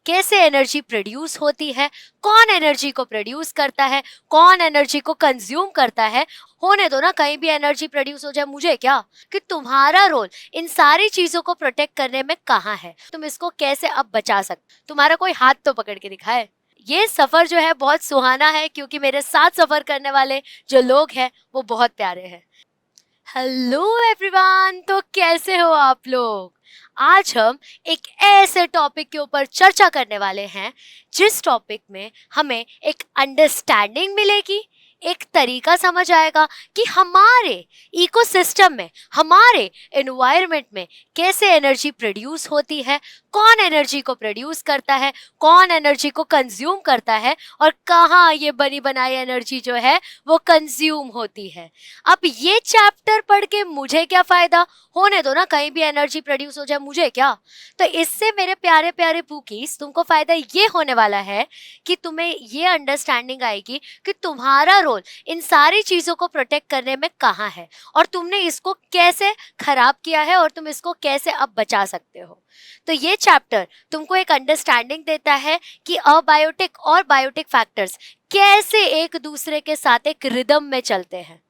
कैसे energy produce होती है, कौन एनर्जी को प्रोड्यूस करता है, कौन एनर्जी को कंज्यूम करता है। होने दो ना, कहीं भी एनर्जी प्रोड्यूस हो जाए, मुझे क्या, कि तुम्हारा रोल इन सारी चीजों को प्रोटेक्ट करने में कहाँ है, तुम इसको कैसे अब बचा सकते, तुम्हारा कोई हाथ तो पकड़ के दिखाए। ये सफर जो है बहुत सुहाना है, क्योंकि मेरे साथ सफर करने वाले जो लोग हैं वो बहुत प्यारे हैं। हेलो एवरीवन, तो कैसे हो आप लोग। आज हम एक ऐसे टॉपिक के ऊपर चर्चा करने वाले हैं जिस टॉपिक में हमें एक अंडरस्टैंडिंग मिलेगी, एक तरीका समझ आएगा कि हमारे इकोसिस्टम में, हमारे एनवायरनमेंट में कैसे एनर्जी प्रोड्यूस होती है, कौन एनर्जी को प्रोड्यूस करता है, कौन एनर्जी को कंज्यूम करता है, और कहाँ ये बनी बनाई एनर्जी जो है वो कंज्यूम होती है। अब ये चैप्टर पढ़ के मुझे क्या फायदा, होने दो ना, कहीं भी एनर्जी प्रोड्यूस हो जाए, मुझे क्या। तो इससे मेरे प्यारे प्यारे पूकीज, तुमको फायदा ये होने वाला है कि तुम्हें ये अंडरस्टैंडिंग आएगी कि तुम्हारा रोल इन सारी चीजों को प्रोटेक्ट करने में कहाँ है, और तुमने इसको कैसे खराब किया है, और तुम इसको कैसे अब बचा सकते हो। तो ये चैप्टर तुमको एक अंडरस्टैंडिंग देता है कि अबायोटिक और बायोटिक फैक्टर्स कैसे एक दूसरे के साथ एक रिदम में चलते हैं।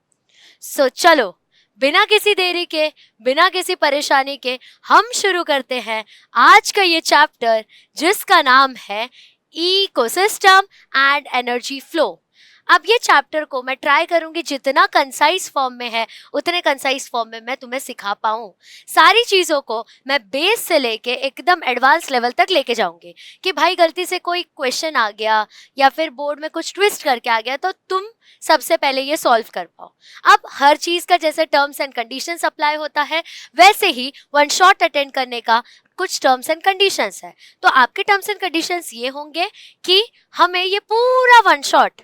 सो चलो, बिना किसी देरी के, बिना किसी परेशानी के हम शुरू करते हैं आज का ये चैप्टर, जिसका नाम है इकोसिस्टम एंड एनर्जी फ्लो। अब ये चैप्टर को मैं ट्राई करूंगी जितना कंसाइज फॉर्म में है उतने कंसाइज फॉर्म में मैं तुम्हें सिखा पाऊं। सारी चीज़ों को मैं बेस से लेके एकदम एडवांस लेवल तक लेके जाऊंगी कि भाई गलती से कोई क्वेश्चन आ गया या फिर बोर्ड में कुछ ट्विस्ट करके आ गया तो तुम सबसे पहले ये सॉल्व कर पाओ। अब हर चीज़ का जैसे टर्म्स एंड कंडीशंस अप्लाई होता है, वैसे ही वन शॉट अटेंड करने का कुछ टर्म्स एंड कंडीशंस है। तो आपके टर्म्स एंड कंडीशंस ये होंगे कि हमें ये पूरा वन शॉट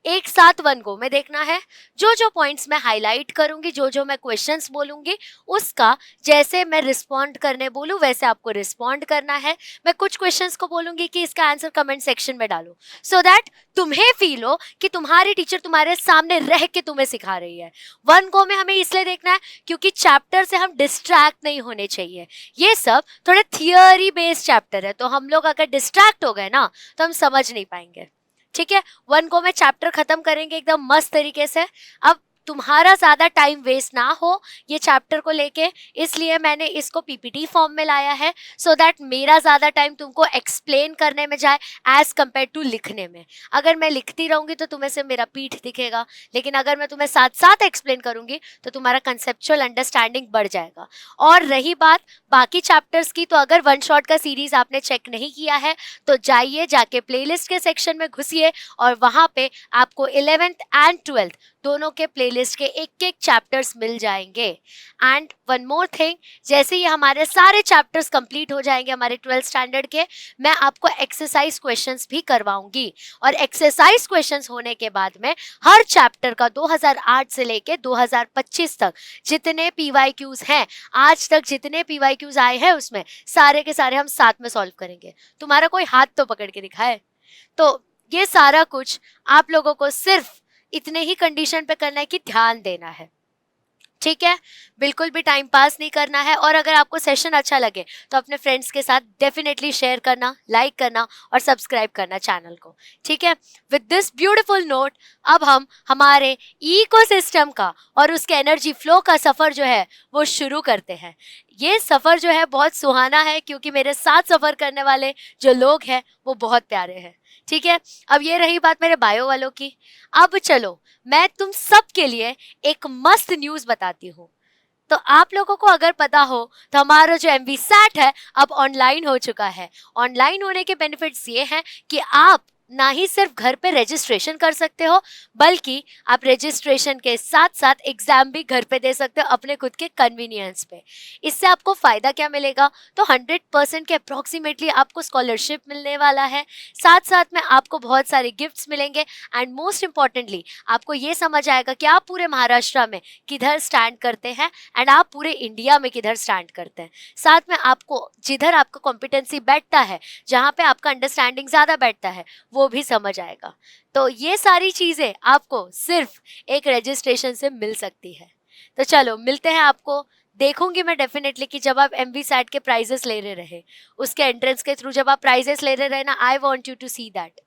एक साथ वन गो में देखना है। जो जो पॉइंट्स मैं हाईलाइट करूंगी, जो जो मैं क्वेश्चंस बोलूंगी, उसका जैसे मैं रिस्पॉन्ड करने बोलूं वैसे आपको रिस्पॉन्ड करना है। मैं कुछ क्वेश्चंस को बोलूंगी कि इसका आंसर कमेंट सेक्शन में डालो, सो दैट तुम्हें फील हो कि तुम्हारी टीचर तुम्हारे सामने रह के तुम्हें सिखा रही है। वन गो में हमें इसलिए देखना है क्योंकि चैप्टर से हम डिस्ट्रैक्ट नहीं होने चाहिए। ये सब थोड़े थियोरी बेस्ड चैप्टर है, तो हम लोग अगर डिस्ट्रैक्ट हो गए ना तो हम समझ नहीं पाएंगे। ठीक है, वन को में चैप्टर खत्म करेंगे एकदम मस्त तरीके से। अब तुम्हारा ज़्यादा टाइम वेस्ट ना हो ये चैप्टर को लेके, इसलिए मैंने इसको पीपीटी फॉर्म में लाया है, सो दैट मेरा ज़्यादा टाइम तुमको एक्सप्लेन करने में जाए एज कम्पेयर टू लिखने में। अगर मैं लिखती रहूँगी तो तुम्हें से मेरा पीठ दिखेगा, लेकिन अगर मैं तुम्हें साथ साथ एक्सप्लेन करूँगी तो तुम्हारा कंसेप्चुअल अंडरस्टैंडिंग बढ़ जाएगा। और रही बात बाकी चैप्टर्स की, तो अगर वन शॉट का सीरीज़ आपने चेक नहीं किया है तो जाके प्लेलिस्ट के सेक्शन में घुसिए, और वहाँ पे आपको 11th एंड 12th दोनों के प्लेलिस्ट के एक एक चैप्टर्स मिल जाएंगे। एंड वन मोर थिंग, जैसे ही हमारे सारे चैप्टर्स कंप्लीट हो जाएंगे हमारे 12th स्टैंडर्ड के, मैं आपको एक्सरसाइज क्वेश्चंस भी करवाऊंगी। और एक्सरसाइज क्वेश्चंस होने के बाद में हर चैप्टर का 2008 से लेके 2025 तक जितने पीवाईक्यूज हैं, आज तक जितने पीवाईक्यूज आए हैं, उसमें सारे के सारे हम साथ में सॉल्व करेंगे। तुम्हारा कोई हाथ तो पकड़ के दिखाए। तो ये सारा कुछ आप लोगों को सिर्फ इतने ही कंडीशन पे करना है कि ध्यान देना है। ठीक है, बिल्कुल भी टाइम पास नहीं करना है। और अगर आपको सेशन अच्छा लगे तो अपने फ्रेंड्स के साथ डेफिनेटली शेयर करना, लाइक करना और सब्सक्राइब करना चैनल को। ठीक है, विद दिस ब्यूटीफुल नोट अब हम हमारे इकोसिस्टम का और उसके एनर्जी फ्लो का सफ़र जो है वो शुरू करते हैं। ये सफ़र जो है बहुत सुहाना है, क्योंकि मेरे साथ सफ़र करने वाले जो लोग हैं वो बहुत प्यारे हैं। ठीक है, अब ये रही बात मेरे बायो वालों की। अब चलो मैं तुम सब के लिए एक मस्त न्यूज़ बताती हूँ। तो आप लोगों को अगर पता हो तो हमारा जो MVSAT है अब ऑनलाइन हो चुका है। ऑनलाइन होने के बेनिफिट्स ये हैं कि आप ना ही सिर्फ घर पे रजिस्ट्रेशन कर सकते हो, बल्कि आप रजिस्ट्रेशन के साथ साथ एग्जाम भी घर पे दे सकते हो अपने खुद के कन्वीनियंस पे। इससे आपको फ़ायदा क्या मिलेगा, तो 100% के अप्रॉक्सीमेटली आपको स्कॉलरशिप मिलने वाला है, साथ साथ में आपको बहुत सारे गिफ्ट्स मिलेंगे, एंड मोस्ट इम्पॉर्टेंटली आपको ये समझ आएगा कि आप पूरे महाराष्ट्र में किधर स्टैंड करते हैं एंड आप पूरे इंडिया में किधर स्टैंड करते हैं। साथ में आपको जिधर आपका कॉम्पिटेंसी बैठता है, जहाँ पे आपका अंडरस्टैंडिंग ज़्यादा बैठता है, वो भी समझ आएगा। तो ये सारी चीज़ें आपको सिर्फ एक रजिस्ट्रेशन से मिल सकती है। तो चलो मिलते हैं आपको देखूंगी मैं डेफिनेटली कि जब आप एमवी सैट के प्राइजेस ले रहे, उसके एंट्रेंस के थ्रू जब आप प्राइजेस ले रहे ना, I want you to see that.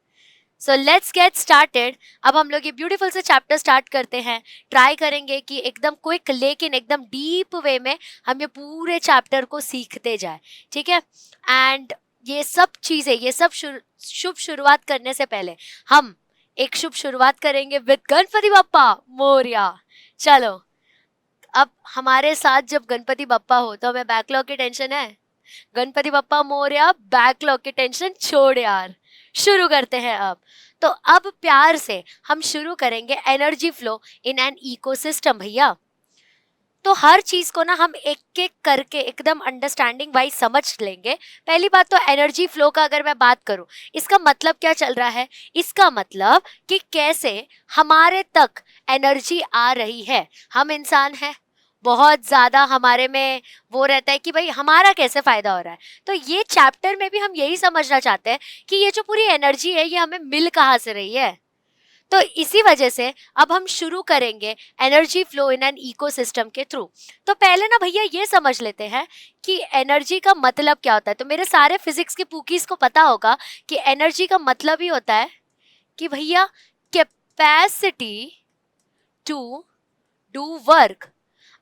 So let's get started. अब हम लोग ये ब्यूटीफुल से चैप्टर स्टार्ट करते हैं। ट्राई करेंगे कि एकदम क्विक लेकिन एकदम डीप वे में हम ये पूरे चैप्टर को सीखते जाए, ठीक है। एंड ये सब चीज़ें, ये सब शुभ शुरुआत करने से पहले हम एक शुभ शुरुआत करेंगे विद गणपति बप्पा मोरया। चलो, अब हमारे साथ जब गणपति बप्पा हो तो हमें बैकलॉग की टेंशन है? गणपति बप्पा मोरया, बैकलॉग की टेंशन छोड़ यार, शुरू करते हैं अब। तो अब प्यार से हम शुरू करेंगे energy flow in an ecosystem भैया। तो हर चीज को ना हम एक एक करके एकदम अंडरस्टैंडिंग वाइज समझ लेंगे। पहली बात तो एनर्जी फ्लो का अगर मैं बात करूं, इसका मतलब क्या चल रहा है? इसका मतलब कि कैसे हमारे तक एनर्जी आ रही है। हम इंसान हैं, बहुत ज़्यादा हमारे में वो रहता है कि भाई हमारा कैसे फ़ायदा हो रहा है। तो ये चैप्टर में भी हम यही समझना चाहते हैं कि ये जो पूरी एनर्जी है ये हमें मिल कहाँ से रही है। तो इसी वजह से अब हम शुरू करेंगे energy flow in an ecosystem के थ्रू। तो पहले ना भैया ये समझ लेते हैं कि एनर्जी का मतलब क्या होता है। तो मेरे सारे फिजिक्स के पूकीज को पता होगा कि एनर्जी का मतलब ही होता है कि भैया कैपेसिटी टू डू वर्क।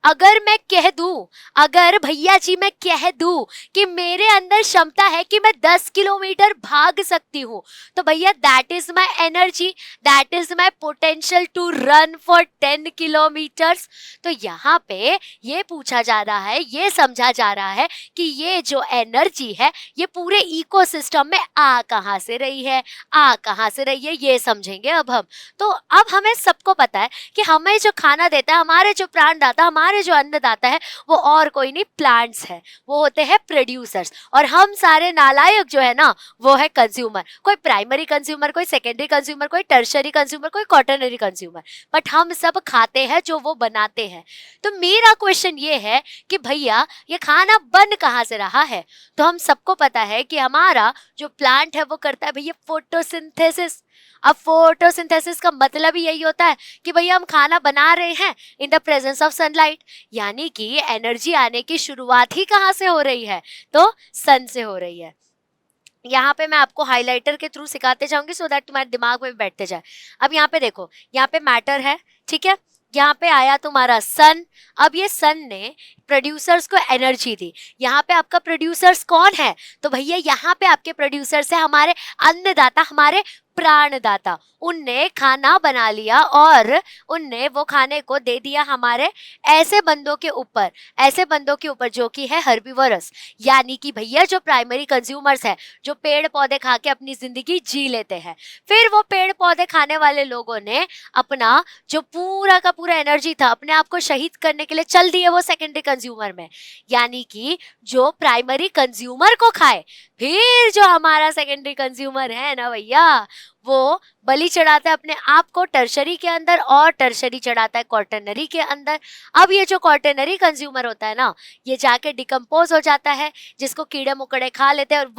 अगर मैं कह दूं, अगर भैया जी मैं कह दूं कि मेरे अंदर क्षमता है कि मैं 10 किलोमीटर भाग सकती हूँ, तो भैया that is my energy, that is my potential to run for 10 kilometres. तो यहाँ पे ये पूछा जा रहा है, ये समझा जा रहा है कि ये जो एनर्जी है ये पूरे इकोसिस्टम में आ कहाँ से रही है, आ कहाँ से रही है, ये समझेंगे अब हम। तो अब हमें सबको पता है कि हमें जो खाना देता है, हमारे जो प्राणदाता, हमारे जो अन्नदाता है, वो और कोई नहीं प्लांट्स है, वो होते हैं प्रोड्यूसर्स। और हम सारे नालायक जो है ना वो है कंज्यूमर। कोई प्राइमरी कंज्यूमर, कोई सेकेंडरी कंज्यूमर, कोई टर्शरी कंज्यूमर, कोई क्वाटरनरी कंज्यूमर, बट हम सब खाते हैं जो वो बनाते हैं। तो मेरा क्वेश्चन ये है कि भैया ये खाना बन कहाँ से रहा है? तो हम सबको पता है कि हमारा जो प्लांट है वो करता है भैया फोटोसिंथेसिस। अब फोटोसिंथेसिस का मतलब ही यही होता है कि भैया हम खाना बना रहे हैं in the presence of sunlight, यानी कि एनर्जी आने की शुरुआत ही कहाँ से हो रही है? तो सन से हो रही है। यहाँ पे मैं आपको हाइलाइटर के थ्रू सिखाते जाऊंगी सो दैट तुम्हारे दिमाग में बैठते जाए। अब यहाँ पे देखो, यहाँ पे मैटर है, ठीक है, यहाँ पे आया तुम्हारा सन। अब ये सन ने प्रोड्यूसर्स को एनर्जी दी। यहाँ पे आपका प्रोड्यूसर्स कौन है? तो भैया यहाँ पे आपके प्रोड्यूसर्स है हमारे अन्नदाता, हमारे प्राणदाता। उनने खाना बना लिया और उनने वो खाने को दे दिया हमारे ऐसे बंदों के ऊपर, ऐसे बंदों के ऊपर जो कि है हर्बीवोरस, यानी कि भैया जो प्राइमरी कंज्यूमर्स है, जो पेड़ पौधे खा के अपनी जिंदगी जी लेते हैं। फिर वो पेड़ पौधे खाने वाले लोगों ने अपना जो पूरा का पूरा एनर्जी था अपने आप को शहीद करने के लिए चल दिए वो सेकेंडरी कंज्यूमर में, यानी कि जो प्राइमरी कंज्यूमर को खाए, फिर जो हमारा सेकेंडरी कंज्यूमर है ना भैया, वो बलि चढ़ाता है अपने आप को टर्शरी के अंदर और टर्शरी चढ़ाता है क्वार्टरनरी के अंदर। अब ये जो क्वार्टरनरी कंज्यूमर होता है ना, ये जाके डिकम्पोज हो जाता है, जिसको कीड़े मकोड़े खा लेते हैं, और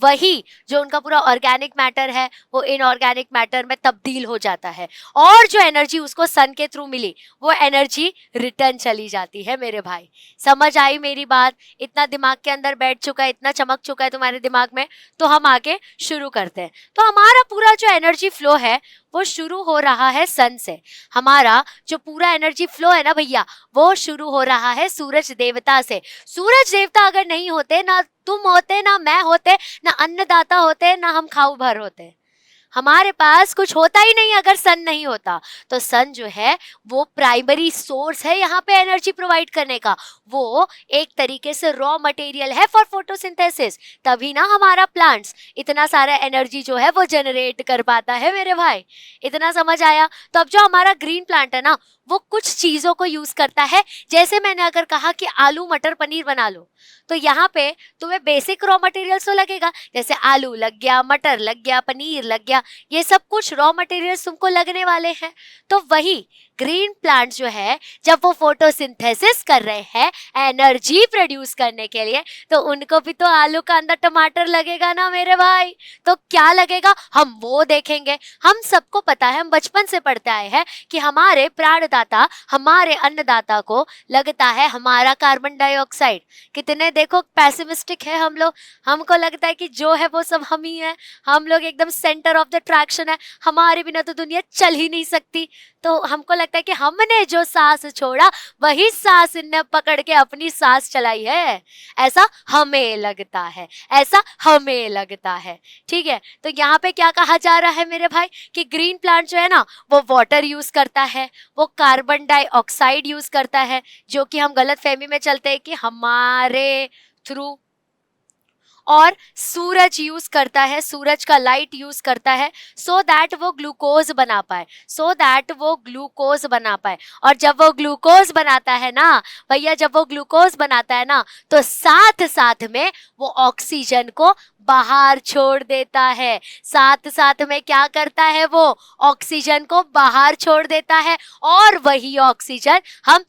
वही जो उनका पूरा ऑर्गेनिक मैटर है वो इनऑर्गेनिक मैटर में तब्दील हो जाता है। और जो एनर्जी उसको सन के थ्रू मिली वो एनर्जी रिटर्न चली जाती है। मेरे भाई समझ आई मेरी बात? इतना दिमाग के अंदर बैठ चुका है, इतना चमक चुका है तुम्हारे दिमाग में। तो हम आगे शुरू करते हैं। तो हमारा पूरा जो एनर्जी फ्लो है वो शुरू हो रहा है सन से। हमारा जो पूरा एनर्जी फ्लो है ना भैया, वो शुरू हो रहा है सूरज देवता से। सूरज देवता अगर नहीं होते, ना तुम होते, ना मैं होते, ना अन्नदाता होते, ना हम खाऊ भर होते, हमारे पास कुछ होता ही नहीं अगर सन नहीं होता। तो सन जो है वो प्राइमरी सोर्स है यहाँ पे एनर्जी प्रोवाइड करने का। वो एक तरीके से रॉ मटेरियल है फॉर फोटोसिंथेसिस, तभी ना हमारा प्लांट्स इतना सारा एनर्जी जो है वो जनरेट कर पाता है। मेरे भाई इतना समझ आया? तो अब जो हमारा ग्रीन प्लांट है ना, वो कुछ चीज़ों को यूज़ करता है। जैसे मैंने अगर कहा कि आलू मटर पनीर बना लो, तो यहाँ पे तुम्हें बेसिक रॉ मटेरियल्स तो लगेगा, जैसे आलू लग गया, मटर लग गया, पनीर लग गया, ये सब कुछ रॉ मटेरियल्स तुमको लगने वाले हैं। तो वही ग्रीन प्लांट जो है जब वो फोटोसिंथेसिस कर रहे हैं एनर्जी प्रोड्यूस करने के लिए, तो उनको भी तो आलू का अंदर टमाटर लगेगा ना मेरे भाई। तो क्या लगेगा हम वो देखेंगे। हम सबको पता है, हम बचपन से पढ़ते आए हैं कि हमारे प्राणदाता अन्नदाता, हमारे अन्नदाता को लगता है हमारा कार्बन डाइऑक्साइड। कितने देखो पैसिमिस्टिक है हम लोग, हमको लगता है कि जो है वो सब हम ही है, हम लोग एकदम सेंटर ऑफ द अट्रैक्शन है, हमारे बिना तो दुनिया चल ही नहीं सकती। तो हमको लगता है कि हमने जो सांस छोड़ा वही सांस ने पकड़ के अपनी सांस चलाई है, ऐसा हमें लगता है, ऐसा हमें लगता है। ठीक है, तो यहाँ पे क्या कहा जा रहा है मेरे भाई कि ग्रीन प्लांट जो है ना वो वाटर यूज करता है, वो कार्बन डाइऑक्साइड यूज करता है, जो कि हम गलत फहमी में चलते हैं कि हमारे थ्रू, और सूरज यूज करता है, सूरज का लाइट यूज करता है सो दैट वो ग्लूकोज बना पाए, सो दैट वो ग्लूकोज बना पाए। और जब वो ग्लूकोज बनाता है ना भैया, जब वो ग्लूकोज बनाता है ना तो साथ साथ में वो ऑक्सीजन को बाहर छोड़ देता है, साथ साथ में क्या करता है वो ऑक्सीजन को बाहर छोड़ देता है, और वही ऑक्सीजन हम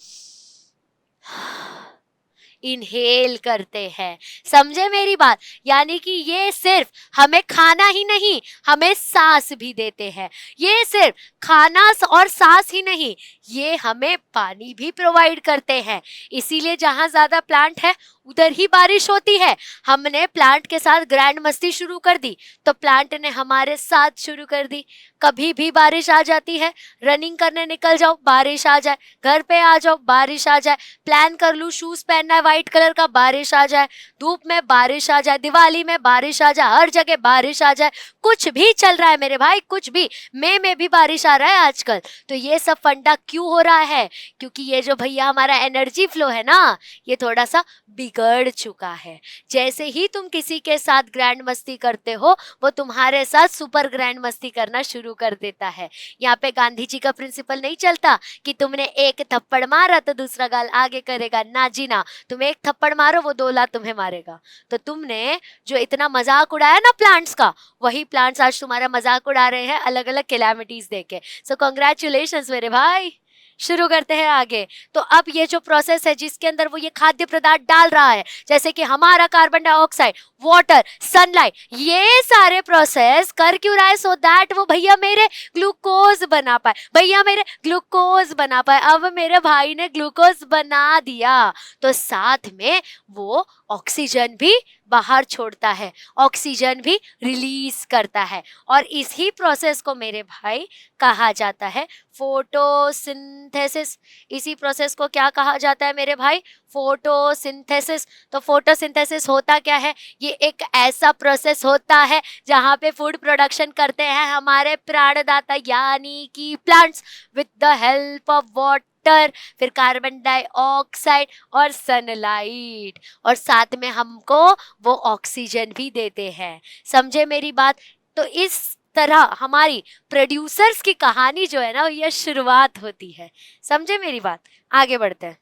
इनहेल करते हैं। समझे मेरी बात? यानी कि ये सिर्फ हमें खाना ही नहीं, हमें सांस भी देते हैं। ये सिर्फ खाना और सांस ही नहीं, ये हमें पानी भी प्रोवाइड करते हैं। इसीलिए जहां ज्यादा प्लांट है उधर ही बारिश होती है। हमने प्लांट के साथ ग्रैंड मस्ती शुरू कर दी तो प्लांट ने हमारे साथ शुरू कर दी। कभी भी बारिश आ जाती है, रनिंग करने निकल जाओ बारिश आ जाए, घर पे आ जाओ बारिश आ जाए, प्लान कर लूं शूज पहनना है व्हाइट कलर का बारिश आ जाए, धूप में बारिश आ जाए, दिवाली में बारिश आ जाए, हर जगह बारिश आ जाए, कुछ भी चल रहा है मेरे भाई, कुछ भी। मई में भी बारिश आ रहा है आजकल। तो ये सब फंडा क्यों हो रहा है? क्योंकि ये जो भैया हमारा एनर्जी फ्लो है ना, ये थोड़ा सा बिगड़ चुका है। जैसे ही तुम किसी के साथ ग्रैंड मस्ती करते हो वो तुम्हारे साथ सुपर ग्रैंड मस्ती करना शुरू कर देता है। यहाँ पे गांधी जी का प्रिंसिपल नहीं चलता कि तुमने एक थप्पड़ मारा तो दूसरा गाल आगे करेगा, ना जी ना, तुम एक थप्पड़ मारो वो दो लात तुम्हें मारेगा। तो तुमने जो इतना मजाक उड़ाया ना प्लांट्स का, वही प्लांट्स आज तुम्हारा मजाक उड़ा रहे हैं अलग अलग कैलामिटीज देके। सो कांग्रेचुलेशंस मेरे भाई। शुरू करते हैं आगे। तो अब ये जो प्रोसेस है जिसके अंदर वो ये खाद्य पदार्थ डाल रहा है, जैसे कि हमारा कार्बन डाइऑक्साइड, वाटर, सनलाइट, ये सारे प्रोसेस कर क्यों रहा है? सो दैट वो भैया मेरे ग्लूकोज बना पाए, भैया मेरे ग्लूकोज बना पाए। अब मेरे भाई ने ग्लूकोज बना दिया तो साथ में वो ऑक्सीजन भी बाहर छोड़ता है, ऑक्सीजन भी रिलीज करता है, और इसी प्रोसेस को मेरे भाई कहा जाता है फोटोसिंथेसिस। इसी प्रोसेस को क्या कहा जाता है मेरे भाई? फोटोसिंथेसिस। तो फोटोसिंथेसिस होता क्या है? ये एक ऐसा प्रोसेस होता है जहाँ पे फूड प्रोडक्शन करते हैं हमारे प्राणदाता यानी कि plants with the help of water, फिर कार्बन डाइऑक्साइड और सनलाइट, और साथ में हमको वो ऑक्सीजन भी देते हैं। समझे मेरी बात? तो इस तरह हमारी प्रोड्यूसर्स की कहानी जो है ना ये शुरुआत होती है। समझे मेरी बात? आगे बढ़ते हैं,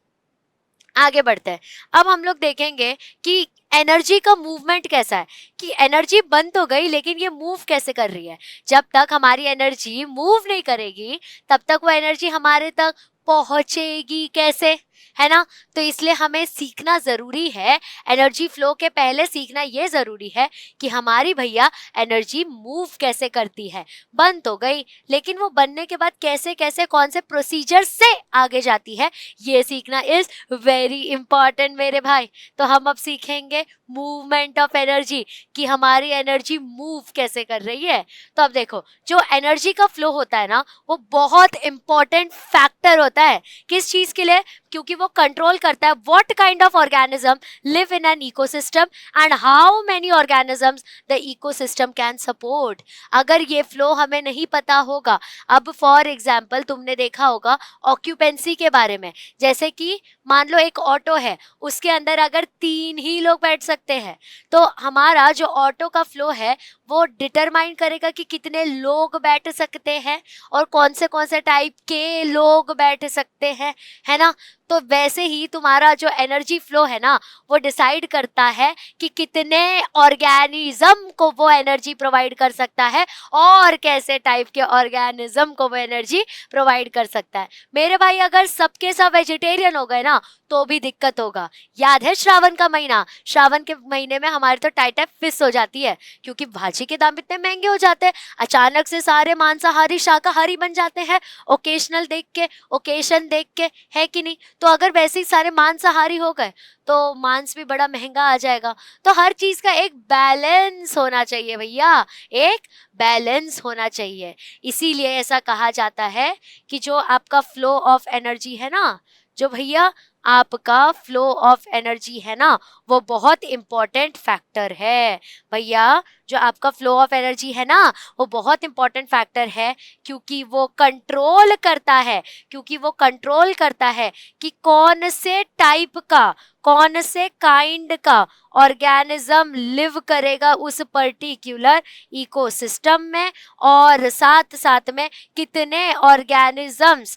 आगे बढ़ते हैं। अब हम लोग देखेंगे कि एनर्जी का मूवमेंट कैसा है, कि एनर्जी बन तो गई लेकिन ये मूव कैसे कर रही है। जब तक हमारी एनर्जी मूव नहीं करेगी तब तक वो एनर्जी हमारे तक पहुंचेगी कैसे, है ना? तो इसलिए हमें सीखना जरूरी है, एनर्जी फ्लो के पहले सीखना ये जरूरी है कि हमारी भैया एनर्जी मूव कैसे करती है। बन तो गई लेकिन वो बनने के बाद कैसे कैसे कौन से प्रोसीजर से आगे जाती है, ये सीखना इज वेरी इंपॉर्टेंट मेरे भाई। तो हम अब सीखेंगे मूवमेंट ऑफ एनर्जी, कि हमारी एनर्जी मूव कैसे कर रही है। तो अब देखो, जो एनर्जी का फ्लो होता है ना वो बहुत इंपॉर्टेंट फैक्टर होता है। किस चीज के लिए? क्योंकि वो कंट्रोल करता है what kind of organism live in an ecosystem and how many organisms the ecosystem can support. अगर ये फ्लो हमें नहीं पता होगा, अब फॉर एग्जाम्पल तुमने देखा होगा ऑक्यूपेंसी के बारे में, जैसे कि मान लो एक ऑटो है, उसके अंदर अगर 3 ही लोग बैठ सकते हैं तो हमारा जो ऑटो का फ्लो है वो डिटरमाइन करेगा कि कितने लोग बैठ सकते हैं और कौन से टाइप के लोग बैठ सकते हैं, है ना? तो वैसे ही तुम्हारा जो एनर्जी फ्लो है ना वो डिसाइड करता है कि कितने ऑर्गेनिज्म को वो एनर्जी प्रोवाइड कर सकता है और कैसे टाइप के ऑर्गेनिज्म को वो एनर्जी प्रोवाइड कर सकता है। मेरे भाई अगर सबके सब वेजिटेरियन हो गए ना तो भी दिक्कत होगा। याद है श्रावण का महीना, श्रावण के महीने में हमारे तो टाइट फिस हो जाती है, क्योंकि भाजी के दाम इतने महंगे हो जाते हैं, अचानक से सारे मांसाहारी शाकाहारी बन जाते हैं ओकेशनल देख के, ओकेशन देख के, है कि नहीं। तो अगर वैसे ही सारे मांसाहारी हो गए तो मांस भी बड़ा महंगा आ जाएगा। तो हर चीज का एक बैलेंस होना चाहिए भैया, एक बैलेंस होना चाहिए। इसीलिए ऐसा कहा जाता है कि जो आपका फ्लो ऑफ एनर्जी है ना, जो भैया आपका फ्लो ऑफ एनर्जी है ना, वो बहुत इंपॉर्टेंट फैक्टर है भैया। जो आपका फ्लो ऑफ एनर्जी है ना, वो बहुत इंपॉर्टेंट फैक्टर है, क्योंकि वो कंट्रोल करता है, क्योंकि वो कंट्रोल करता है कि कौन से टाइप का, कौन से काइंड का ऑर्गेनिज्म लिव करेगा उस पर्टिकुलर इकोसिस्टम में, और साथ साथ में कितने ऑर्गेनिजम्स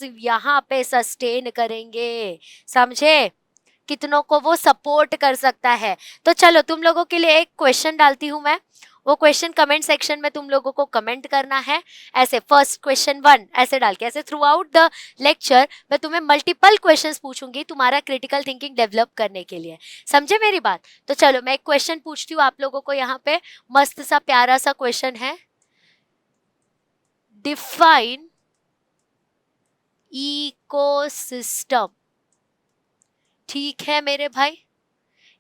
यहाँ पे सस्टेन करेंगे, समझे, कितनों को वो सपोर्ट कर सकता है। तो चलो तुम लोगों के लिए एक क्वेश्चन डालती हूँ मैं, वो क्वेश्चन कमेंट सेक्शन में तुम लोगों को कमेंट करना है। ऐसे फर्स्ट क्वेश्चन 1 ऐसे डाल के, ऐसे थ्रू आउट द लेक्चर मैं तुम्हें मल्टीपल क्वेश्चंस पूछूंगी तुम्हारा क्रिटिकल थिंकिंग डेवलप करने के लिए, समझे मेरी बात। तो चलो मैं एक क्वेश्चन पूछती हूँ आप लोगों को, यहाँ पे मस्त सा प्यारा सा क्वेश्चन है, डिफाइन इकोसिस्टम। ठीक है मेरे भाई,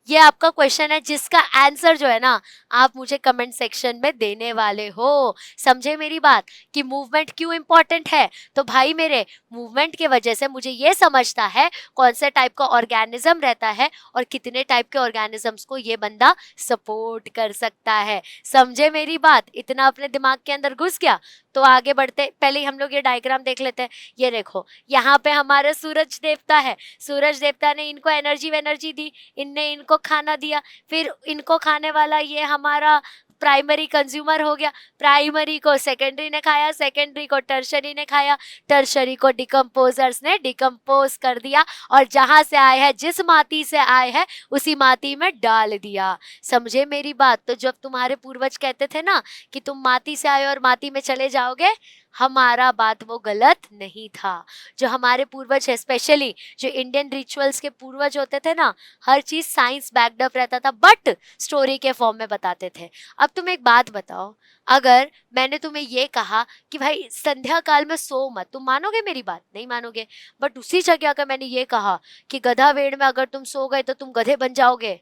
ये आपका क्वेश्चन है जिसका आंसर जो है ना आप मुझे कमेंट सेक्शन में देने वाले हो, समझे मेरी बात, कि मूवमेंट क्यों इंपॉर्टेंट है। तो भाई मेरे, मूवमेंट के वजह से मुझे ये समझता है कौन से टाइप का ऑर्गेनिज्म रहता है और कितने टाइप के ऑर्गेनिजम्स को ये बंदा सपोर्ट कर सकता है, समझे मेरी बात। इतना अपने दिमाग के अंदर घुस गया। तो आगे बढ़ते, पहले ही हम लोग ये डायग्राम देख लेते हैं। ये देखो, यहाँ पे हमारे सूरज देवता है, सूरज देवता ने इनको एनर्जी दी, इनने इनको खाना दिया, फिर इनको खाने वाला ये हमारा प्राइमरी कंज्यूमर हो गया, प्राइमरी को सेकेंडरी ने खाया, सेकेंडरी को टर्शरी ने खाया, टर्शरी को डिकम्पोजर्स ने डिकम्पोज कर दिया, और जहां से आए हैं, जिस माटी से आए हैं उसी माटी में डाल दिया, समझे मेरी बात। तो जब तुम्हारे पूर्वज कहते थे ना कि तुम माटी से आए और माटी में चले जाओगे, हमारा बात वो गलत नहीं था। जो हमारे पूर्वज है, स्पेशली जो इंडियन रिचुअल्स के पूर्वज होते थे ना, हर चीज साइंस बैक्ड अप रहता था, बट स्टोरी के फॉर्म में बताते थे। अब तुम एक बात बताओ, अगर मैंने तुम्हें ये कहा कि भाई संध्या काल में सो मत, तुम मानोगे मेरी बात? नहीं मानोगे। बट उसी जगह अगर मैंने ये कहा कि गधा वेड़ में अगर तुम सो गए तो तुम गधे बन जाओगे,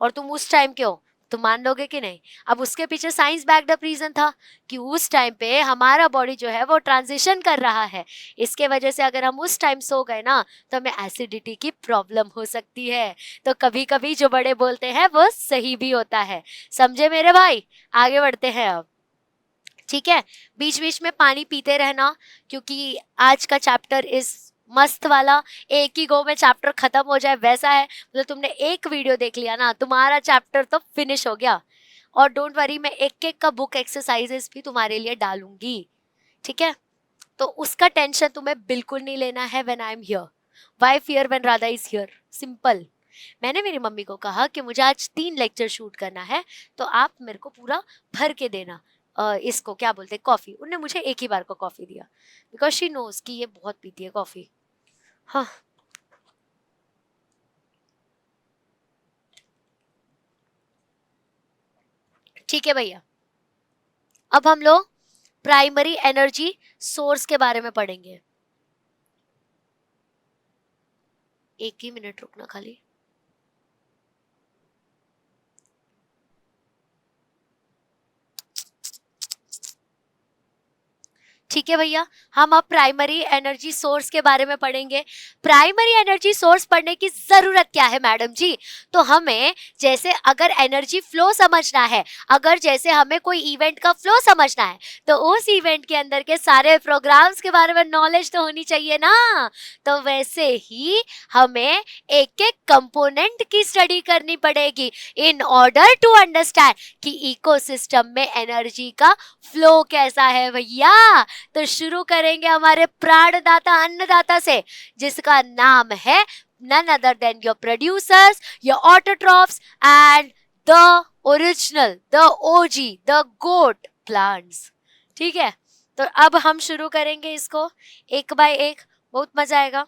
और तुम उस टाइम के हो, तो मान लोगे कि नहीं? अब उसके पीछे साइंस बैक्ड अप रीजन था कि उस टाइम पे हमारा बॉडी जो है वो ट्रांजिशन कर रहा है, इसके वजह से अगर हम उस टाइम सो गए ना तो हमें एसिडिटी की प्रॉब्लम हो सकती है। तो कभी कभी जो बड़े बोलते हैं वो सही भी होता है, समझे मेरे भाई। आगे बढ़ते हैं अब, ठीक है। बीच बीच में पानी पीते रहना, क्योंकि आज का चैप्टर इस मस्त वाला, एक ही गो में चैप्टर खत्म हो जाए वैसा है। मतलब तुमने एक वीडियो देख लिया ना, तुम्हारा चैप्टर तो फिनिश हो गया। और डोंट वरी, मैं एक एक का बुक एक्सरसाइजेस भी तुम्हारे लिए डालूंगी, ठीक है। तो उसका टेंशन तुम्हें बिल्कुल नहीं लेना है। When I am here, why fear when Radha is here, simple. मैंने मेरी मम्मी को कहा कि मुझे आज 3 लेक्चर शूट करना है, तो आप मेरे को पूरा भर के देना इसको क्या बोलते हैं, कॉफी। उन्होंने मुझे एक ही बार को कॉफी दिया, बिकॉज शी नोज कि ये बहुत पीती है कॉफी। हाँ, ठीक है भैया। अब हम लोग प्राइमरी एनर्जी सोर्स के बारे में पढ़ेंगे। एक ही मिनट रुकना खाली। ठीक है भैया, हम अब प्राइमरी एनर्जी सोर्स के बारे में पढ़ेंगे। प्राइमरी एनर्जी सोर्स पढ़ने की जरूरत क्या है मैडम जी? तो हमें जैसे अगर एनर्जी फ्लो समझना है, अगर जैसे हमें कोई इवेंट का फ्लो समझना है, तो उस इवेंट के अंदर के सारे प्रोग्राम्स के बारे में नॉलेज तो होनी चाहिए ना। तो वैसे ही हमें एक एक कंपोनेंट की स्टडी करनी पड़ेगी इन ऑर्डर टू अंडरस्टैंड कि इकोसिस्टम में एनर्जी का फ्लो कैसा है भैया। तो शुरू करेंगे हमारे प्राणदाता अन्नदाता से, जिसका नाम है none other than your producers, your autotrophs and the original, the OG, the GOAT plants. ठीक है, तो अब हम शुरू करेंगे इसको एक बाय एक, बहुत मजा आएगा।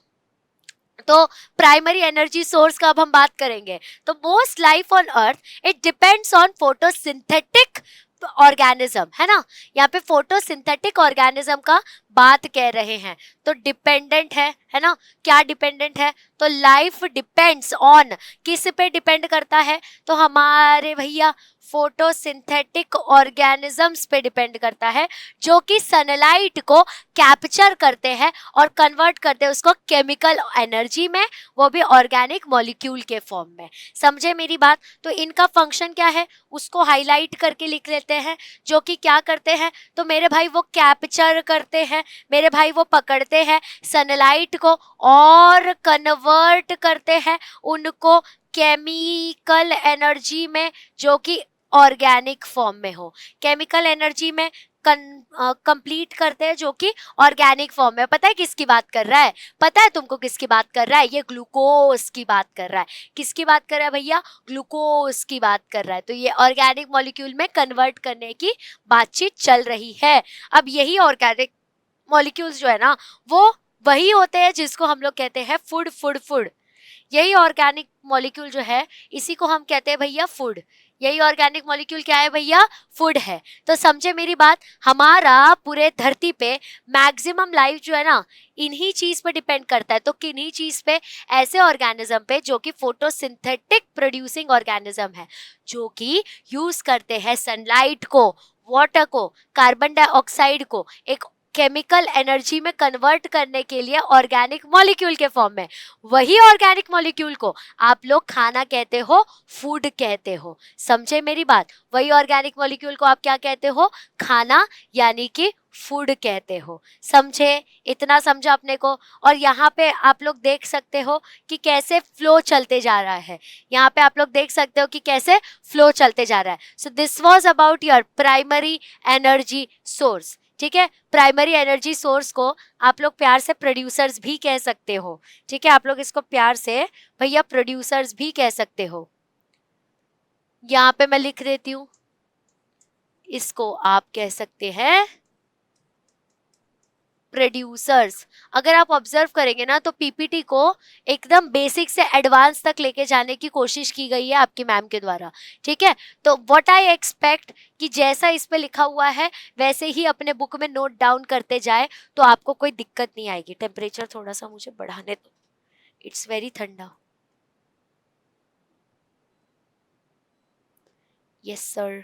तो प्राइमरी एनर्जी सोर्स का अब हम बात करेंगे। तो most life on earth it depends on photosynthetic organism, है ना। यहाँ पे फोटोसिंथेटिक ऑर्गेनिज्म का बात कह रहे हैं। तो डिपेंडेंट है ना। क्या डिपेंडेंट है? तो लाइफ डिपेंड्स ऑन, किस पे डिपेंड करता है? तो हमारे भैया फोटोसिंथेटिक ऑर्गेनिजम्स पे डिपेंड करता है, जो कि सनलाइट को कैप्चर करते हैं और कन्वर्ट करते हैं उसको केमिकल एनर्जी में, वो भी ऑर्गेनिक मॉलिक्यूल के फॉर्म में। समझे मेरी बात? तो इनका फंक्शन क्या है उसको हाईलाइट करके लिख लेते हैं। जो कि क्या करते हैं? तो मेरे भाई वो कैप्चर करते हैं, मेरे भाई वो पकड़ते हैं सनलाइट को और कन्वर्ट करते हैं उनको केमिकल एनर्जी में, जो कि ऑर्गेनिक फॉर्म में हो। केमिकल एनर्जी में कंप्लीट करते हैं जो कि ऑर्गेनिक फॉर्म में। पता है किसकी बात कर रहा है? पता है तुमको किसकी बात कर रहा है? ये ग्लूकोज की बात कर रहा है। किसकी बात कर रहा है भैया? ग्लूकोज की बात कर रहा है। तो ये ऑर्गेनिक मॉलिक्यूल में कन्वर्ट करने की बातचीत चल रही है। अब यही ऑर्गेनिक मॉलिक्यूल्स जो है ना, वो वही होते हैं जिसको हम लोग कहते हैं फूड फूड फूड। यही ऑर्गेनिक मॉलिक्यूल जो है इसी को हम कहते हैं भैया फूड। यही ऑर्गेनिक मॉलिक्यूल क्या है भैया? फूड है। तो समझे मेरी बात? हमारा पूरे धरती पे मैक्सिमम लाइफ जो है ना इन्हीं चीज पे डिपेंड करता है। तो किन्हीं चीज पे? ऐसे ऑर्गेनिज्म पे जो कि फोटोसिंथेटिक प्रोड्यूसिंग ऑर्गेनिज्म है, जो कि यूज करते हैं सनलाइट को, वाटर को, कार्बन डाइऑक्साइड को एक केमिकल एनर्जी में कन्वर्ट करने के लिए ऑर्गेनिक मॉलिक्यूल के फॉर्म में। वही ऑर्गेनिक मॉलिक्यूल को आप लोग खाना कहते हो, फूड कहते हो। समझे मेरी बात? वही ऑर्गेनिक मॉलिक्यूल को आप क्या कहते हो? खाना यानी कि फूड कहते हो। समझे? इतना समझा अपने को। और यहाँ पे आप लोग देख सकते हो कि कैसे फ्लो चलते जा रहा है। यहाँ पे आप लोग देख सकते हो कि कैसे फ्लो चलते जा रहा है। So this was about your primary energy source. ठीक है, प्राइमरी एनर्जी सोर्स को आप लोग प्यार से प्रोड्यूसर्स भी कह सकते हो। ठीक है, आप लोग इसको प्यार से भैया प्रोड्यूसर्स भी कह सकते हो। यहाँ पे मैं लिख देती हूँ, इसको आप कह सकते हैं प्रोड्यूसर्स। अगर आप ऑब्जर्व करेंगे ना तो पीपीटी को एकदम बेसिक से एडवांस तक लेके जाने की कोशिश की गई है आपकी मैम के द्वारा। ठीक है, तो व्हाट आई एक्सपेक्ट कि जैसा इस पे लिखा हुआ है वैसे ही अपने बुक में नोट डाउन करते जाए तो आपको कोई दिक्कत नहीं आएगी। टेम्परेचर थोड़ा सा मुझे बढ़ाने दो, इट्स वेरी ठंडा। यस सर,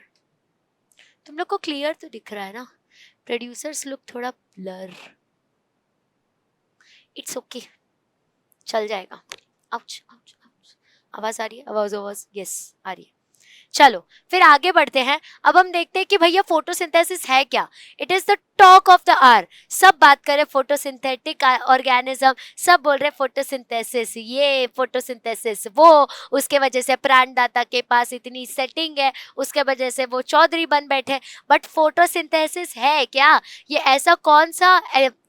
तुम लोग को क्लियर तो दिख रहा है ना? प्रोड्यूसर्स लुक थोड़ा ब्लर, इट्स ओके, चल जाएगा। आउच आउच आउच, आवाज आ रही है? आवाज आवाज यस आ रही है। चलो फिर आगे बढ़ते हैं। अब हम देखते हैं कि भैया फोटोसिंथेसिस है क्या। It is the talk of the hour. सब बात करें फोटोसिंथेटिक ऑर्गेनिज्म, सब बोल रहे फोटोसिंथेसिस ये, फोटोसिंथेसिस वो, उसके वजह से प्राणदाता के पास इतनी सेटिंग है, उसके वजह से वो चौधरी बन बैठे। बट फोटोसिंथेसिस है क्या? ये ऐसा कौन सा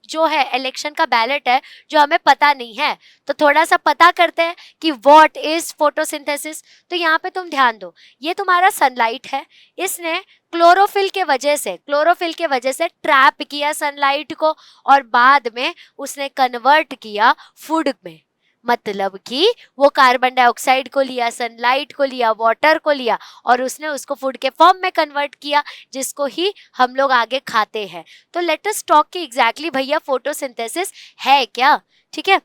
जो है इलेक्शन का बैलेट है जो हमें पता नहीं है? तो थोड़ा सा पता करते हैं कि व्हाट इज फोटोसिंथेसिस। तो यहाँ पे तुम ध्यान दो, ये तुम्हारा सनलाइट है, इसने क्लोरोफिल के वजह से ट्रैप किया सनलाइट को और बाद में उसने कन्वर्ट किया फूड में। मतलब कि वो कार्बन डाइऑक्साइड को लिया, सनलाइट को लिया, वाटर को लिया और उसने उसको फूड के फॉर्म में कन्वर्ट किया, जिसको ही हम लोग आगे खाते हैं। तो लेट अस टॉक कि एग्जैक्टली भैया फोटोसिंथेसिस है क्या। ठीक है,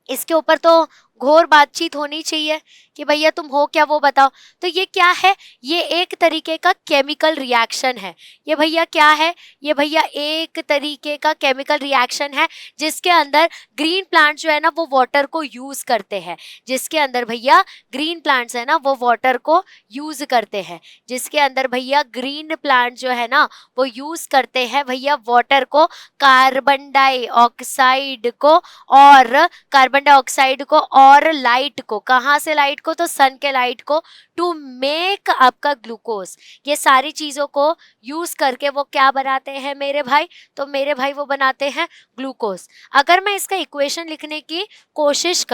इसके ऊपर तो घोर बातचीत होनी चाहिए कि भैया तुम हो क्या वो बताओ। तो ये क्या है? ये एक तरीके का केमिकल रिएक्शन है। ये भैया क्या है? ये भैया एक तरीके का केमिकल रिएक्शन है जिसके अंदर ग्रीन प्लांट्स जो है ना वो वाटर को यूज करते हैं। जिसके अंदर भैया ग्रीन प्लांट्स है ना वो वाटर को यूज करते हैं। जिसके अंदर भैया ग्रीन प्लांट जो है ना वो यूज करते हैं भैया वाटर को, कार्बन डाइऑक्साइड को और कार्बन डाइऑक्साइड को और लाइट को। कहाँ से लाइट को? तो सन के लाइट को, टू मेक आपका ग्लूकोज। ये सारी चीजों को यूज करके वो क्या बनाते हैं मेरे भाई? तो मेरे भाई वो बनाते हैं ग्लूकोज। अगर मैं इसका इक्वेशन लिखने की कोशिश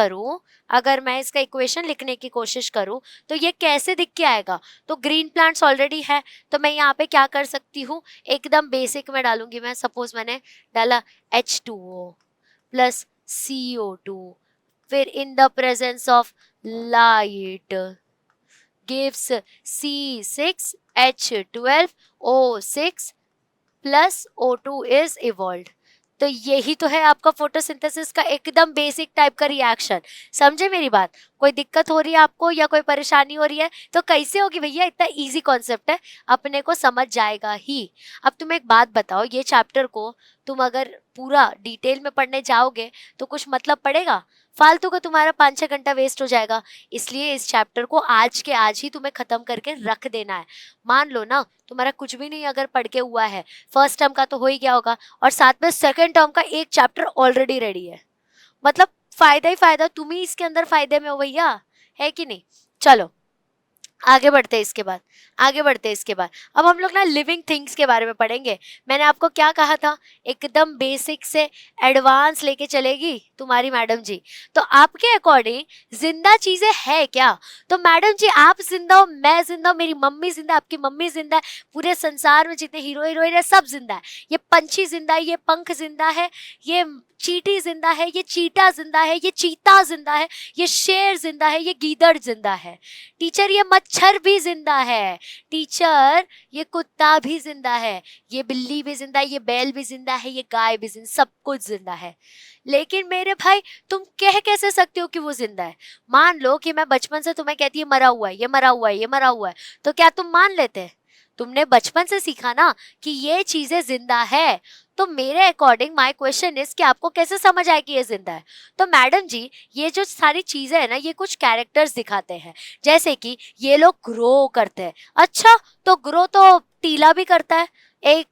करूं, तो ये कैसे दिख के आएगा? तो ग्रीन प्लांट्स ऑलरेडी है, तो मैं यहाँ पे क्या कर सकती हूँ, एकदम बेसिक में डालूंगी मैं। सपोज मैंने डाला H2O प्लस CO2 फिर in the presence of light gives C6H12O6 plus O2 is evolve. तो यही तो है आपका फोटोसिंथेसिस का एकदम बेसिक टाइप का रिएक्शन। समझे मेरी बात? कोई दिक्कत हो रही है आपको या कोई परेशानी हो रही है तो कैसे होगी भैया? इतना इजी कॉन्सेप्ट है, अपने को समझ जाएगा ही। अब तुम एक बात बताओ, ये चैप्टर को तुम अगर पूरा डिटेल में पढ़ने जाओगे तो कुछ मतलब पड़ेगा? फालतू का तुम्हारा 5-6 घंटा वेस्ट हो जाएगा। इसलिए इस चैप्टर को आज के आज ही तुम्हें खत्म करके रख देना है। मान लो ना तुम्हारा कुछ भी नहीं अगर पढ़ के हुआ है, फर्स्ट टर्म का तो हो ही गया होगा, और साथ में सेकंड टर्म का एक चैप्टर ऑलरेडी रेडी है। मतलब फायदा ही फायदा, तुम ही इसके अंदर फायदे में हो भैया, है कि नहीं? चलो आगे बढ़ते हैं इसके बाद, अब हम लोग ना लिविंग थिंग्स के बारे में पढ़ेंगे। मैंने आपको क्या कहा था, एकदम बेसिक से एडवांस लेके चलेगी तुम्हारी मैडम जी। तो आपके अकॉर्डिंग जिंदा चीजें है क्या? तो मैडम जी आप जिंदा हो, मैं जिंदा हूँ, मेरी मम्मी जिंदा, आपकी मम्मी जिंदा है, पूरे संसार में जितने हीरो हीरोइन है सब जिंदा है। ये पंछी जिंदा है, ये पंख जिंदा है, ये चींटी जिंदा है, ये चीता जिंदा है, ये चीता जिंदा है, ये शेर जिंदा है, ये गीदड़ जिंदा है। टीचर ये मच्छर भी जिंदा है, टीचर ये कुत्ता भी जिंदा है, ये बिल्ली भी जिंदा है, ये बैल भी जिंदा है, ये गाय भी जिंदा, सब कुछ जिंदा है। लेकिन मेरे भाई तुम कह कैसे सकते हो कि वो जिंदा है? मान लो कि मैं बचपन से तुम्हें कहती है मरा हुआ है, ये मरा हुआ है, ये मरा हुआ है, तो क्या तुम मान लेते? तुमने बचपन से सीखा ना कि ये चीजें जिंदा है। तो मेरे अकॉर्डिंग माय क्वेश्चन इज कि आपको कैसे समझ आए कि ये जिंदा है? तो मैडम जी ये जो सारी चीजें है ना, ये कुछ कैरेक्टर्स दिखाते हैं, जैसे कि ये लोग ग्रो करते हैं। अच्छा, तो ग्रो तो टीला भी करता है, एक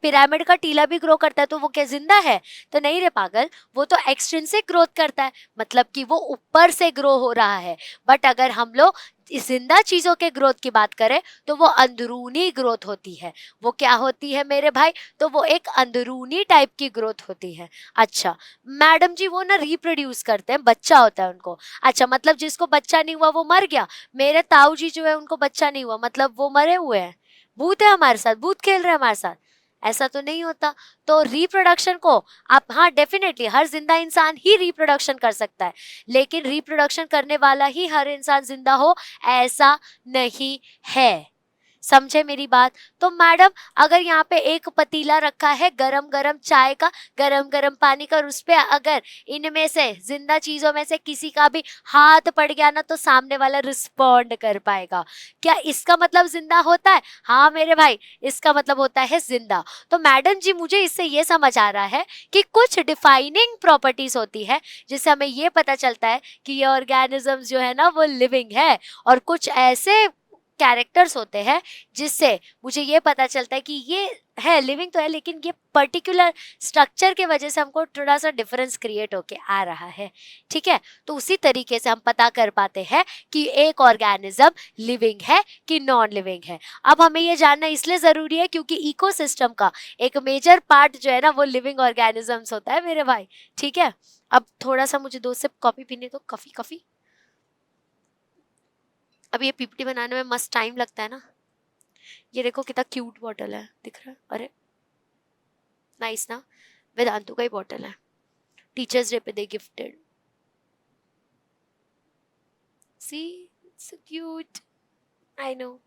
पिरामिड का टीला भी ग्रो करता है, तो वो क्या जिंदा है? तो नहीं रे पागल, वो तो एक्सट्रिंसिक ग्रोथ करता है, मतलब कि वो ऊपर से ग्रो हो रहा है। बट अगर हम लोग जिंदा चीजों के ग्रोथ की बात करें तो वो अंदरूनी ग्रोथ होती है। वो क्या होती है मेरे भाई? तो वो एक अंदरूनी टाइप की ग्रोथ होती है। अच्छा मैडम जी वो ना रिप्रोड्यूस करते हैं, बच्चा होता है उनको। अच्छा मतलब जिसको बच्चा नहीं हुआ वो मर गया? मेरे ताऊ जी जो है उनको बच्चा नहीं हुआ, मतलब वो मरे हुए हैं, भूत है हमारे साथ, भूत खेल रहे हैं हमारे साथ? ऐसा तो नहीं होता। तो रिप्रोडक्शन को आप, हाँ डेफिनेटली हर जिंदा इंसान ही रिप्रोडक्शन कर सकता है, लेकिन रिप्रोडक्शन करने वाला ही हर इंसान जिंदा हो ऐसा नहीं है। समझे मेरी बात? तो मैडम अगर यहाँ पे एक पतीला रखा है गरम गरम चाय का, गरम गरम पानी का, और उस पे अगर इनमें से जिंदा चीजों में से किसी का भी हाथ पड़ गया ना तो सामने वाला रिस्पॉन्ड कर पाएगा। क्या इसका मतलब जिंदा होता है? हाँ मेरे भाई, इसका मतलब होता है जिंदा। तो मैडम जी मुझे इससे ये समझ आ रहा है कि कुछ डिफाइनिंग प्रॉपर्टीज होती है जिससे हमें ये पता चलता है कि ये ऑर्गेनिज्म जो है ना वो लिविंग है, और कुछ ऐसे कैरेक्टर्स होते हैं जिससे मुझे ये पता चलता है कि ये है लिविंग तो है, लेकिन ये पर्टिकुलर स्ट्रक्चर के वजह से हमको थोड़ा सा डिफरेंस क्रिएट होके आ रहा है। ठीक है, तो उसी तरीके से हम पता कर पाते हैं कि एक ऑर्गेनिज्म लिविंग है कि नॉन लिविंग है। अब हमें ये जानना इसलिए जरूरी है क्योंकि इकोसिस्टम का एक मेजर पार्ट जो है ना वो लिविंग ऑर्गेनिजम्स होता है मेरे भाई। ठीक है, अब थोड़ा सा मुझे 2 सिप कॉफी पीने दो, कॉफी। अब ये पीपीटी बनाने में मस्त टाइम लगता है ना। ये देखो कितना क्यूट बॉटल है, दिख रहा है? अरे नाइस ना, वेदांतु का ही बॉटल है, टीचर्स डे पे they gifted. See so cute, I know.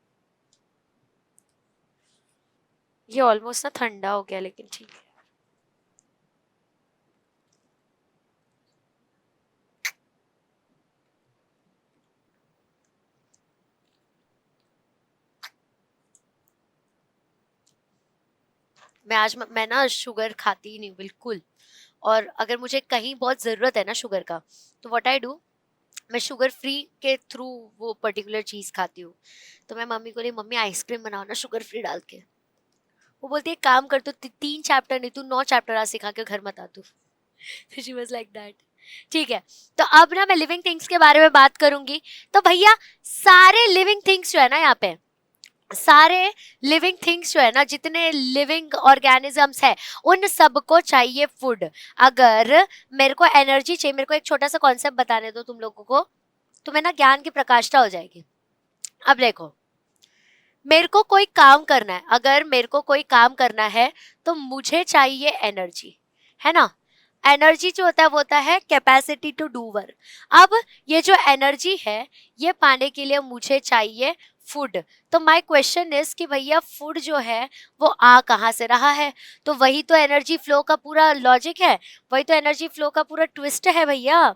ये ऑलमोस्ट ना ठंडा हो गया लेकिन ठीक है। मैं ना शुगर खाती ही नहीं बिल्कुल, और अगर मुझे कहीं बहुत ज़रूरत है ना शुगर का तो व्हाट आई डू, मैं शुगर फ्री के थ्रू वो पर्टिकुलर चीज़ खाती हूँ। तो मैं मम्मी को, मम्मी आइसक्रीम बनाओ ना शुगर फ्री डाल के। वो बोलती है काम कर, तो 3 चैप्टर नहीं तू 9 चैप्टर आज सिखा के घर मत आ तू। She was like that. ठीक है, तो अब ना मैं लिविंग थिंग्स के बारे में बात करूंगी। तो भैया सारे लिविंग थिंग्स जो है ना, यहाँ पे सारे लिविंग थिंग्स जो है ना, जितने लिविंग ऑर्गेनिजम्स है उन सबको चाहिए फूड। अगर मेरे को एनर्जी चाहिए, मेरे को एक छोटा सा कॉन्सेप्ट बताने दो तुम लोगों को, तुम्हें ना ज्ञान की प्रकाष्ठा हो जाएगी। अब देखो, मेरे को कोई काम करना है, अगर मेरे को कोई काम करना है तो मुझे चाहिए एनर्जी, है ना? एनर्जी जो होता है वो होता है कैपेसिटी टू डू वर्क। अब ये जो एनर्जी है ये पाने के लिए मुझे चाहिए फूड। तो माय क्वेश्चन इज कि भैया फूड जो है वो आ कहाँ से रहा है? तो वही तो एनर्जी फ्लो का पूरा लॉजिक है, वही तो एनर्जी फ्लो का पूरा ट्विस्ट है भैया।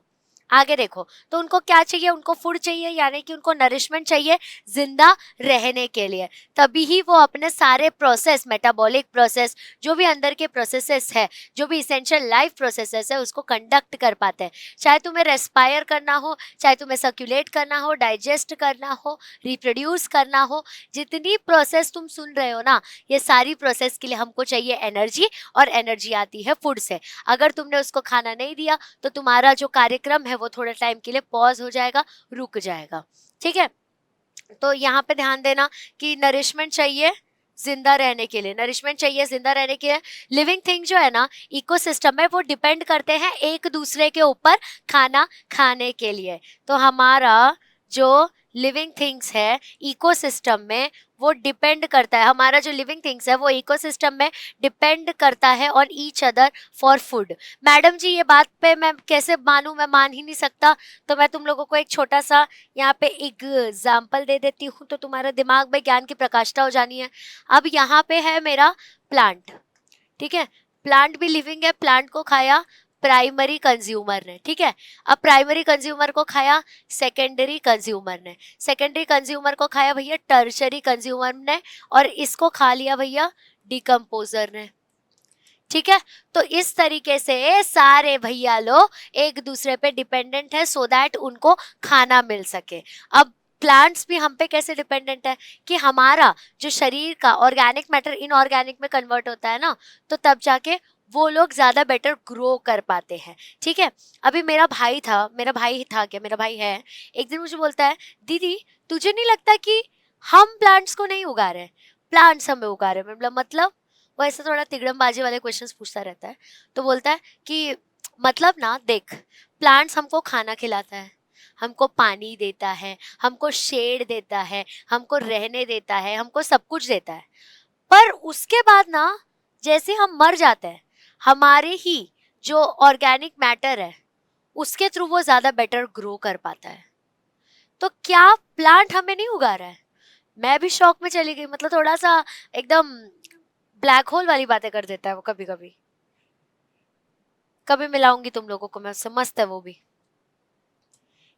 आगे देखो, तो उनको क्या चाहिए? उनको फूड चाहिए, यानी कि उनको नरिशमेंट चाहिए जिंदा रहने के लिए। तभी ही वो अपने सारे प्रोसेस, मेटाबॉलिक प्रोसेस, जो भी अंदर के प्रोसेसेस है, जो भी इसेंशियल लाइफ प्रोसेसेस है, उसको कंडक्ट कर पाते हैं। चाहे तुम्हें रेस्पायर करना हो, चाहे तुम्हें सर्कुलेट करना हो, डाइजेस्ट करना हो, रिप्रोड्यूस करना हो, जितनी प्रोसेस तुम सुन रहे हो ना, ये सारी प्रोसेस के लिए हमको चाहिए एनर्जी, और एनर्जी आती है फूड से। अगर तुमने उसको खाना नहीं दिया तो तुम्हारा जो कार्यक्रम है वो थोड़ा टाइम के लिए पॉज हो जाएगा, रुक जाएगा। ठीक है, तो यहाँ पे ध्यान देना कि नरिशमेंट चाहिए जिंदा रहने के लिए, नरिशमेंट चाहिए जिंदा रहने के लिए। लिविंग थिंग जो है ना इकोसिस्टम में, वो डिपेंड करते हैं एक दूसरे के ऊपर खाना खाने के लिए। तो हमारा जो लिविंग थिंग्स है इकोसिस्टम में वो डिपेंड करता है, हमारा जो लिविंग थिंग्स है वो इकोसिस्टम में डिपेंड करता है on each other for food. Madam ji ये बात पे मैं कैसे मानूं? मैं मान ही नहीं सकता। तो मैं तुम लोगों को एक छोटा सा यहाँ पे एग्जाम्पल दे देती हूँ, तो तुम्हारे दिमाग में ज्ञान की प्रकाष्ठा हो जानी है। अब यहाँ पे है मेरा प्लांट, ठीक है, प्लांट भी लिविंग है, प्लांट को खाया प्राइमरी कंज्यूमर ने, ठीक है। अब प्राइमरी कंज्यूमर को खाया सेकेंडरी कंज्यूमर ने, सेकेंडरी कंज्यूमर को खाया भैया टर्शरी कंज्यूमर ने, और इसको खा लिया भैया डिकम्पोजर ने, ठीक है। तो इस तरीके से सारे भैया लोग एक दूसरे पे डिपेंडेंट है सो दैट उनको खाना मिल सके। अब प्लांट्स भी हम पे कैसे डिपेंडेंट है कि हमारा जो शरीर का ऑर्गेनिक मैटर इनऑर्गेनिक में कन्वर्ट होता है ना, तो तब जाके वो लोग ज्यादा बेटर ग्रो कर पाते हैं, ठीक है। अभी मेरा भाई था क्या, मेरा भाई है, एक दिन मुझे बोलता है दीदी तुझे नहीं लगता कि हम प्लांट्स को नहीं उगा रहे, प्लांट्स हमें उगा रहे हैं? मतलब वो ऐसा थोड़ा तिगड़मबाजी वाले क्वेश्चंस पूछता रहता है। तो बोलता है कि मतलब ना देख, प्लांट्स हमको खाना खिलाता है, हमको पानी देता है, हमको शेड देता है, हमको रहने देता है, हमको सब कुछ देता है, पर उसके बाद ना जैसे हम मर जाते हैं, हमारे ही जो ऑर्गेनिक मैटर है उसके थ्रू वो ज्यादा बेटर ग्रो कर पाता है। तो क्या प्लांट हमें नहीं उगा रहा है? मैं भी शौक में चली गई, मतलब थोड़ा सा एकदम ब्लैक होल वाली बातें कर देता है वो कभी कभी। कभी मिलाऊंगी तुम लोगों को मैं उससे, मस्त है वो भी,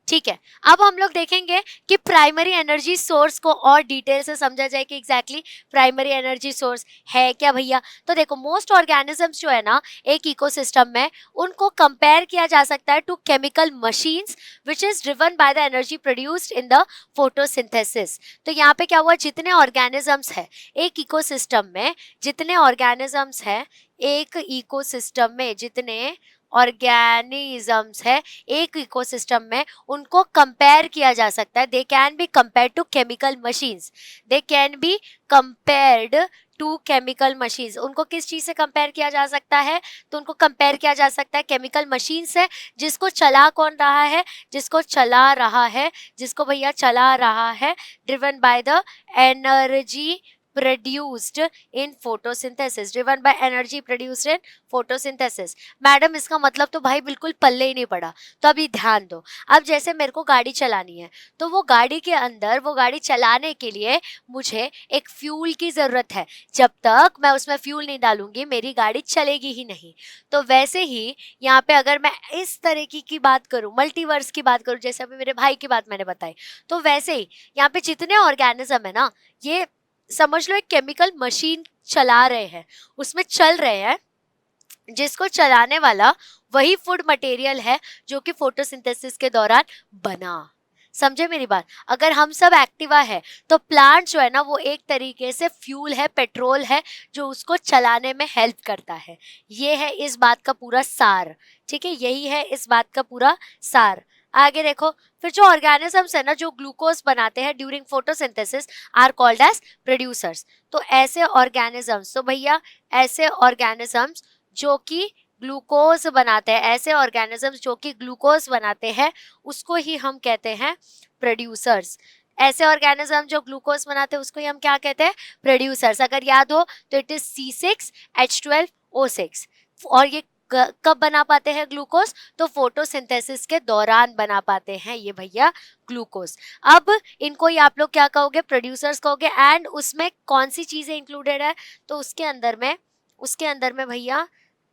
ठीक है। अब हम लोग देखेंगे कि प्राइमरी एनर्जी सोर्स को और डिटेल से समझा जाए कि एग्जैक्टली प्राइमरी एनर्जी सोर्स है क्या भैया। तो देखो मोस्ट ऑर्गेनिजम्स जो है ना एक इकोसिस्टम में, उनको कंपेयर किया जा सकता है to chemical machines which is driven by the energy produced in the photosynthesis. तो यहाँ पे क्या हुआ, जितने ऑर्गेनिजम्स है एक इकोसिस्टम में, जितने ऑर्गेनिजम्स है एक इकोसिस्टम में, जितने ऑर्गेनिजम्स है एक इकोसिस्टम में, उनको कंपेयर किया जा सकता है। They can be compared to chemical machines, they can be compared to chemical machines. उनको किस चीज से कंपेयर किया जा सकता है? तो उनको कंपेयर किया जा सकता है केमिकल मशीन से, जिसको चला कौन रहा है? जिसको चला रहा है, जिसको भैया चला रहा है driven by the energy produced in photosynthesis, driven by energy produced in photosynthesis। Madam इसका मतलब तो भाई बिल्कुल पल्ले ही नहीं पड़ा। तो अभी ध्यान दो, अब जैसे मेरे को गाड़ी चलानी है, तो वो गाड़ी के अंदर, वो गाड़ी चलाने के लिए मुझे एक फ्यूल की जरूरत है। जब तक मैं उसमें फ्यूल नहीं डालूंगी मेरी गाड़ी चलेगी ही नहीं। तो वैसे ही यहाँ पे अगर मैं इस तरीके की बात करूँ, मल्टीवर्स की बात करूँ, जैसे अभी मेरे भाई की बात मैंने बताई, तो वैसे ही यहाँ पे जितने ऑर्गेनिज्म है ना, ये समझ लो एक केमिकल मशीन चला रहे हैं, उसमें चल रहे हैं, जिसको चलाने वाला वही फूड मटेरियल है जो कि फोटोसिंथेसिस के दौरान बना। समझे मेरी बात? अगर हम सब एक्टिवा है तो प्लांट जो है ना वो एक तरीके से फ्यूल है, पेट्रोल है, जो उसको चलाने में हेल्प करता है। ये है इस बात का पूरा सार, ठीक है, यही है इस बात का पूरा सार। आगे देखो, फिर जो ऑर्गेनिजम्स है ना जो ग्लूकोज बनाते हैं during photosynthesis are called as producers. तो ऐसे ऑर्गेनिजम्स, तो भैया ऐसे ऑर्गेनिजम्स जो कि ग्लूकोज बनाते हैं, ऐसे ऑर्गेनिजम्स जो कि ग्लूकोज बनाते हैं, उसको ही हम कहते हैं प्रोड्यूसर्स। ऐसे ऑर्गेनिज्म जो ग्लूकोज बनाते हैं उसको ही हम क्या कहते हैं? प्रोड्यूसर्स। अगर याद हो तो इट इज C6H12O6। और ये कब बना पाते हैं ग्लूकोज? तो फोटोसिंथेसिस के दौरान बना पाते हैं ये भैया ग्लूकोज। अब इनको ही आप लोग क्या कहोगे? प्रोड्यूसर्स कहोगे। एंड उसमें कौन सी चीजें इंक्लूडेड है? तो उसके अंदर में भैया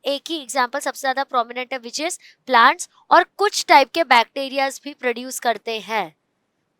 एक ही एग्जाम्पल सबसे ज्यादा प्रोमिनेंट है, विच इज प्लांट्स, और कुछ टाइप के बैक्टीरियाज भी प्रोड्यूस करते हैं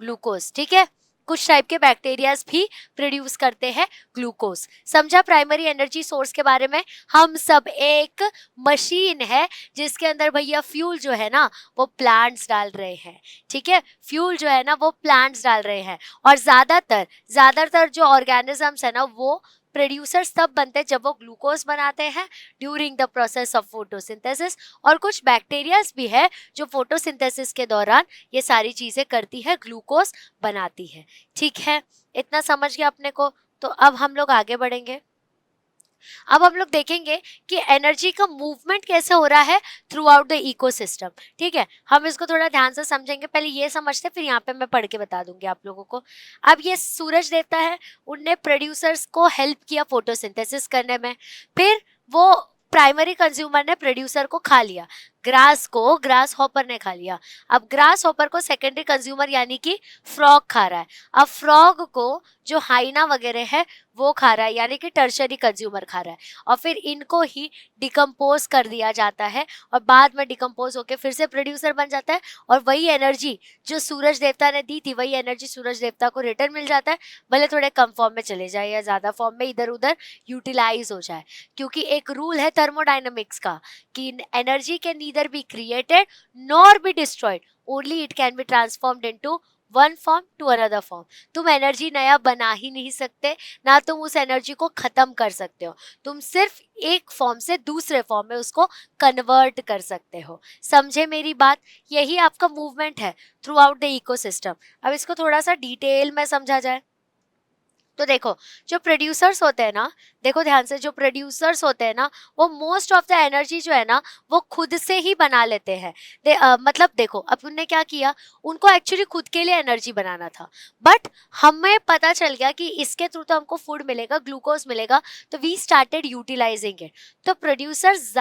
ग्लूकोज। ठीक है, कुछ टाइप के बैक्टीरियाज भी प्रोड्यूस करते हैं ग्लूकोज। समझा प्राइमरी एनर्जी सोर्स के बारे में? हम सब एक मशीन है जिसके अंदर भैया फ्यूल जो है ना वो प्लांट्स डाल रहे हैं। ठीक है, फ्यूल जो है ना वो प्लांट्स डाल रहे हैं। और ज्यादातर जो ऑर्गेनिजम्स है ना वो प्रोड्यूसर्स तब बनते हैं जब वो ग्लूकोज बनाते हैं during the process of photosynthesis. और कुछ बैक्टीरियाज भी है जो फोटोसिंथेसिस के दौरान ये सारी चीजें करती है, ग्लूकोज बनाती है। ठीक है, इतना समझ गया अपने को? तो अब हम लोग आगे बढ़ेंगे। अब हम लोग देखेंगे कि एनर्जी का मूवमेंट कैसे हो रहा है थ्रू आउट द इकोसिस्टम। ठीक है, हम इसको थोड़ा ध्यान से समझेंगे। पहले ये समझते फिर यहाँ पे मैं पढ़ के बता दूंगी आप लोगों को। अब ये सूरज देवता है, उनने प्रोड्यूसर्स को हेल्प किया फोटोसिंथेसिस करने में। फिर वो प्राइमरी कंज्यूमर ने प्रोड्यूसर को खा लिया, ग्रास हॉपर ने खा लिया। अब ग्रास हॉपर को सेकेंडरी कंज्यूमर यानी कि फ्रॉग खा रहा है। अब फ्रॉग को जो हाइना वगैरह है वो खा रहा है यानी कि टर्शरी कंज्यूमर खा रहा है। और फिर इनको ही डिकम्पोज कर दिया जाता है और बाद में डिकम्पोज होकर फिर से प्रोड्यूसर बन जाता है। और वही एनर्जी जो सूरज देवता ने दी थी वही एनर्जी सूरज देवता को रिटर्न मिल जाता है, भले थोड़े कम फॉर्म में चले जाए या ज्यादा फॉर्म में इधर उधर यूटिलाइज हो जाए। क्योंकि एक रूल है थर्मोडाइनमिक्स का कि energy can neither be created nor be destroyed, only it can be transformed into one form to another form. तुम एनर्जी नया बना ही नहीं सकते, ना तुम उस एनर्जी को खत्म कर सकते हो, तुम सिर्फ एक फॉर्म से दूसरे फॉर्म में उसको कन्वर्ट कर सकते हो। समझे मेरी बात? यही आपका मूवमेंट है थ्रू आउट द इकोसिस्टम। अब इसको थोड़ा सा डिटेल में समझा जाए तो देखो, जो प्रोड्यूसर्स होते हैं ना, देखो ध्यान से, जो प्रोड्यूसर्स होते हैं ना वो मोस्ट ऑफ द एनर्जी जो है ना वो खुद से ही बना लेते हैं। मतलब देखो अब उनने क्या किया, उनको एक्चुअली खुद के लिए एनर्जी बनाना था, बट हमें पता चल गया कि इसके थ्रू तो हमको फूड मिलेगा, ग्लूकोज मिलेगा, तो वी स्टार्टेड यूटिलाइजिंग इट। तो प्रोड्यूसर्स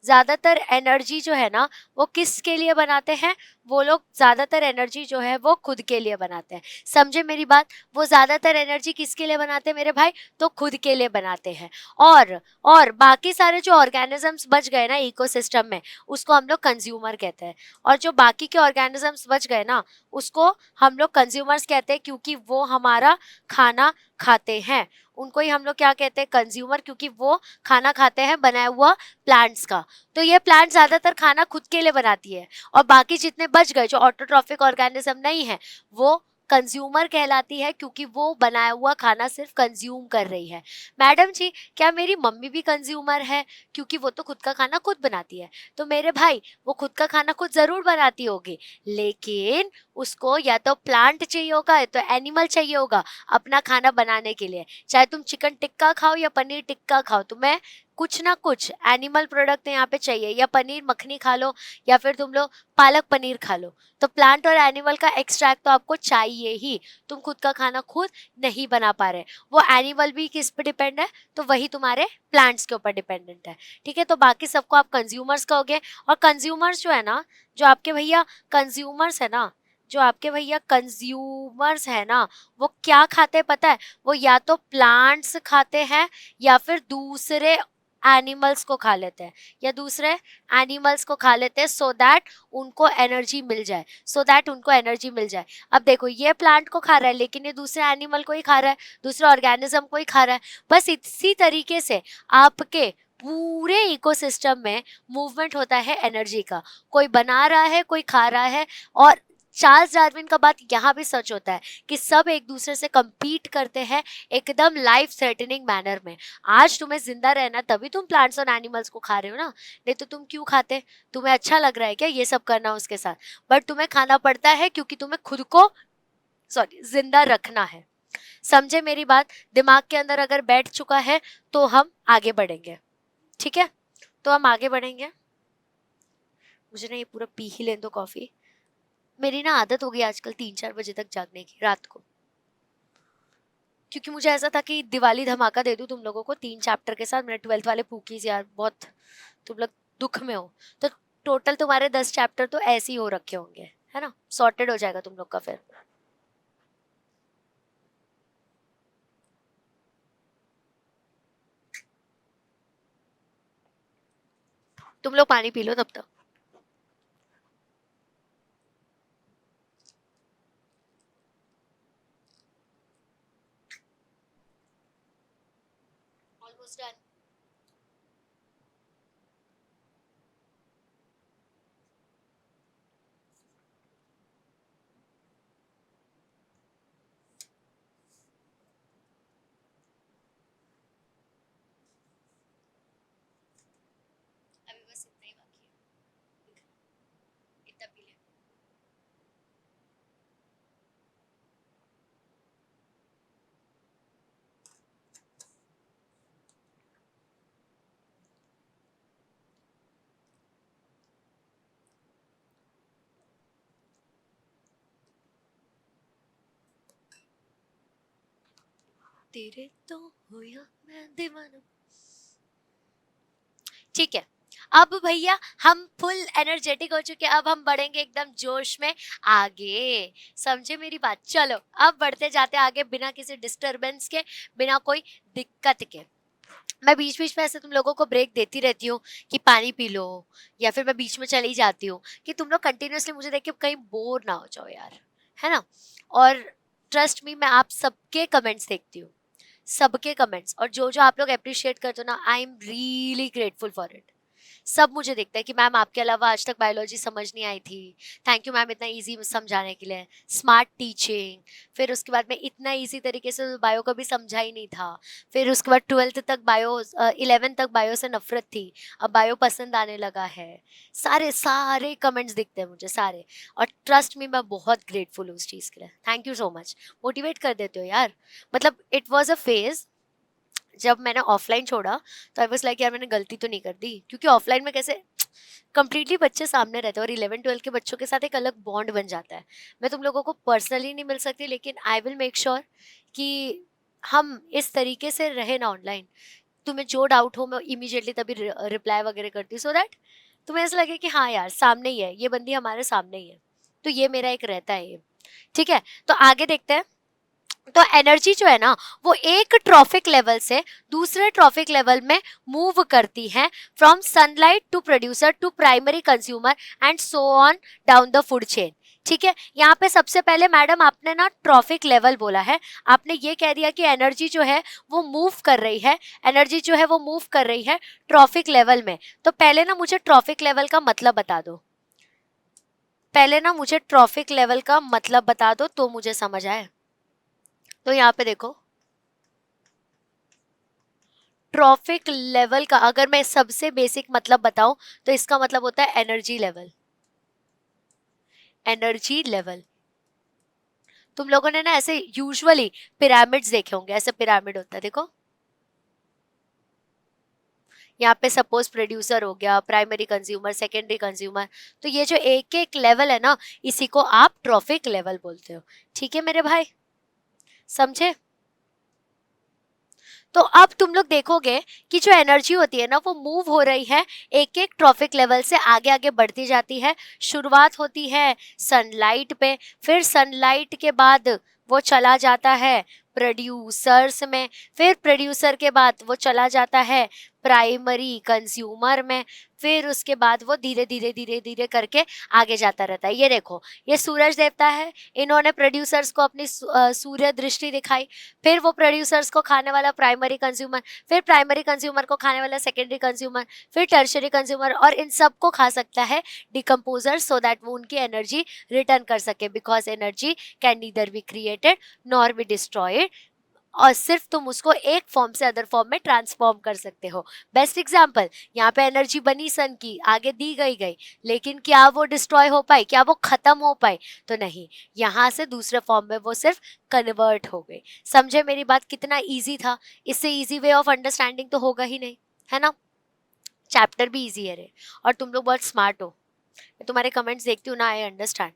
ज्यादातर एनर्जी जो है ना वो किसके लिए बनाते हैं? वो लोग ज्यादातर एनर्जी जो है वो खुद के लिए बनाते हैं। समझे मेरी बात? वो ज्यादातर एनर्जी किसके लिए बनाते हैं मेरे भाई? तो खुद के लिए बनाते हैं। और बाकी सारे जो ऑर्गेनिजम्स बच गए ना इकोसिस्टम में उसको हम लोग कंज्यूमर कहते हैं। और जो बाकी के ऑर्गेनिजम्स बच गए ना उसको हम लोग कंज्यूमर्स कहते हैं, क्योंकि वो हमारा खाना खाते हैं। उनको ही हम लोग क्या कहते हैं? कंज्यूमर, क्योंकि वो खाना खाते हैं बनाया हुआ प्लांट्स का। तो ये प्लांट ज्यादातर खाना खुद के लिए बनाती है और बाकी जितने बच गए जो ऑटोट्रॉफिक ऑर्गेनिज्म नहीं है वो कंज्यूमर कहलाती है, क्योंकि वो बनाया हुआ खाना सिर्फ कंज्यूम कर रही है। मैडम जी क्या मेरी मम्मी भी कंज्यूमर है? क्योंकि वो तो खुद का खाना खुद बनाती है। तो मेरे भाई वो खुद का खाना खुद जरूर बनाती होगी, लेकिन उसको या तो प्लांट चाहिए होगा या तो एनिमल चाहिए होगा अपना खाना बनाने के लिए। चाहे तुम चिकन टिक्का खाओ या पनीर टिक्का खाओ, तुम्हें कुछ ना कुछ एनिमल प्रोडक्ट यहाँ पे चाहिए, या पनीर मखनी खा लो या फिर तुम लोग पालक पनीर खा लो, तो प्लांट और एनिमल का एक्सट्रैक्ट तो आपको चाहिए ही। तुम खुद का खाना खुद नहीं बना पा रहे, वो एनिमल भी किस पे डिपेंड है? तो वही तुम्हारे प्लांट्स के ऊपर डिपेंडेंट है। ठीक है, तो बाकी सबको आप कंज्यूमर्स कहोगे। और कंज्यूमर्स जो है ना, जो आपके भैया कंज्यूमर्स है ना, जो आपके भैया कंज्यूमर्स है ना, वो क्या खाते हैं पता है? वो या तो प्लांट्स खाते हैं या फिर दूसरे एनिमल्स को खा लेते हैं, या दूसरे एनिमल्स को खा लेते हैं सो दैट उनको एनर्जी मिल जाए, अब देखो ये प्लांट को खा रहा है लेकिन ये दूसरे एनिमल को ही खा रहा है, दूसरे ऑर्गेनिज्म को ही खा रहा है। बस इसी तरीके से आपके पूरे इकोसिस्टम में मूवमेंट होता है एनर्जी का, कोई बना रहा है कोई खा रहा है। और चार्ल्स डार्विन का बात यहाँ भी सच होता है कि सब एक दूसरे से compete करते हैं एकदम लाइफ थ्रेटनिंग मैनर में। आज तुम्हें जिंदा रहना तभी तुम प्लांट्स और एनिमल्स को खा रहे हो ना, नहीं तो तुम क्यों खाते? तुम्हें अच्छा लग रहा है क्या ये सब करना उसके साथ? बट तुम्हें खाना पड़ता है क्योंकि तुम्हें खुद को जिंदा रखना है। समझे मेरी बात? दिमाग के अंदर अगर बैठ चुका है तो हम आगे बढ़ेंगे। ठीक है, तो हम आगे बढ़ेंगे। मुझे ना ये पूरा पी ही लेने दो कॉफी। मेरी ना आदत हो गई आजकल 3-4 बजे तक जागने की रात को, क्योंकि मुझे ऐसा था कि दिवाली धमाका दे दूं तुम लोगों को 3 चैप्टर के साथ। मेरे 12th वाले पूकीज यार बहुत, तुम लोग दुख में हो, तो टोटल तुम्हारे 10 चैप्टर तो ऐसे ही हो रखे होंगे, है ना, सॉर्टेड हो जाएगा तुम लोग का फिर। तुम लोग पानी पी लो तब तक। Almost done. अभी बस इतना ही बाकी है, इतना पी ले। तेरे तो होया मैं दीवाना। ठीक है, अब भैया हम फुल एनर्जेटिक हो चुके हैं, अब हम बढ़ेंगे एकदम जोश में आगे। समझे मेरी बात? चलो अब बढ़ते जाते आगे बिना किसी डिस्टरबेंस के, बिना कोई दिक्कत के। मैं बीच बीच में ऐसे तुम लोगों को ब्रेक देती रहती हूँ कि पानी पी लो, या फिर मैं बीच में चली जाती हूँ कि तुम लोग कंटिन्यूअसली मुझे देख के कहीं बोर ना हो जाओ यार, है ना। और ट्रस्ट मी, मैं आप सबके कमेंट्स देखती हूँ, सबके कमेंट्स, और जो जो आप लोग अप्रिशिएट करते हो ना, I am really grateful for it. सब मुझे देखता है कि मैम आपके अलावा आज तक बायोलॉजी समझ नहीं आई थी, थैंक यू मैम इतना इजी समझाने के लिए, स्मार्ट टीचिंग। फिर उसके बाद में इतना इजी तरीके से बायो को भी समझा ही नहीं था। फिर उसके बाद 12th तक बायो, 11th तक बायो से नफरत थी, अब बायो पसंद आने लगा है। सारे सारे कमेंट्स दिखते हैं मुझे, सारे। और ट्रस्ट मी, मैं बहुत ग्रेटफुल हूँ उस चीज़ के लिए, thank you so much. Motivate कर देते हो यार। मतलब इट वॉज अ फेज, जब मैंने ऑफलाइन छोड़ा तो आई वाज लाइक यार मैंने गलती तो नहीं कर दी, क्योंकि ऑफलाइन में कैसे कंप्लीटली बच्चे सामने रहते हैं, और 11 12 के बच्चों के साथ एक अलग बॉन्ड बन जाता है। मैं तुम लोगों को पर्सनली नहीं मिल सकती, लेकिन आई विल मेक श्योर कि हम इस तरीके से रहे ना ऑनलाइन। तुम्हें जो डाउट हो मैं इमीडिएटली तभी रिप्लाई वगैरह करती हूँ, सो दैट तुम्हें ऐसा लगे कि हाँ यार सामने ही है, ये बंदी हमारे सामने ही है। तो ये मेरा एक रहता है ये। ठीक है, तो आगे देखते हैं। तो एनर्जी जो है ना, वो एक ट्रॉफिक लेवल से दूसरे ट्रॉफिक लेवल में मूव करती है, from sunlight to producer to primary consumer and so on down the food chain. ठीक है, यहाँ पे सबसे पहले मैडम आपने ना ट्रॉफिक लेवल बोला है, आपने ये कह दिया कि एनर्जी जो है वो मूव कर रही है, एनर्जी जो है वो मूव कर रही है ट्रॉफिक लेवल में। तो पहले ना मुझे ट्रॉफिक लेवल का मतलब बता दो, पहले ना मुझे ट्रॉफिक लेवल का मतलब बता दो तो मुझे समझ आए। तो यहाँ पे देखो, ट्रॉफिक लेवल का अगर मैं सबसे बेसिक मतलब बताऊं तो इसका मतलब होता है एनर्जी लेवल। एनर्जी लेवल, तुम लोगों ने ना ऐसे यूजुअली पिरामिड्स देखे होंगे, ऐसे पिरामिड होता है देखो, यहाँ पे सपोज प्रोड्यूसर हो गया, प्राइमरी कंज्यूमर, सेकेंडरी कंज्यूमर। तो ये जो एक एक लेवल है ना, इसी को आप ट्रॉफिक लेवल बोलते हो। ठीक है मेरे भाई, समझे? तो अब तुम लोग देखोगे कि जो एनर्जी होती है ना, वो मूव हो रही है एक एक ट्रॉफिक लेवल से आगे आगे बढ़ती जाती है। शुरुआत होती है सनलाइट पे, फिर सनलाइट के बाद वो चला जाता है प्रोड्यूसर्स में, फिर प्रोड्यूसर के बाद वो चला जाता है प्राइमरी कंज्यूमर में, फिर उसके बाद वो धीरे धीरे धीरे धीरे करके आगे जाता रहता है। ये देखो, ये सूरज देवता है, इन्होंने प्रोड्यूसर्स को अपनी सूर्य दृष्टि दिखाई, फिर वो प्रोड्यूसर्स को खाने वाला प्राइमरी कंज्यूमर, फिर प्राइमरी कंज्यूमर को खाने वाला सेकेंडरी कंज्यूमर, फिर टर्शरी कंज्यूमर, और इन सब को खा सकता है डिकम्पोजर, सो दैट वो उनकी एनर्जी रिटर्न कर सके, because energy can neither be created nor be destroyed, और सिर्फ तुम उसको एक फॉर्म से अदर फॉर्म में ट्रांसफॉर्म कर सकते हो। बेस्ट एग्जांपल, यहाँ पे एनर्जी बनी सन की, आगे दी गई, लेकिन क्या वो डिस्ट्रॉय हो पाई, क्या वो खत्म हो पाई? तो नहीं, यहाँ से दूसरे फॉर्म में वो सिर्फ कन्वर्ट हो गई। समझे मेरी बात? कितना ईजी था, इससे ईजी वे ऑफ अंडरस्टैंडिंग तो होगा ही नहीं, है ना। चैप्टर भी ईजी है रे, और तुम लोग बहुत स्मार्ट हो, मैं तुम्हारे कमेंट्स देखती हूँ ना, आई अंडरस्टैंड।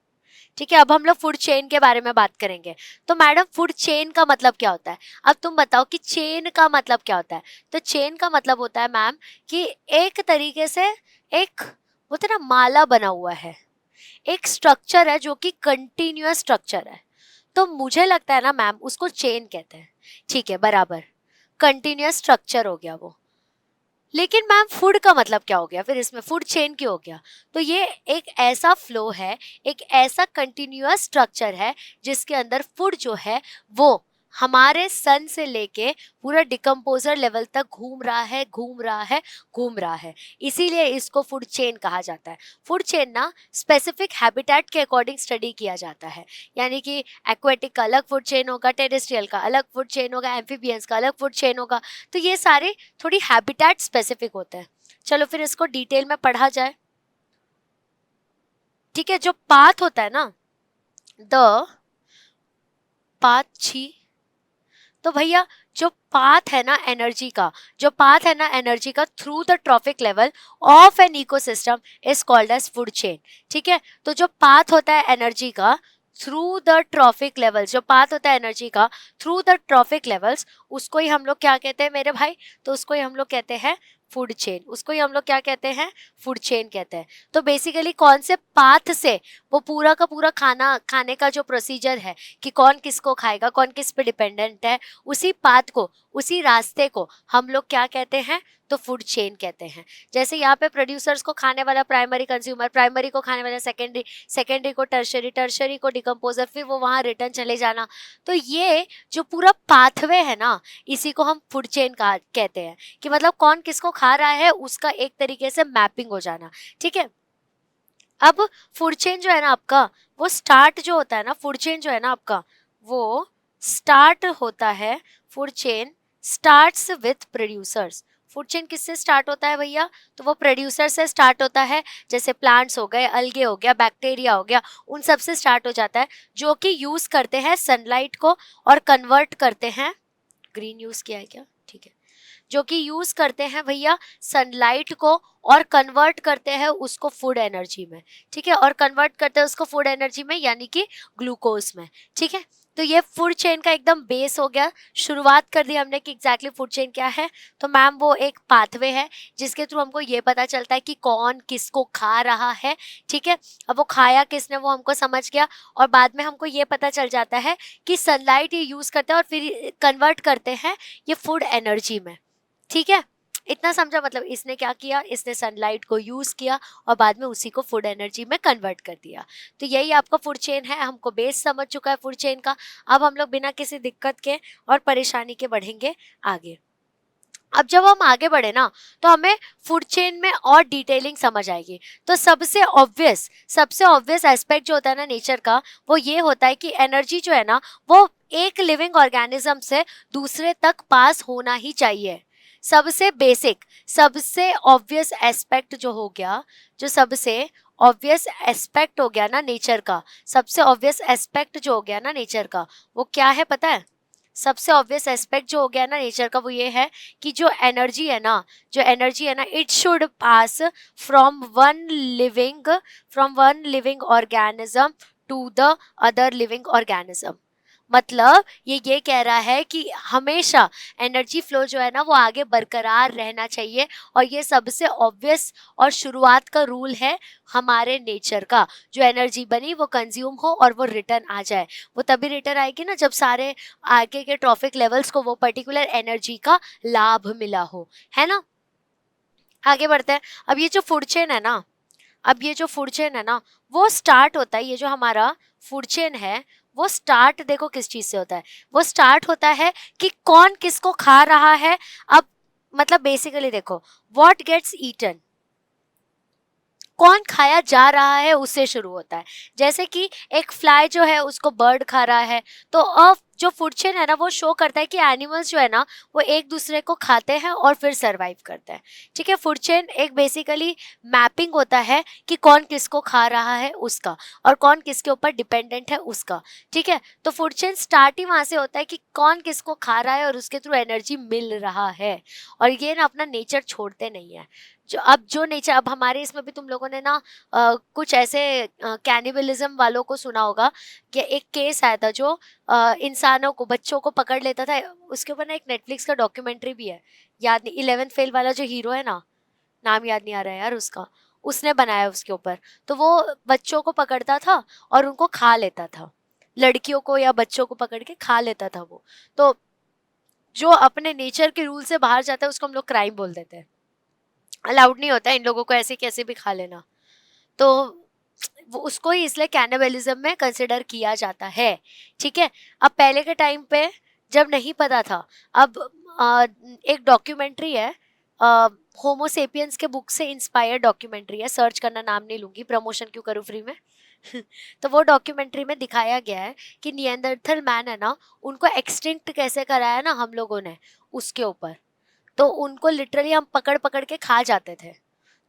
ठीक है, अब हम लोग फूड चेन के बारे में बात करेंगे। तो मैडम फूड चेन का मतलब क्या होता है? अब तुम बताओ कि चेन का मतलब क्या होता है। तो चेन का मतलब होता है मैम कि एक तरीके से एक बोलते ना माला बना हुआ है, एक स्ट्रक्चर है जो कि कंटिन्यूअस स्ट्रक्चर है। तो मुझे लगता है ना मैम उसको चेन कहते हैं। ठीक है, बराबर, कंटिन्यूअस स्ट्रक्चर हो गया वो। लेकिन मैम फूड का मतलब क्या हो गया फिर, इसमें फूड चेन क्यों हो गया? तो ये एक ऐसा फ्लो है, एक ऐसा कंटिन्यूअस स्ट्रक्चर है जिसके अंदर फूड जो है वो हमारे सन से लेके पूरा डिकम्पोजर लेवल तक घूम रहा है, घूम रहा है, घूम रहा है। इसीलिए इसको फूड चेन कहा जाता है। फूड चेन ना स्पेसिफिक हैबिटेट के अकॉर्डिंग स्टडी किया जाता है, यानी कि एक्वेटिक का अलग फूड चेन होगा, टेरेस्ट्रियल का अलग फूड चेन होगा, एम्फीबियंस का अलग फूड चेन होगा। तो ये सारे थोड़ी हैबिटेट स्पेसिफिक होते हैं। चलो फिर इसको डिटेल में पढ़ा जाए। ठीक है, जो पाथ होता है ना, द पाथ छी, तो भैया जो पाथ है ना एनर्जी का, जो पाथ है ना एनर्जी का through the trophic level of an ecosystem is called as food chain. ठीक है, तो जो पाथ होता है एनर्जी का थ्रू द ट्रॉफिक लेवल्स, जो पाथ होता है एनर्जी का थ्रू द ट्रॉफिक लेवल्स, उसको ही हम लोग क्या कहते हैं मेरे भाई? तो उसको ही हम लोग कहते हैं फूड चेन। उसको ही हम लोग क्या कहते हैं? फूड चेन कहते हैं। तो बेसिकली कौन से पाथ से वो पूरा का पूरा खाना खाने का जो प्रोसीजर है कि कौन किसको खाएगा, कौन किस पे डिपेंडेंट है, उसी पाथ को, उसी रास्ते को हम लोग क्या कहते हैं? तो फूड चेन कहते हैं। जैसे यहाँ पे प्रोड्यूसर्स को खाने वाला प्राइमरी कंज्यूमर, प्राइमरी को खाने वाला सेकेंडरी, सेकेंडरी को टर्शरी, टर्शरी को डिकम्पोजर, फिर वो वहाँ रिटर्न चले जाना। तो ये जो पूरा पाथवे है ना, इसी को हम फूड चेन कहते हैं कि मतलब कौन किसको खा रहा है उसका एक तरीके से मैपिंग हो जाना। ठीक है, अब फूड चेन जो है ना आपका, वो स्टार्ट जो होता है ना, फूड चेन जो है ना आपका वो स्टार्ट होता है, food chain starts with producers. Food chain किससे स्टार्ट होता है भैया? तो वो प्रोड्यूसर से स्टार्ट होता है। जैसे प्लांट्स हो गए, अलगे हो गया, बैक्टीरिया हो गया, उन सब से स्टार्ट हो जाता है, जो कि यूज करते हैं सनलाइट को और कन्वर्ट करते हैं। ग्रीन यूज किया है क्या? ठीक है, जो कि यूज करते हैं भैया सनलाइट को और कन्वर्ट करते हैं उसको फूड एनर्जी में। ठीक है, और कन्वर्ट करते हैं उसको फूड एनर्जी में यानी कि ग्लूकोज में। ठीक है, तो ये फूड चेन का एकदम बेस हो गया। शुरुआत कर दी हमने कि एग्जैक्टली फूड चेन क्या है। तो मैम वो एक पाथवे है जिसके थ्रू हमको ये पता चलता है कि कौन किसको खा रहा है। ठीक है, अब वो खाया किसने वो हमको समझ गया, और बाद में हमको ये पता चल जाता है कि सनलाइट ये यूज करते हैं और फिर कन्वर्ट करते हैं ये फूड एनर्जी में। ठीक है, इतना समझा? मतलब इसने क्या किया, इसने सनलाइट को यूज किया और बाद में उसी को फूड एनर्जी में कन्वर्ट कर दिया। तो यही आपका फूड चेन है, हमको बेस समझ चुका है फूड चेन का। अब हम लोग बिना किसी दिक्कत के और परेशानी के बढ़ेंगे आगे। अब जब हम आगे बढ़े ना तो हमें फूड चेन में और डिटेलिंग समझ आएगी। तो सबसे ऑब्वियस एस्पेक्ट जो होता है ना नेचर का, वो ये होता है कि एनर्जी जो है ना वो एक लिविंग ऑर्गेनिज्म से दूसरे तक पास होना ही चाहिए। सबसे बेसिक, सबसे ऑब्वियस एस्पेक्ट जो हो गया, जो सबसे ऑब्वियस एस्पेक्ट हो गया ना नेचर का, सबसे ऑब्वियस एस्पेक्ट जो हो गया ना नेचर का, वो क्या है पता है? सबसे ऑब्वियस एस्पेक्ट जो हो गया ना नेचर का वो ये है कि जो एनर्जी है ना, it should pass from one living organism to the other living organism. मतलब ये कह रहा है कि हमेशा एनर्जी फ्लो जो है ना वो आगे बरकरार रहना चाहिए, और ये सबसे ऑब्वियस और शुरुआत का रूल है हमारे नेचर का। जो एनर्जी बनी वो कंज्यूम हो और वो रिटर्न आ जाए। वो तभी रिटर्न आएगी ना जब सारे आगे के ट्रॉफिक लेवल्स को वो पर्टिकुलर एनर्जी का लाभ मिला हो, है ना। आगे बढ़ते हैं। अब ये जो फूड चेन है ना, वो स्टार्ट होता है, ये जो हमारा फूड चेन है वो स्टार्ट देखो किस चीज से होता है। वो स्टार्ट होता है कि कौन किसको खा रहा है। अब मतलब बेसिकली देखो, व्हाट गेट्स ईटन, कौन खाया जा रहा है उससे शुरू होता है। जैसे कि एक फ्लाई जो है उसको बर्ड खा रहा है, तो अ जो फूड चेन है ना वो शो करता है कि एनिमल्स जो है ना वो एक दूसरे को खाते हैं और फिर सरवाइव करते हैं। ठीक है, फूड चेन एक बेसिकली मैपिंग होता है कि कौन किसको खा रहा है उसका, और कौन किसके ऊपर डिपेंडेंट है उसका। ठीक है, तो फूड चेन स्टार्ट ही वहां से होता है कि कौन किसको खा रहा है और उसके थ्रू एनर्जी मिल रहा है। और ये ना अपना नेचर छोड़ते नहीं है। जो नेचर, अब हमारे इसमें भी तुम लोगों ने ना कुछ ऐसे कैनिबलिज्म वालों को सुना होगा कि एक केस आया था जो इंसानों को, बच्चों को पकड़ लेता था। उसके ऊपर ना एक नेटफ्लिक्स का डॉक्यूमेंट्री भी है, याद नहीं, 11th फेल वाला जो हीरो है ना, नाम याद नहीं आ रहा है यार उसका, उसने बनाया उसके ऊपर। तो वो बच्चों को पकड़ता था और उनको खा लेता था, लड़कियों को या बच्चों को पकड़ के खा लेता था वो। तो जो अपने नेचर के रूल से बाहर जाता है उसको हम लोग क्राइम बोल देते हैं। अलाउड नहीं होता इन लोगों को ऐसे कैसे भी खा लेना। तो वो उसको ही इसलिए कैनिबलिज्म में कंसिडर किया जाता है। ठीक है, अब पहले के टाइम पे जब नहीं पता था, अब एक डॉक्यूमेंट्री है, होमोसेपियंस के बुक से इंस्पायर्ड डॉक्यूमेंट्री है, सर्च करना, नाम नहीं लूंगी, प्रमोशन क्यों करूँ फ्री में। तो वो डॉक्यूमेंट्री में दिखाया गया है कि नियंदरथल मैन है ना, उनको एक्सटिंक्ट कैसे कराया ना हम लोगों ने उसके ऊपर। तो उनको लिटरली हम पकड़ पकड़ के खा जाते थे,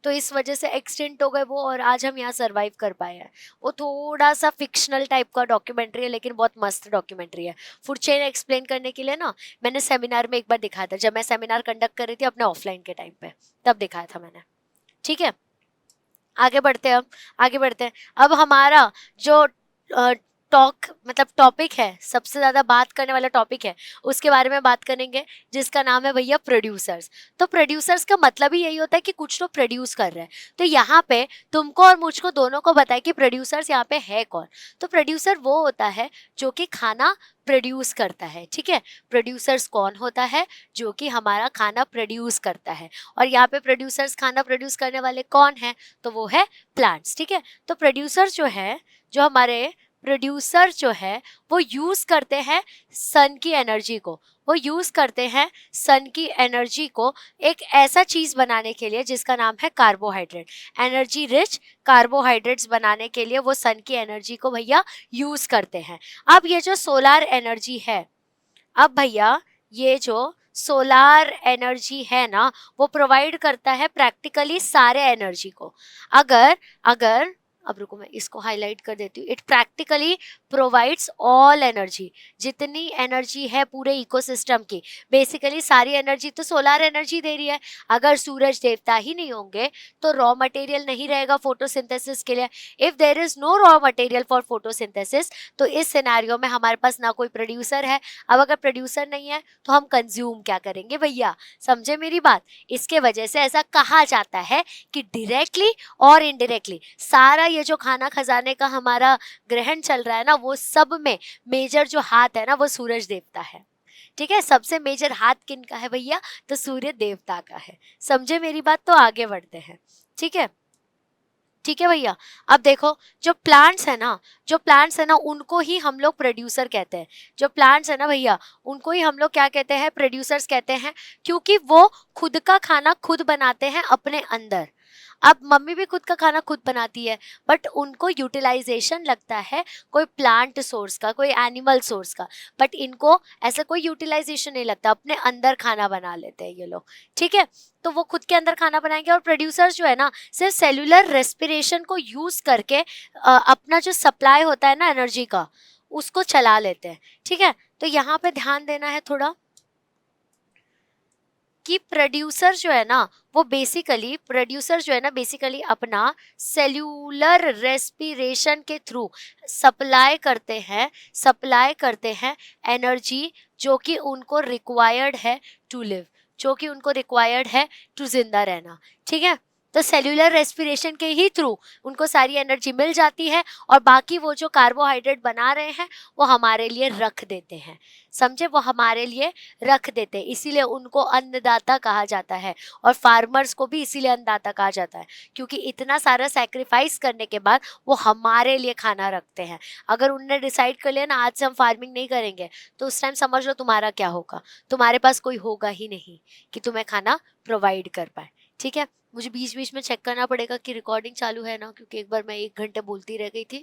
तो इस वजह से एक्सटेंट हो गए वो, और आज हम यहाँ सरवाइव कर पाए हैं। वो थोड़ा सा फिक्शनल टाइप का डॉक्यूमेंट्री है लेकिन बहुत मस्त डॉक्यूमेंट्री है। फूड चेन एक्सप्लेन करने के लिए ना मैंने सेमिनार में एक बार दिखाया था, जब मैं सेमिनार कंडक्ट कर रही थी अपने ऑफलाइन के टाइम पे, तब दिखाया था मैंने। ठीक है, आगे बढ़ते हैं, अब आगे बढ़ते हैं। अब हमारा जो टॉक मतलब टॉपिक है, सबसे ज्यादा बात करने वाला टॉपिक है, उसके बारे में बात करेंगे, जिसका नाम है भैया प्रोड्यूसर्स। तो प्रोड्यूसर्स का मतलब ही यही होता है कि कुछ तो प्रोड्यूस कर रहे हैं। तो यहाँ पे तुमको और मुझको दोनों को बताए कि प्रोड्यूसर्स यहाँ पे है कौन। तो प्रोड्यूसर वो होता है जो कि खाना प्रोड्यूस करता है। ठीक है, प्रोड्यूसर्स कौन होता है? जो कि हमारा खाना प्रोड्यूस करता है। और यहाँ पे प्रोड्यूसर्स, खाना प्रोड्यूस करने वाले कौन है? तो वो है प्लांट्स। ठीक है, तो प्रोड्यूसर्स जो है, जो हमारे प्रोड्यूसर जो है वो यूज करते हैं सन की एनर्जी को, वो यूज करते हैं सन की एनर्जी को एक ऐसा चीज बनाने के लिए जिसका नाम है कार्बोहाइड्रेट। एनर्जी रिच कार्बोहाइड्रेट्स बनाने के लिए वो सन की एनर्जी को भैया यूज करते हैं। अब ये जो सोलार एनर्जी है, अब भैया ये जो सोलार एनर्जी है ना, वो प्रोवाइड करता है प्रैक्टिकली सारे एनर्जी को। अगर अगर अब रुको मैं इसको हाईलाइट कर देती हूँ। It practically provides all energy, जितनी एनर्जी है पूरे इकोसिस्टम की, बेसिकली सारी एनर्जी तो सोलार एनर्जी दे रही है। अगर सूरज देवता ही नहीं होंगे तो रॉ मटेरियल नहीं रहेगा फोटोसिंथेसिस के लिए। If there is no raw material for photosynthesis, तो इस सिनेरियो में हमारे पास ना कोई प्रोड्यूसर है। अब अगर प्रोड्यूसर नहीं है तो हम कंज्यूम क्या करेंगे भैया? समझे मेरी बात? इसके वजह से ऐसा कहा जाता है कि डायरेक्टली और इनडायरेक्टली सारा ये जो खाना खजाने का हमारा ग्रहण चल रहा है ना, वो सब में मेजर जो हाथ है ना वो सूरज देवता है। ठीक है, सबसे मेजर हाथ किन का है भैया? तो सूर्य देवता का है। समझे मेरी बात? तो आगे बढ़ते हैं। ठीक है, ठीक है भैया। अब देखो, जो प्लांट्स है ना, जो प्लांट्स है ना उनको ही हम लोग प्रोड्यूसर कहते हैं। जो प्लांट्स है ना भैया, उनको ही हम लोग क्या कहते हैं? प्रोड्यूसर्स कहते हैं, क्योंकि वो खुद का खाना खुद बनाते हैं अपने अंदर। अब मम्मी भी खुद का खाना खुद बनाती है, बट उनको यूटिलाइजेशन लगता है कोई प्लांट सोर्स का, कोई एनिमल सोर्स का, बट इनको ऐसा कोई यूटिलाइजेशन नहीं लगता, अपने अंदर खाना बना लेते हैं ये लोग। ठीक है, तो वो खुद के अंदर खाना बनाएंगे। और प्रोड्यूसर्स जो है ना, सिर्फ सेलुलर रेस्पिरेशन को यूज करके अपना जो सप्लाई होता है ना एनर्जी का, उसको चला लेते हैं। ठीक है, तो यहाँ पे ध्यान देना है थोड़ा कि प्रोड्यूसर जो है ना, वो बेसिकली प्रोड्यूसर जो है ना बेसिकली अपना सेल्यूलर रेस्पिरेशन के थ्रू सप्लाई करते हैं एनर्जी, जो कि उनको रिक्वायर्ड है टू लिव, जो कि उनको रिक्वायर्ड है टू जिंदा रहना। ठीक है, तो सेल्यूलर रेस्पिरेशन के ही थ्रू उनको सारी एनर्जी मिल जाती है, और बाकी वो जो कार्बोहाइड्रेट बना रहे हैं वो हमारे लिए रख देते हैं। समझे? वो हमारे लिए रख देते हैं, इसीलिए उनको अन्नदाता कहा जाता है। और फार्मर्स को भी इसीलिए अन्नदाता कहा जाता है, क्योंकि इतना सारा सैक्रिफाइस करने के बाद वो हमारे लिए खाना रखते हैं। अगर उनने डिसाइड कर लिया ना आज से हम फार्मिंग नहीं करेंगे, तो उस टाइम समझ लो तुम्हारा क्या होगा। तुम्हारे पास कोई होगा ही नहीं कि तुम्हें खाना प्रोवाइड कर पाए। ठीक है, मुझे बीच बीच में चेक करना पड़ेगा कि रिकॉर्डिंग चालू है ना, क्योंकि एक बार मैं 1 घंटे बोलती रह गई थी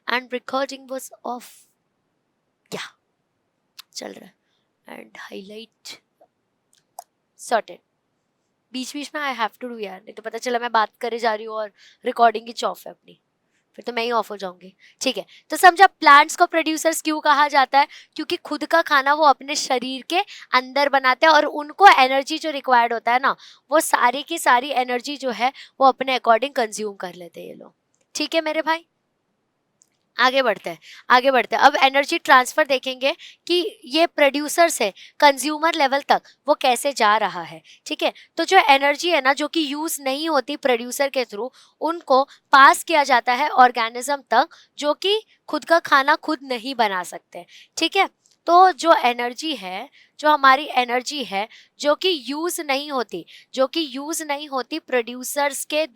एंड रिकॉर्डिंग वाज ऑफ। या चल रहा है एंड हाईलाइट सॉर्टेड। बीच बीच में आई हैव टू डू यार, नहीं तो पता चला मैं बात करे जा रही हूँ और रिकॉर्डिंग ही ऑफ है अपनी, फिर तो मैं ही ऑफ हो जाऊंगी। ठीक है, तो समझा प्लांट्स को प्रोड्यूसर्स क्यों कहा जाता है, क्योंकि खुद का खाना वो अपने शरीर के अंदर बनाते हैं और उनको एनर्जी जो रिक्वायर्ड होता है ना, वो सारी की सारी एनर्जी जो है वो अपने अकॉर्डिंग कंज्यूम कर लेते हैं ये लोग। ठीक है मेरे भाई, आगे बढ़ते हैं, आगे बढ़ते हैं। अब एनर्जी ट्रांसफर देखेंगे कि ये प्रोड्यूसर से कंज्यूमर लेवल तक वो कैसे जा रहा है। ठीक है, तो जो एनर्जी है ना जो कि यूज नहीं होती प्रोड्यूसर के थ्रू, उनको पास किया जाता है ऑर्गेनिज्म तक जो कि खुद का खाना खुद नहीं बना सकते। ठीक है, तो जो एनर्जी है, जो हमारी एनर्जी है जो कि यूज नहीं होती, जो कि यूज नहीं होती प्रोड्यूसर्स के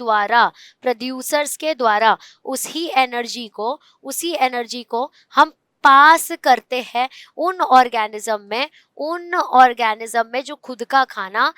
द्वारा उसी एनर्जी को हम पास करते हैं उन ऑर्गेनिज्म में जो खुद का खाना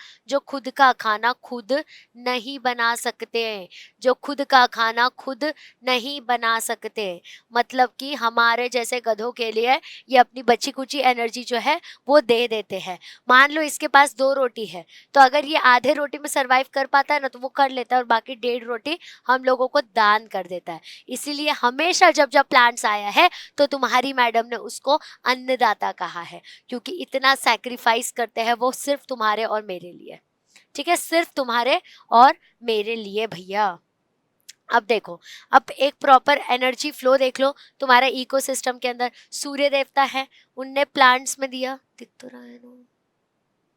खुद नहीं बना सकते, जो खुद का खाना खुद नहीं बना सकते। मतलब कि हमारे जैसे गधों के लिए ये अपनी बची कुची एनर्जी जो है वो दे देते हैं। मान लो इसके पास 2 रोटी है, तो अगर ये आधे रोटी में सरवाइव कर पाता है ना तो वो कर लेता है और बाकी 1.5 रोटी हम लोगों को दान कर देता है। इसीलिए हमेशा जब जब प्लांट्स आया है तो तुम्हारी मैडम ने उसको अन्नदाता कहा है, क्योंकि इतना सैक्रिफाइस करते हैं वो सिर्फ तुम्हारे और मेरे लिए। ठीक है, सिर्फ तुम्हारे और मेरे लिए भैया। अब देखो, अब एक प्रॉपर एनर्जी फ्लो देख लो तुम्हारे इकोसिस्टम के अंदर। सूर्य देवता है, उनने प्लांट्स में दिया, दिख तो रहा है ना,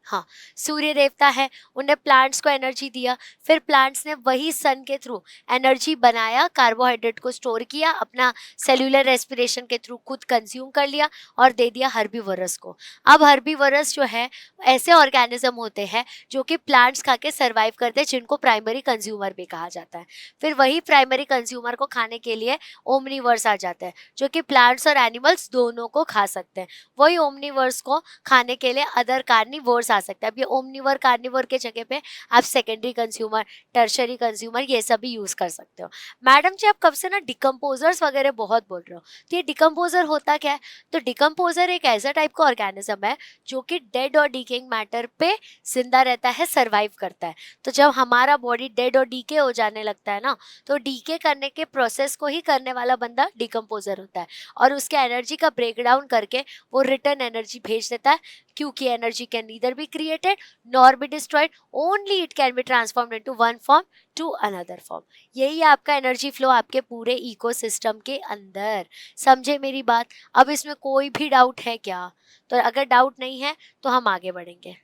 हाँ सूर्य देवता है, उन्हें प्लांट्स को एनर्जी दिया, फिर प्लांट्स ने वही सन के थ्रू एनर्जी बनाया, कार्बोहाइड्रेट को स्टोर किया, अपना सेल्यूलर रेस्पिरेशन के थ्रू खुद कंज्यूम कर लिया और दे दिया हर्बीवोरस को। अब हर्बीवोरस जो है ऐसे ऑर्गेनिज्म होते हैं जो कि प्लांट्स खा के सर्वाइव करते हैं, जिनको प्राइमरी कंज्यूमर भी कहा जाता है। फिर वही प्राइमरी कंज्यूमर को खाने के लिए ओमनीवर्स आ जाते हैं जो कि प्लांट्स और एनिमल्स दोनों को खा सकते हैं। वही ओमनीवर्स को खाने के लिए अदर कार्निवोर्स आ सकता है। अब ये ओमनीवर कार्निवोर के जगह पे आप सेकेंडरी कंज्यूमर, टर्शरी कंज्यूमर ये सब भी यूज कर सकते हो। मैडम जी आप कब से ना डिकम्पोजर्स वगैरह बहुत बोल रहे हो, तो ये डिकम्पोजर होता क्या है? तो डिकम्पोजर एक ऐसा टाइप का ऑर्गेनिज्म है जो कि डेड और डीकेइंग मैटर पे जिंदा रहता है, सर्वाइव करता है। तो जब हमारा बॉडी डेड और डीके हो जाने लगता है ना, तो डीके करने के प्रोसेस को ही करने वाला बंदा डिकम्पोजर होता है और उसके एनर्जी का ब्रेक डाउन करके वो रिटर्न एनर्जी भेज देता है, क्योंकि energy can neither be created nor be destroyed, only it can be transformed into one form to another form. यही है आपका एनर्जी फ्लो आपके पूरे इकोसिस्टम के अंदर। समझे मेरी बात? अब इसमें कोई भी डाउट है क्या? तो अगर डाउट नहीं है तो हम आगे बढ़ेंगे।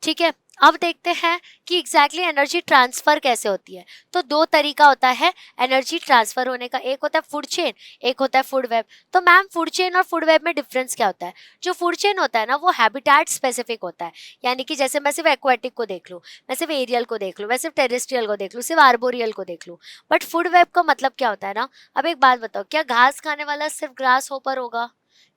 ठीक है, अब देखते हैं कि एग्जैक्टली एनर्जी ट्रांसफर कैसे होती है। तो 2 तरीका होता है एनर्जी ट्रांसफर होने का, एक होता है फूड चेन, एक होता है फूड वेब। तो मैम फूड चेन और फूड वेब में डिफरेंस क्या होता है? जो फूड चेन होता है ना वो हैबिटेट स्पेसिफिक होता है, यानी कि जैसे मैं सिर्फ एक्वाटिक को देख लूँ, मैं सिर्फ एरियल को देख लूँ, मैं सिर्फ टेरेस्ट्रियल को देख लूँ, सिर्फ आर्बोरियल को देख लूँ। बट फूड वेब का मतलब क्या होता है ना, अब एक बात बताओ, क्या घास खाने वाला सिर्फ ग्रास होपर होगा?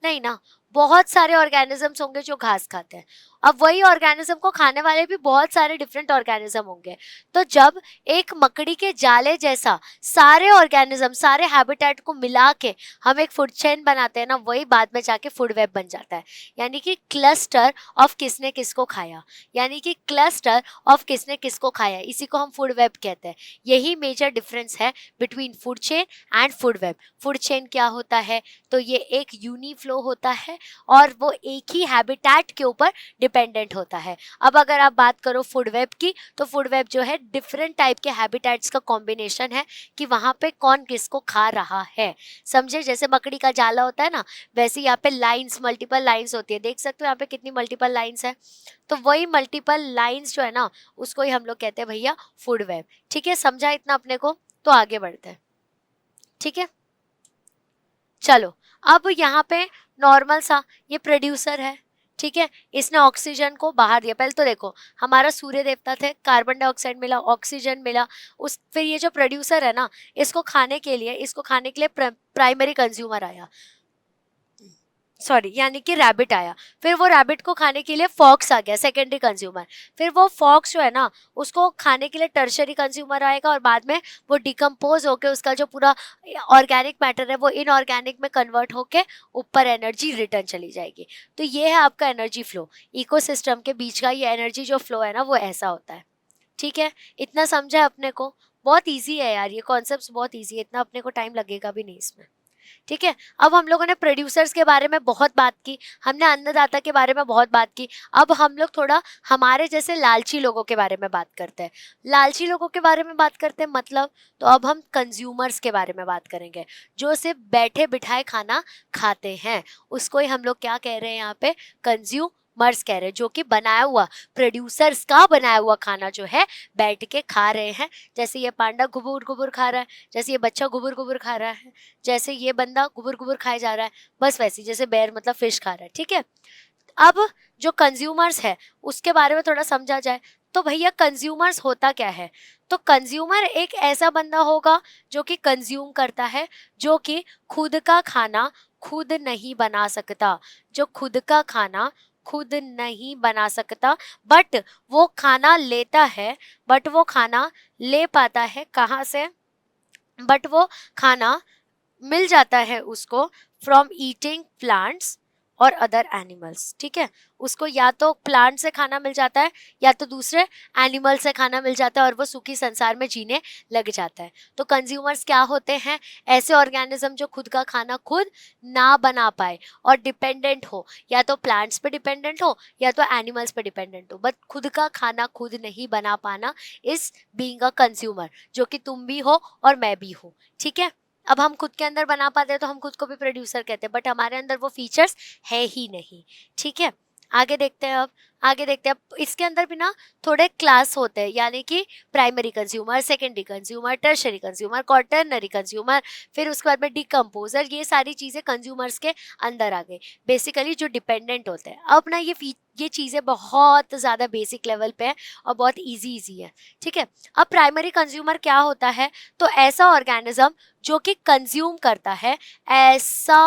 नहीं ना, बहुत सारे ऑर्गेनिजम्स होंगे जो घास खाते हैं। अब वही ऑर्गेनिज्म को खाने वाले भी बहुत सारे डिफरेंट ऑर्गेनिज्म होंगे। तो जब एक मकड़ी के जाले जैसा सारे ऑर्गेनिज्म, सारे हैबिटेट को मिला के हम एक फूड चेन बनाते हैं ना, वही बाद में जाके फूड वेब बन जाता है। यानी कि क्लस्टर ऑफ किसने किसको खाया, यानी कि क्लस्टर ऑफ किसने किसको खाया, इसी को हम फूड वेब कहते हैं। यही मेजर डिफरेंस है between food chain and food web. Food chain क्या होता है? तो ये एक यूनिफ्लो होता है और वो एक ही हैबिटेट के ऊपर डिपेंडेंट होता है। अब अगर आप बात करो फूड वेब की, तो फूड वेब जो है डिफरेंट टाइप के हैबिटेट्स का कॉम्बिनेशन है कि वहाँ पे कौन किसको खा रहा है। समझे? जैसे मकड़ी का जाला होता है ना, वैसे यहाँ पे लाइंस, मल्टीपल लाइंस होती है। देख सकते हो यहाँ पे कितनी मल्टीपल लाइंस है। तो वही मल्टीपल लाइंस जो है ना उसको ही हम लोग कहते हैं भैया फूड वेब। ठीक है, समझा इतना अपने को? तो आगे बढ़ते हैं। ठीक है, चलो अब यहाँ पे नॉर्मल सा ये प्रोड्यूसर है। ठीक है, इसने ऑक्सीजन को बाहर दिया। पहले तो देखो हमारा सूर्य देवता थे, कार्बन डाइऑक्साइड मिला, ऑक्सीजन मिला, उस फिर ये जो प्रोड्यूसर है ना, इसको खाने के लिए प्राइमरी कंज्यूमर आया। प्राइमरी कंज्यूमर क्या है? जो कि हमारा सूर्य देवता है, कार्बन डाइऑक्साइड को बाहर दिया, ऑक्सीजन को अंदर दिया, फिर ये जो प्रोड्यूसर है ना इसको खाने के लिए, इसको खाने के लिए प्राइमरी कंज्यूमर आया। इसको खाने के लिए प्राइमरी कंज्यूमर आया, सॉरी यानी कि रैबिट आया, फिर वो रैबिट को खाने के लिए फॉक्स आ गया, सेकेंडरी कंज्यूमर। फिर वो फॉक्स जो है ना उसको खाने के लिए टर्शरी कंज्यूमर आएगा, और बाद में वो डिकम्पोज होके उसका जो पूरा ऑर्गेनिक मैटर है वो इनऑर्गेनिक में कन्वर्ट होके ऊपर एनर्जी रिटर्न चली जाएगी। तो ये है आपका एनर्जी फ्लो, इकोसिस्टम के बीच का ये एनर्जी जो फ्लो है ना वो ऐसा होता है। ठीक है, इतना समझा है अपने को? बहुत ईजी है यार, ये कॉन्सेप्ट बहुत ईजी है, इतना अपने को टाइम लगेगा भी नहीं इसमें। ठीक है, अब हम लोगों ने प्रोड्यूसर्स के बारे में बहुत बात की, हमने अन्नदाता के बारे में बहुत बात की। अब हम लोग थोड़ा हमारे जैसे लालची लोगों के बारे में बात करते हैं। लालची लोगों के बारे में बात करते हैं मतलब, तो अब हम कंज्यूमर्स के बारे में बात करेंगे, जो सिर्फ बैठे बिठाए खाना खाते हैं। उसको ही हम लोग क्या कह रहे हैं यहाँ पे, कंज्यूमर्स कह रहे हैं, जो कि बनाया हुआ, प्रोड्यूसर्स का बनाया हुआ खाना जो है बैठ के खा रहे हैं। जैसे ये पांडा घुबुर घुबुर खा रहा है, जैसे ये बच्चा घुबुर घुबुर खा रहा है, जैसे ये बंदा गुबुर गुबुर खाए जा रहा है, बस वैसे जैसे बेर मतलब फिश खा रहा है। ठीक है, अब जो कंज्यूमर्स है उसके बारे में थोड़ा समझा जाए। तो भैया कंज्यूमर्स होता क्या है? तो कंज्यूमर एक ऐसा बंदा होगा जो कि कंज्यूम करता है, जो कि खुद का खाना खुद नहीं बना सकता, जो खुद का खाना खुद नहीं बना सकता, बट वो खाना लेता है। बट वो खाना ले पाता है कहाँ से? बट वो खाना मिल जाता है उसको फ्रॉम ईटिंग प्लांट्स और अदर एनिमल्स। ठीक है, उसको या तो प्लांट से खाना मिल जाता है या तो दूसरे एनिमल से खाना मिल जाता है, और वो सुखी संसार में जीने लग जाता है। तो कंज्यूमर्स क्या होते हैं? ऐसे ऑर्गेनिज्म जो खुद का खाना खुद ना बना पाए और डिपेंडेंट हो, या तो प्लांट्स पे डिपेंडेंट हो या तो एनिमल्स पे डिपेंडेंट हो, बट खुद का खाना खुद नहीं बना पाना इज बीइंग अ कंज्यूमर, जो कि तुम भी हो और मैं भी हूँ। ठीक है, अब हम खुद के अंदर बना पाते हैं तो हम खुद को भी प्रोड्यूसर कहते हैं, बट हमारे अंदर वो फीचर्स है ही नहीं। ठीक है, आगे देखते हैं। अब आगे देखते हैं, अब इसके अंदर भी ना थोड़े क्लास होते हैं, यानी कि primary consumer, secondary consumer, tertiary consumer, quaternary consumer, फिर उसके बाद में डिकम्पोजर। ये सारी चीज़ें कंज्यूमर्स के अंदर आ गई, बेसिकली जो डिपेंडेंट होते हैं। अब ना ये चीज़ें बहुत ज़्यादा बेसिक लेवल पे है और बहुत इजी है। ठीक है, अब प्राइमरी कंज्यूमर क्या होता है? तो ऐसा ऑर्गेनिज्म जो कि कंज्यूम करता है, ऐसा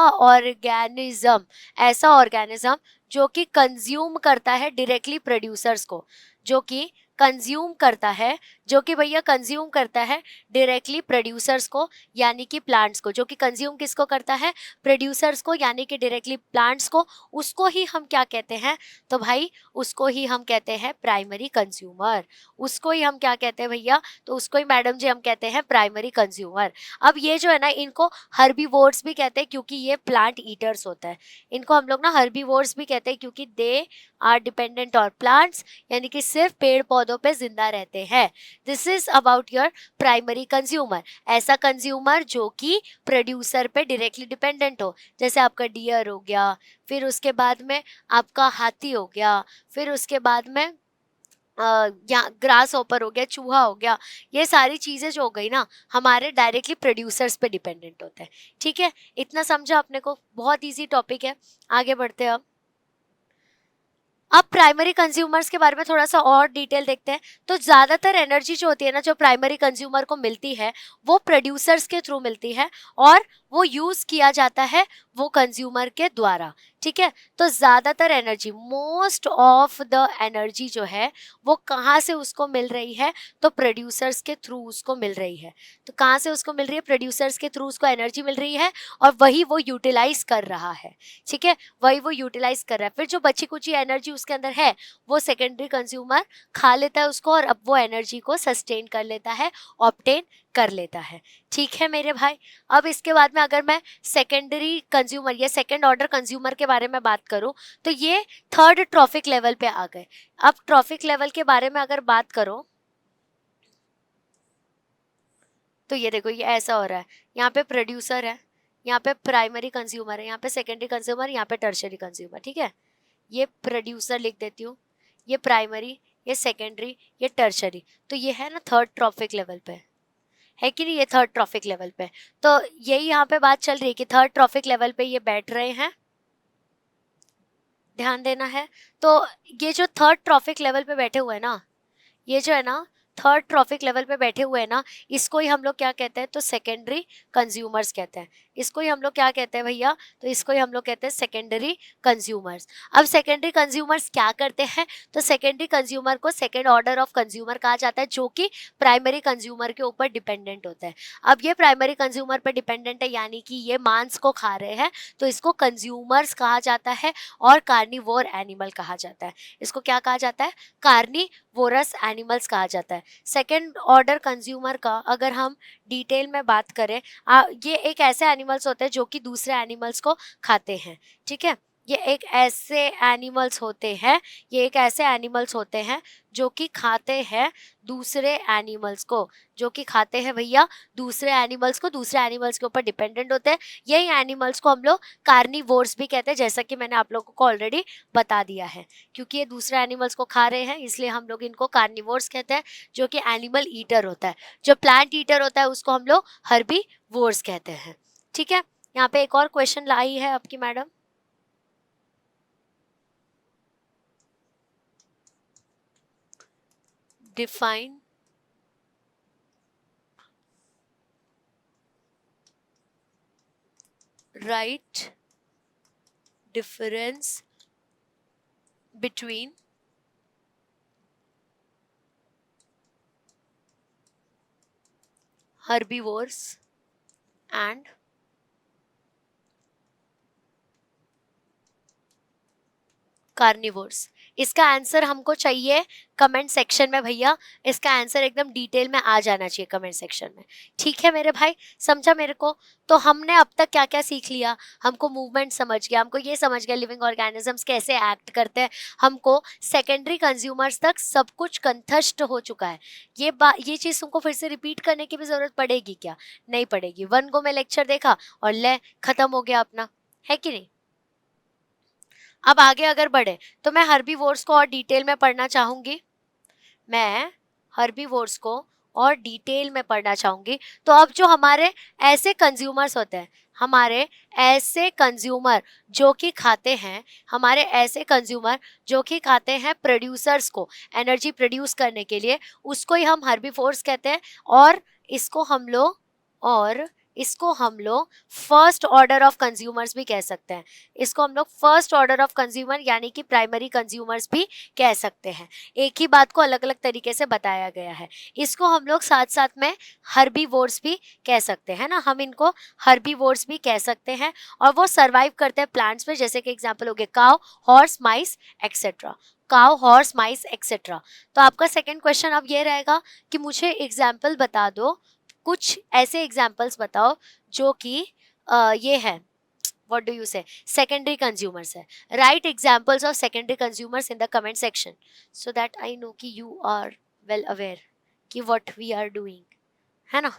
ऑर्गेनिज्म जो कि कंज्यूम करता है डायरेक्टली प्रोड्यूसर्स को, जो कि कंज्यूम करता है, जो कि भैया कंज्यूम करता है डायरेक्टली प्रोड्यूसर्स को, यानी कि प्लांट्स को। जो कि कंज्यूम किसको करता है? प्रोड्यूसर्स को, यानी कि डायरेक्टली प्लांट्स को। उसको ही हम क्या कहते हैं? तो भाई उसको ही हम कहते हैं प्राइमरी कंज्यूमर। उसको ही हम क्या कहते हैं भैया? तो उसको ही मैडम जी हम कहते हैं प्राइमरी कंज्यूमर। अब ये जो है ना, इनको हर्बीवोर्स भी कहते हैं क्योंकि ये प्लांट ईटर्स होता है। इनको हम लोग ना हर्बीवोर्स भी कहते हैं क्योंकि they are dependent on plants, यानी कि सिर्फ पेड़ पौधों पे जिंदा रहते हैं। This is about your primary consumer, ऐसा कंज्यूमर जो कि प्रोड्यूसर पे डायरेक्टली डिपेंडेंट हो। जैसे आपका डियर हो गया, फिर उसके बाद में आपका हाथी हो गया, फिर उसके बाद में या ग्रास हॉपर हो गया, चूहा हो गया। ये सारी चीजें जो हो गई ना, हमारे डायरेक्टली प्रोड्यूसर्स पे डिपेंडेंट होते हैं। ठीक है, इतना समझा अपने को? बहुत इजी टॉपिक है, आगे बढ़ते हैं। अब प्राइमरी कंज्यूमर्स के बारे में थोड़ा सा और डिटेल देखते हैं। तो ज्यादातर एनर्जी जो होती है ना, जो प्राइमरी कंज्यूमर को मिलती है, वो प्रोड्यूसर्स के थ्रू मिलती है, और वो यूज किया जाता है वो कंज्यूमर के द्वारा। ठीक है, तो ज्यादातर energy, most of the energy जो है वो कहाँ से उसको मिल रही है? तो प्रोड्यूसर्स के थ्रू उसको मिल रही है। तो कहाँ से उसको मिल रही है? प्रोड्यूसर्स के थ्रू उसको एनर्जी मिल रही है, और वही वो यूटिलाइज कर रहा है। ठीक है, वही वो यूटिलाइज कर रहा है। फिर जो बची कुची एनर्जी उसके अंदर है, वो सेकेंडरी कंज्यूमर खा लेता है उसको, और अब वो एनर्जी को सस्टेन कर लेता है, ऑब्टेन कर लेता है। ठीक है मेरे भाई, अब इसके बाद में अगर मैं सेकेंडरी कंज्यूमर या सेकेंड ऑर्डर कंज्यूमर के बारे में बात करूं, तो ये थर्ड ट्रॉफिक लेवल पे आ गए। अब ट्रॉफिक लेवल के बारे में अगर बात करो, तो ये देखो, ये ऐसा हो रहा है, यहाँ पे प्रोड्यूसर है, यहाँ पे प्राइमरी कंज्यूमर है, यहाँ पे सेकेंडरी कंज्यूमर, यहाँ पे टर्शरी कंज्यूमर। ठीक है, ये प्रोड्यूसर लिख देती हूँ, ये प्राइमरी, ये सेकेंडरी, ये टर्शरी। तो ये है ना थर्ड ट्रॉफिक लेवल पे, है कि नहीं? ये थर्ड ट्रॉफिक लेवल पे। तो यही यहाँ पे बात चल रही है कि थर्ड ट्रॉफिक लेवल पे ये बैठ रहे हैं, ध्यान देना है। तो ये जो थर्ड ट्रॉफिक लेवल पे बैठे हुए हैं ना, ये जो है ना थर्ड ट्रॉफिक लेवल पे बैठे हुए हैं ना, इसको ही हम लोग क्या कहते हैं? तो सेकेंडरी कंज्यूमर्स कहते हैं। इसको ही हम लोग क्या कहते हैं भैया, तो इसको ही हम लोग कहते हैं सेकेंडरी कंज्यूमर्स। अब सेकेंडरी कंज्यूमर्स क्या करते हैं, तो सेकेंडरी कंज्यूमर को सेकेंड ऑर्डर ऑफ कंज्यूमर कहा जाता है, जो कि प्राइमरी कंज्यूमर के ऊपर डिपेंडेंट होता है। अब ये प्राइमरी कंज्यूमर पर डिपेंडेंट है, यानी कि ये मांस को खा रहे हैं, तो इसको कंज्यूमर्स कहा जाता है और कार्निवोर एनिमल कहा जाता है। इसको क्या कहा जाता है, कार्निवोरस एनिमल्स कहा जाता है। सेकेंड ऑर्डर कंज्यूमर का अगर हम डिटेल में बात करें, ये एक ऐसे एनिमल्स होते हैं जो कि दूसरे एनिमल्स को खाते हैं, ठीक है। ये एक ऐसे एनिमल्स होते हैं, ये एक ऐसे एनिमल्स होते हैं जो कि खाते हैं दूसरे एनिमल्स को, जो कि खाते हैं भैया दूसरे एनिमल्स को, दूसरे एनिमल्स के ऊपर डिपेंडेंट होते हैं। यही एनिमल्स को हम लोग कार्निवोर्स भी कहते हैं, जैसा कि मैंने आप लोगों को ऑलरेडी बता दिया है। क्योंकि ये दूसरे एनिमल्स को खा रहे हैं, इसलिए हम लोग इनको कार्निवोर्स कहते हैं, जो कि एनिमल ईटर होता है। जो प्लांट ईटर होता है उसको हम लोग हर्बीवोर्स कहते हैं, ठीक है। यहाँ पे एक और क्वेश्चन लाई है आपकी madam, define right difference between herbivores and carnivores. इसका आंसर हमको चाहिए कमेंट सेक्शन में भैया, इसका आंसर एकदम डिटेल में आ जाना चाहिए कमेंट सेक्शन में, ठीक है मेरे भाई, समझा मेरे को। तो हमने अब तक क्या क्या सीख लिया, हमको मूवमेंट समझ गया, हमको ये समझ गया लिविंग ऑर्गेनिजम्स कैसे एक्ट करते हैं, हमको सेकेंडरी कंज्यूमर्स तक सब कुछ कंठस्थ हो चुका है। ये चीज़ तुमको फिर से रिपीट करने की भी ज़रूरत पड़ेगी क्या, नहीं पड़ेगी। वन गो में लेक्चर देखा और ले खत्म हो गया अपना, है कि नहीं। अब आगे अगर बढ़े तो मैं हर्बीवोर्स को और डिटेल में पढ़ना चाहूंगी, मैं हर्बीवोर्स को और डिटेल में पढ़ना चाहूंगी। तो अब जो हमारे ऐसे कंज्यूमर्स होते हैं, हमारे ऐसे कंज्यूमर जो कि खाते हैं, हमारे ऐसे कंज्यूमर जो कि खाते हैं प्रोड्यूसर्स को एनर्जी प्रोड्यूस करने के लिए, उसको ही हम हर्बीवोर्स कहते हैं। और इसको हम लोग फर्स्ट ऑर्डर ऑफ कंज्यूमर्स भी कह सकते हैं। इसको हम लोग फर्स्ट ऑर्डर ऑफ कंज्यूमर यानी कि प्राइमरी कंज्यूमर्स भी कह सकते हैं। एक ही बात को अलग अलग तरीके से बताया गया है। इसको हम लोग साथ साथ में हर्बीवोर्स भी कह सकते हैं ना, हम इनको हर्बीवोर्स भी कह सकते हैं। और वो सर्वाइव करते हैं प्लांट्स पे, जैसे कि एग्जाम्पल हो गए काउ, हॉर्स, माइस एक्सेट्रा। काउ, हॉर्स, माइस एक्सेट्रा। तो आपका सेकेंड क्वेश्चन अब ये रहेगा कि मुझे एग्जाम्पल बता दो, कुछ ऐसे एग्जाम्पल्स बताओ जो कि ये है, व्हाट डू यू से, सेकेंडरी कंज्यूमर्स है। Right examples of secondary consumers in the comment section so that I know कि यू आर वेल अवेयर कि व्हाट वी आर डूइंग, है ना।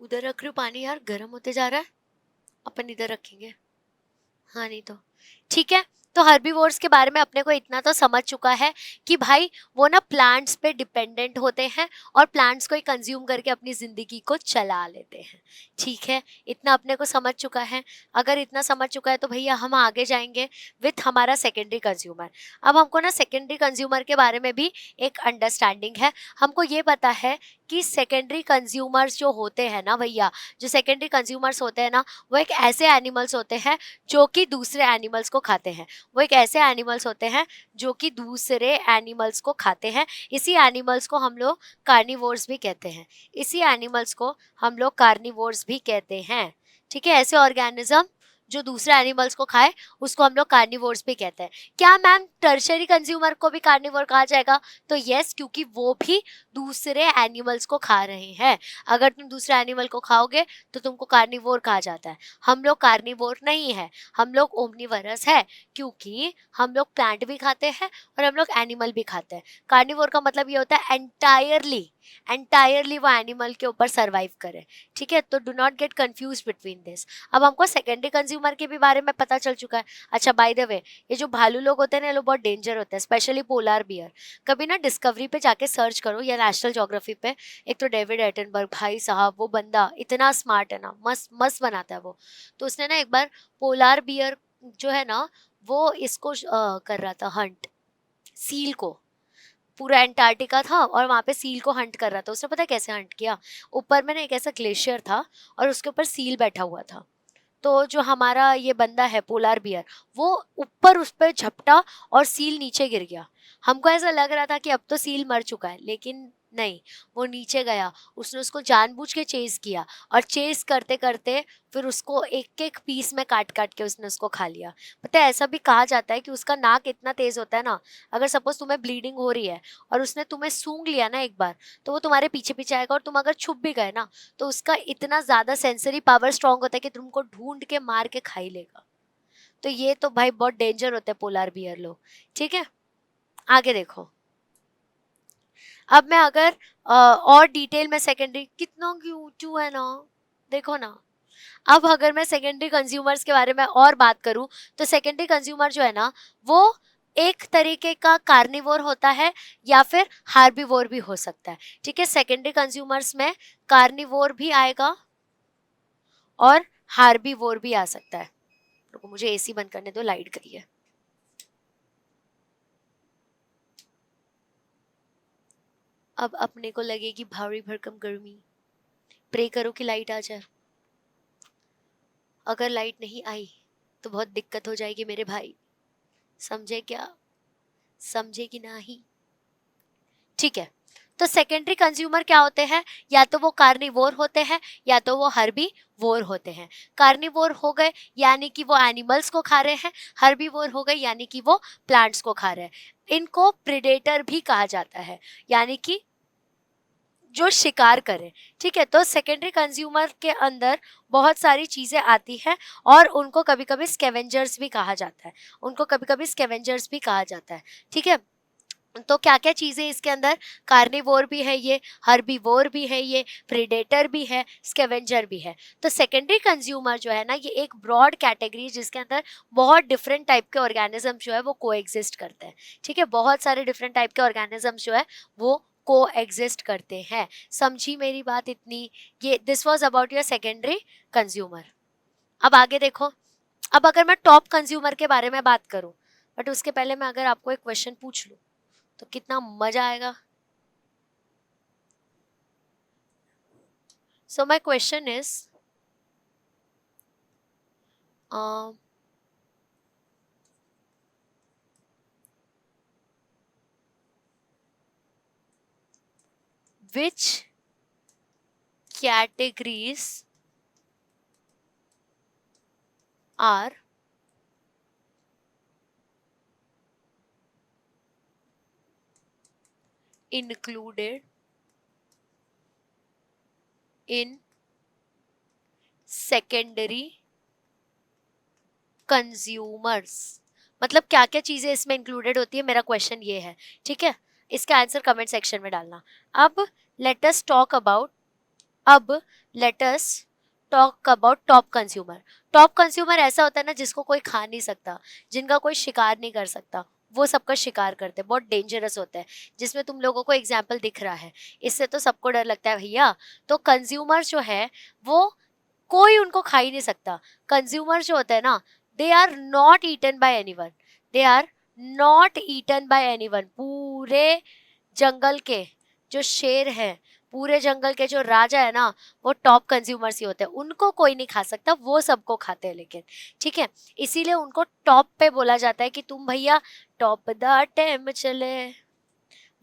उधर रख रही हूँ पानी यार, गर्म होते जा रहा है, अपन इधर रखेंगे, हाँ नहीं तो ठीक है। तो हर्बीवोर्स के बारे में अपने को इतना तो समझ चुका है कि भाई वो ना प्लांट्स पे डिपेंडेंट होते हैं और प्लांट्स को ही कंज्यूम करके अपनी ज़िंदगी को चला लेते हैं, ठीक है। इतना अपने को समझ चुका है। अगर इतना समझ चुका है तो भैया हम आगे जाएंगे विथ हमारा सेकेंडरी कंज्यूमर। अब हमको ना सेकेंडरी कंज्यूमर के बारे में भी एक अंडरस्टैंडिंग है। हमको ये पता है कि सेकेंडरी कंज्यूमर्स जो होते हैं ना भैया, जो सेकेंडरी कंज्यूमर्स होते हैं ना, वो एक ऐसे एनिमल्स होते हैं जो कि दूसरे एनिमल्स को खाते हैं। वो एक ऐसे एनिमल्स होते हैं जो कि दूसरे एनिमल्स को खाते हैं। इसी एनिमल्स को हम लोग कार्निवोर्स भी कहते हैं, इसी एनिमल्स को हम लोग कार्निवोर्स भी कहते हैं, ठीक है। ऐसे ऑर्गेनिज्म जो दूसरे एनिमल्स को खाए उसको हम लोग कार्निवोर्स भी कहते हैं। क्या मैम टर्शरी कंज्यूमर को भी कार्निवोर कहा जाएगा? तो यस, क्योंकि वो भी दूसरे एनिमल्स को खा रहे हैं। अगर तुम दूसरे एनिमल को खाओगे तो तुमको कार्निवोर कहा जाता है। हम लोग कार्निवोर नहीं है, हम लोग ओमनीवरस है, क्योंकि हम लोग प्लांट भी खाते हैं और हम लोग एनिमल भी खाते हैं। कार्निवोर का मतलब ये होता है एंटायरली एंटायरली वो एनिमल के ऊपर सर्वाइव करे, ठीक है। तो do not get confuse between this. अब हमको सेकेंडरी कंज्यूमर के भी बारे में पता चल चुका है। अच्छा बाय द वे, ये जो भालू लोग होते हैं ना, ये लोग बहुत डेंजर होते हैं, स्पेशली पोलार बियर। कभी ना डिस्कवरी पे जाके सर्च करो या नेशनल ज्योग्राफी पे। एक तो डेविड एटनबर्ग, भाई साहब वो बंदा इतना स्मार्ट है ना, मस्त मस्त बनाता है वो। तो उसने ना एक बार पोलार बियर जो है ना, वो इसको कर रहा था हंट, सील को। पूरा एंटार्क्टिका था और वहां पे सील को हंट कर रहा था। उसने पता है कैसे हंट किया? ऊपर में ना एक ऐसा ग्लेशियर था और उसके ऊपर सील बैठा हुआ था। तो जो हमारा ये बंदा है पोलार बियर, वो ऊपर उस पर झपटा और सील नीचे गिर गया। हमको ऐसा लग रहा था कि अब तो सील मर चुका है, लेकिन नहीं, वो नीचे गया। उसने उसको जानबूझ के चेज किया और चेज करते करते फिर उसको एक एक पीस में काट काट के उसने उसको खा लिया। पता है ऐसा भी कहा जाता है कि उसका नाक इतना तेज होता है ना, अगर सपोज तुम्हें ब्लीडिंग हो रही है और उसने तुम्हें सूंघ लिया ना एक बार, तो वो तुम्हारे पीछे पीछे आएगा और तुम अगर छुप भी गए ना, तो उसका इतना ज्यादा सेंसरी पावर स्ट्रांग होता है कि तुमको ढूंढ के मार के खा ही लेगा। तो ये तो भाई बहुत डेंजर होते हैं पोलार बियर लोग, ठीक है। आगे देखो। अब मैं अगर और डिटेल में सेकेंडरी, कितना क्यूट है ना, देखो ना। अब अगर मैं सेकेंडरी कंज्यूमर्स के बारे में और बात करूं, तो सेकेंडरी कंज्यूमर जो है ना, वो एक तरीके का कार्निवोर होता है या फिर हार्बीवोर भी हो सकता है, ठीक है। सेकेंडरी कंज्यूमर्स में कार्निवोर भी आएगा और हार्बीवोर भी आ सकता है। रुको मुझे एसी बंद करने दो, लाइट गई है। अब अपने को लगेगी भारी भरकम गर्मी, प्रे करो कि लाइट आ जाए। अगर लाइट नहीं आई तो बहुत दिक्कत हो जाएगी मेरे भाई, समझे क्या? समझे कि नहीं? ठीक है। तो सेकेंडरी कंज्यूमर क्या होते हैं? या तो वो कार्निवोर होते हैं या तो वो हर्बीवोर होते हैं। कार्निवोर हो गए यानी कि वो एनिमल्स को खा रहे हैं, हर्बीवोर हो गए यानी कि वो प्लांट्स को खा रहे हैं। इनको प्रेडेटर भी कहा जाता है, यानी कि जो शिकार करे, ठीक है। तो सेकेंडरी कंज्यूमर के अंदर बहुत सारी चीजें आती हैं और उनको कभी कभी स्कैवेंजर्स भी कहा जाता है, उनको कभी कभी स्कैवेंजर्स भी कहा जाता है, ठीक है। तो क्या क्या चीजें इसके अंदर, कार्निवोर भी है ये, हर्बीवोर भी है ये, प्रेडेटर भी है, स्कैवेंजर भी है। तो सेकेंडरी कंज्यूमर जो है ना, ये एक ब्रॉड कैटेगरी जिसके अंदर बहुत डिफरेंट टाइप के ऑर्गेनिज्म जो है वो को एग्जिस्ट करते हैं, ठीक है। बहुत सारे डिफरेंट टाइप के ऑर्गेनिज्म जो है वो को एग्जिस्ट करते हैं। समझी मेरी बात इतनी? ये this was about your secondary consumer. अब आगे देखो। अब अगर मैं टॉप कंज्यूमर के बारे में बात करूं, बट उसके पहले मैं अगर आपको एक क्वेश्चन पूछ लूं तो कितना मजा आएगा। So my question is, which categories are included in secondary consumers? मतलब क्या क्या चीजें इसमें इंक्लूडेड होती है, मेरा क्वेश्चन ये है, ठीक है। इसका आंसर कमेंट सेक्शन में डालना। अब लेट अस टॉक अबाउट अब let us talk about top consumer. Top consumer ऐसा होता है ना जिसको कोई खा नहीं सकता, जिनका कोई शिकार नहीं कर सकता, वो सबका शिकार करते हैं, बहुत डेंजरस होता है। जिसमें तुम लोगों को एग्जाम्पल दिख रहा है, इससे तो सबको डर लगता है भैया। तो कंज्यूमर जो है वो कोई उनको खा ही नहीं सकता। कंज्यूमर जो होता है ना, they are not eaten by anyone, they are not eaten by anyone. पूरे जंगल के जो शेर है, पूरे जंगल के जो राजा है ना, वो टॉप कंज्यूमर्स ही होते हैं, उनको कोई नहीं खा सकता, वो सबको खाते हैं लेकिन, ठीक है। इसीलिए उनको टॉप पे बोला जाता है कि तुम भैया टॉप द टाइम चले,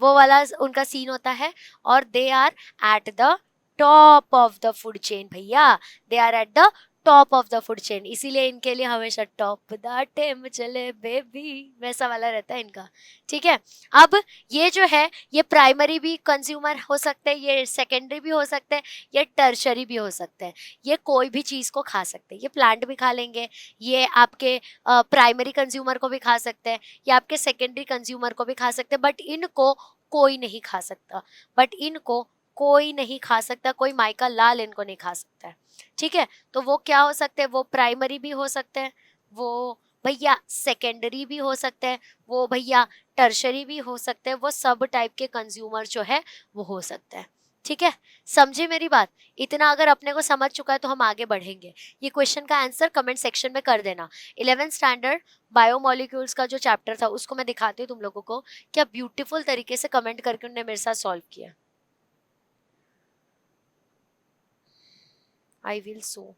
वो वाला उनका सीन होता है। और they are at the top of the food chain भैया, they are at the top of the food chain, इसीलिए इनके लिए हमेशा टॉप द टेम चले बेबी, वैसा वाला रहता है इनका, ठीक है। अब ये जो है ये प्राइमरी भी कंज्यूमर हो सकते हैं, ये सेकेंडरी भी हो सकते हैं, ये टर्शरी भी हो सकते हैं। ये कोई भी चीज़ को खा सकते हैं, ये प्लांट भी खा लेंगे, ये आपके प्राइमरी कंज्यूमर को भी खा सकते हैं, ये आपके सेकेंडरी कंज्यूमर को भी खा सकते हैं, बट इनको कोई नहीं खा सकता, बट इनको कोई नहीं खा सकता, कोई माइका लाल इनको नहीं खा सकता है, ठीक है। तो वो क्या हो सकते हैं, वो प्राइमरी भी हो सकते हैं, वो भैया सेकेंडरी भी हो सकते हैं, वो भैया टर्शरी भी हो सकते हैं, वो सब टाइप के कंज्यूमर जो है वो हो सकते हैं, ठीक है। समझे मेरी बात? इतना अगर अपने को समझ चुका है तो हम आगे बढ़ेंगे। ये क्वेश्चन का आंसर कमेंट सेक्शन में कर देना। 11th स्टैंडर्ड बायोमोलिक्यूल्स का जो चैप्टर था उसको मैं दिखाती हूँ तुम लोगों को, क्या ब्यूटीफुल तरीके से कमेंट करके उन्होंने मेरे साथ सॉल्व किया। आई विल सो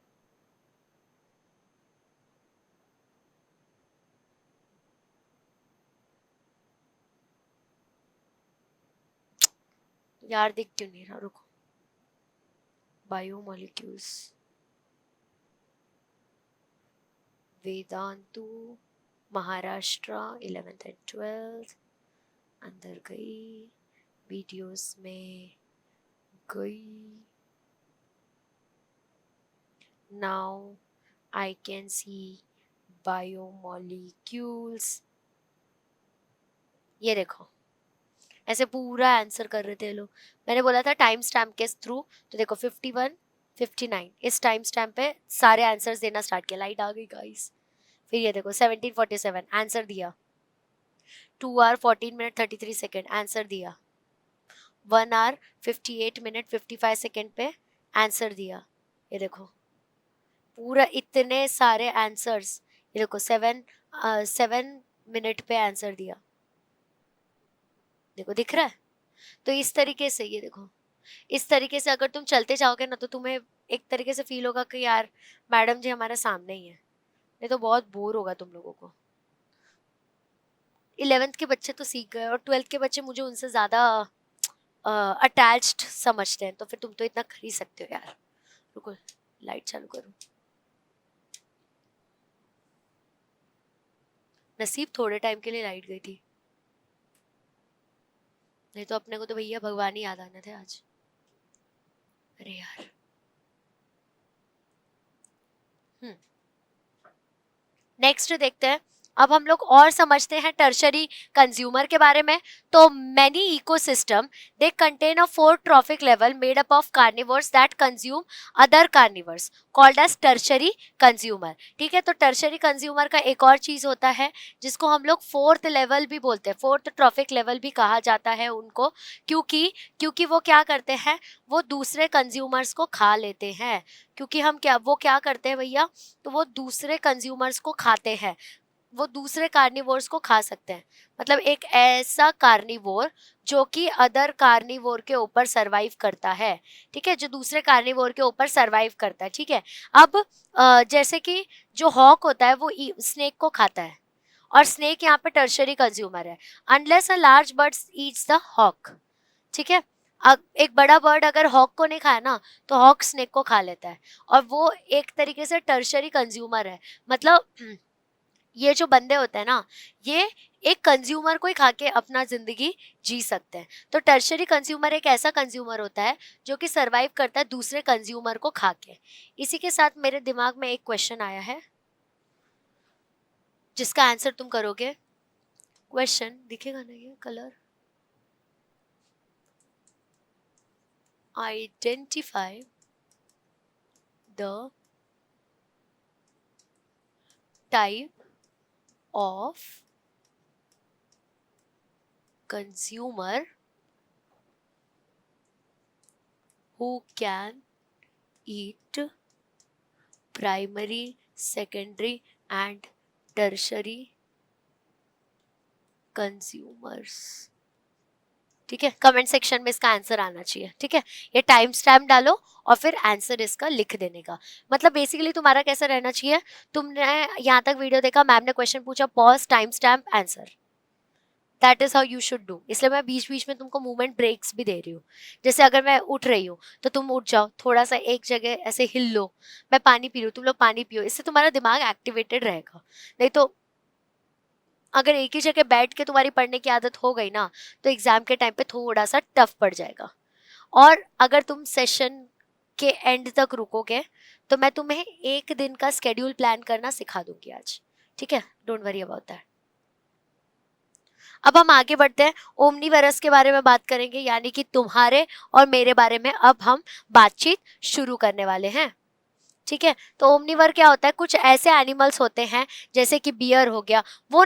यार, दिख क्यों नहीं रहा, रुको। Biomolecules, Vedantu, Maharashtra 11th and 12th, अंदर गई, वीडियोस में गई। Now I can see biomolecules. ये देखो, ऐसे पूरा आंसर कर रहे थे लोग। मैंने बोला था टाइम स्टैम्प के थ्रू, तो देखो 51, 59 इस टाइम स्टैम्प पे सारे आंसर्स देना स्टार्ट किया। लाइट आ गई गाइस। फिर ये देखो 1747 आंसर दिया, 2 hour 14 minute 33 सेकेंड आंसर दिया, 1 hour 58 minute 55 सेकेंड पे आंसर दिया। ये देखो पूरा इतने सारे आंसर्स। ये देखो 7 मिनट पे आंसर दिया। देखो दिख रहा है? तो इस तरीके से, ये देखो इस तरीके से अगर तुम चलते जाओगे ना तो तुम्हें एक तरीके से फील होगा कि यार मैडम जी हमारे सामने ही है, नहीं तो बहुत बोर होगा तुम लोगों को। 11th के बच्चे तो सीख गए और 12th के बच्चे मुझे उनसे ज्यादा अटैच्ड समझते हैं, तो फिर तुम तो इतना कर ही सकते हो यार। रुको लाइट चालू करूं। नसीब थोड़े टाइम के लिए लाइट गई थी, नहीं तो अपने को तो भैया भगवान ही याद आने थे आज। अरे यार। नेक्स्ट देखते हैं। अब हम लोग और समझते हैं टर्शरी कंज्यूमर के बारे में। तो many ecosystem they contain a 4 trophic level made up of carnivores that consume other carnivores called as tertiary consumer. ठीक है, तो टर्शरी कंज्यूमर का एक और चीज होता है जिसको हम लोग 4th लेवल भी बोलते हैं, 4th ट्रॉफिक लेवल भी कहा जाता है उनको, क्योंकि क्योंकि वो क्या करते हैं, वो दूसरे कंज्यूमर्स को खा लेते हैं। क्योंकि हम क्या, वो क्या करते हैं भैया, तो वो दूसरे कंज्यूमर्स को खाते हैं, वो दूसरे कार्निवोर्स को खा सकते हैं। मतलब एक ऐसा कार्निवोर जो कि अदर कार्निवोर के ऊपर सरवाइव करता है, ठीक है, जो दूसरे कार्निवोर के ऊपर सरवाइव करता है, ठीक है। अब जैसे कि जो हॉक होता है वो स्नेक को खाता है, और स्नेक यहाँ पे टर्शरी कंज्यूमर है। Unless a large bird eats the hawk, ठीक है, एक बड़ा बर्ड अगर हॉक को नहीं खाया ना तो हॉक स्नेक को खा लेता है, और वो एक तरीके से टर्शरी कंज्यूमर है। मतलब ये जो बंदे होते हैं ना, ये एक कंज्यूमर को ही खा के अपना जिंदगी जी सकते हैं। तो टर्शरी कंज्यूमर एक ऐसा कंज्यूमर होता है जो कि सरवाइव करता है दूसरे कंज्यूमर को खा के। इसी के साथ मेरे दिमाग में एक क्वेश्चन आया है जिसका आंसर तुम करोगे। क्वेश्चन दिखेगा ना ये colour? Identify the type of consumer who can eat primary, secondary and tertiary consumers। ठीक है, कमेंट सेक्शन में इसका आंसर आना चाहिए, ठीक है। ये टाइम स्टैम्प डालो और फिर आंसर इसका लिख देने का। मतलब बेसिकली तुम्हारा कैसा रहना चाहिए, तुमने यहाँ तक वीडियो देखा, मैम ने क्वेश्चन पूछा, pause, time stamp, answer. That is how you should do. इसलिए मैं बीच बीच में तुमको मूवमेंट ब्रेक्स भी दे रही हूँ। जैसे अगर मैं उठ रही हूँ तो तुम उठ जाओ, थोड़ा सा एक जगह ऐसे हिल लो। मैं पानी पी रही हूँ, तुम लोग पानी पियो, इससे तुम्हारा दिमाग एक्टिवेटेड रहेगा। नहीं तो अगर एक ही जगह बैठ के तुम्हारी पढ़ने की आदत हो गई ना तो एग्जाम के टाइम पे थोड़ा सा टफ पड़ जाएगा। और अगर तुम सेशन के एंड तक रुकोगे तो मैं तुम्हें एक दिन का स्केड्यूल प्लान करना सिखा दूंगी आज, ठीक है। Don't worry about that. अब हम आगे बढ़ते हैं, ओमनीवरस के बारे में बात करेंगे, यानी कि तुम्हारे और मेरे बारे में अब हम बातचीत शुरू करने वाले हैं। ठीक है, तो ओमनीवर क्या होता है? कुछ ऐसे एनिमल्स होते हैं जैसे कि बियर हो गया, वो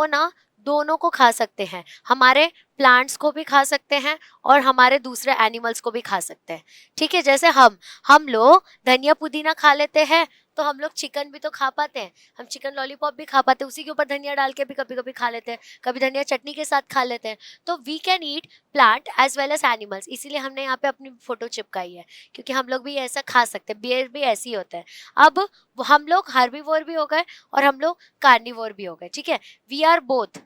ना दोनों को खा सकते हैं, हमारे प्लांट्स को भी खा सकते हैं और हमारे दूसरे एनिमल्स को भी खा सकते हैं। ठीक है, जैसे हम लोग धनिया पुदीना खा लेते हैं, तो हम लोग चिकन भी तो खा पाते हैं, हम चिकन लॉलीपॉप भी खा पाते हैं, उसी के ऊपर धनिया डाल के भी कभी कभी खा लेते हैं, कभी धनिया चटनी के साथ खा लेते हैं। तो we can eat plant as well as animals, इसीलिए हमने यहाँ पे अपनी फोटो चिपकाई है, क्योंकि हम लोग भी ऐसा खा सकते हैं, बियर भी ऐसी होता है। अब हम लोग हर्बीवोर भी हो गए और हम लोग कार्निवोर भी हो गए। ठीक है, we are both,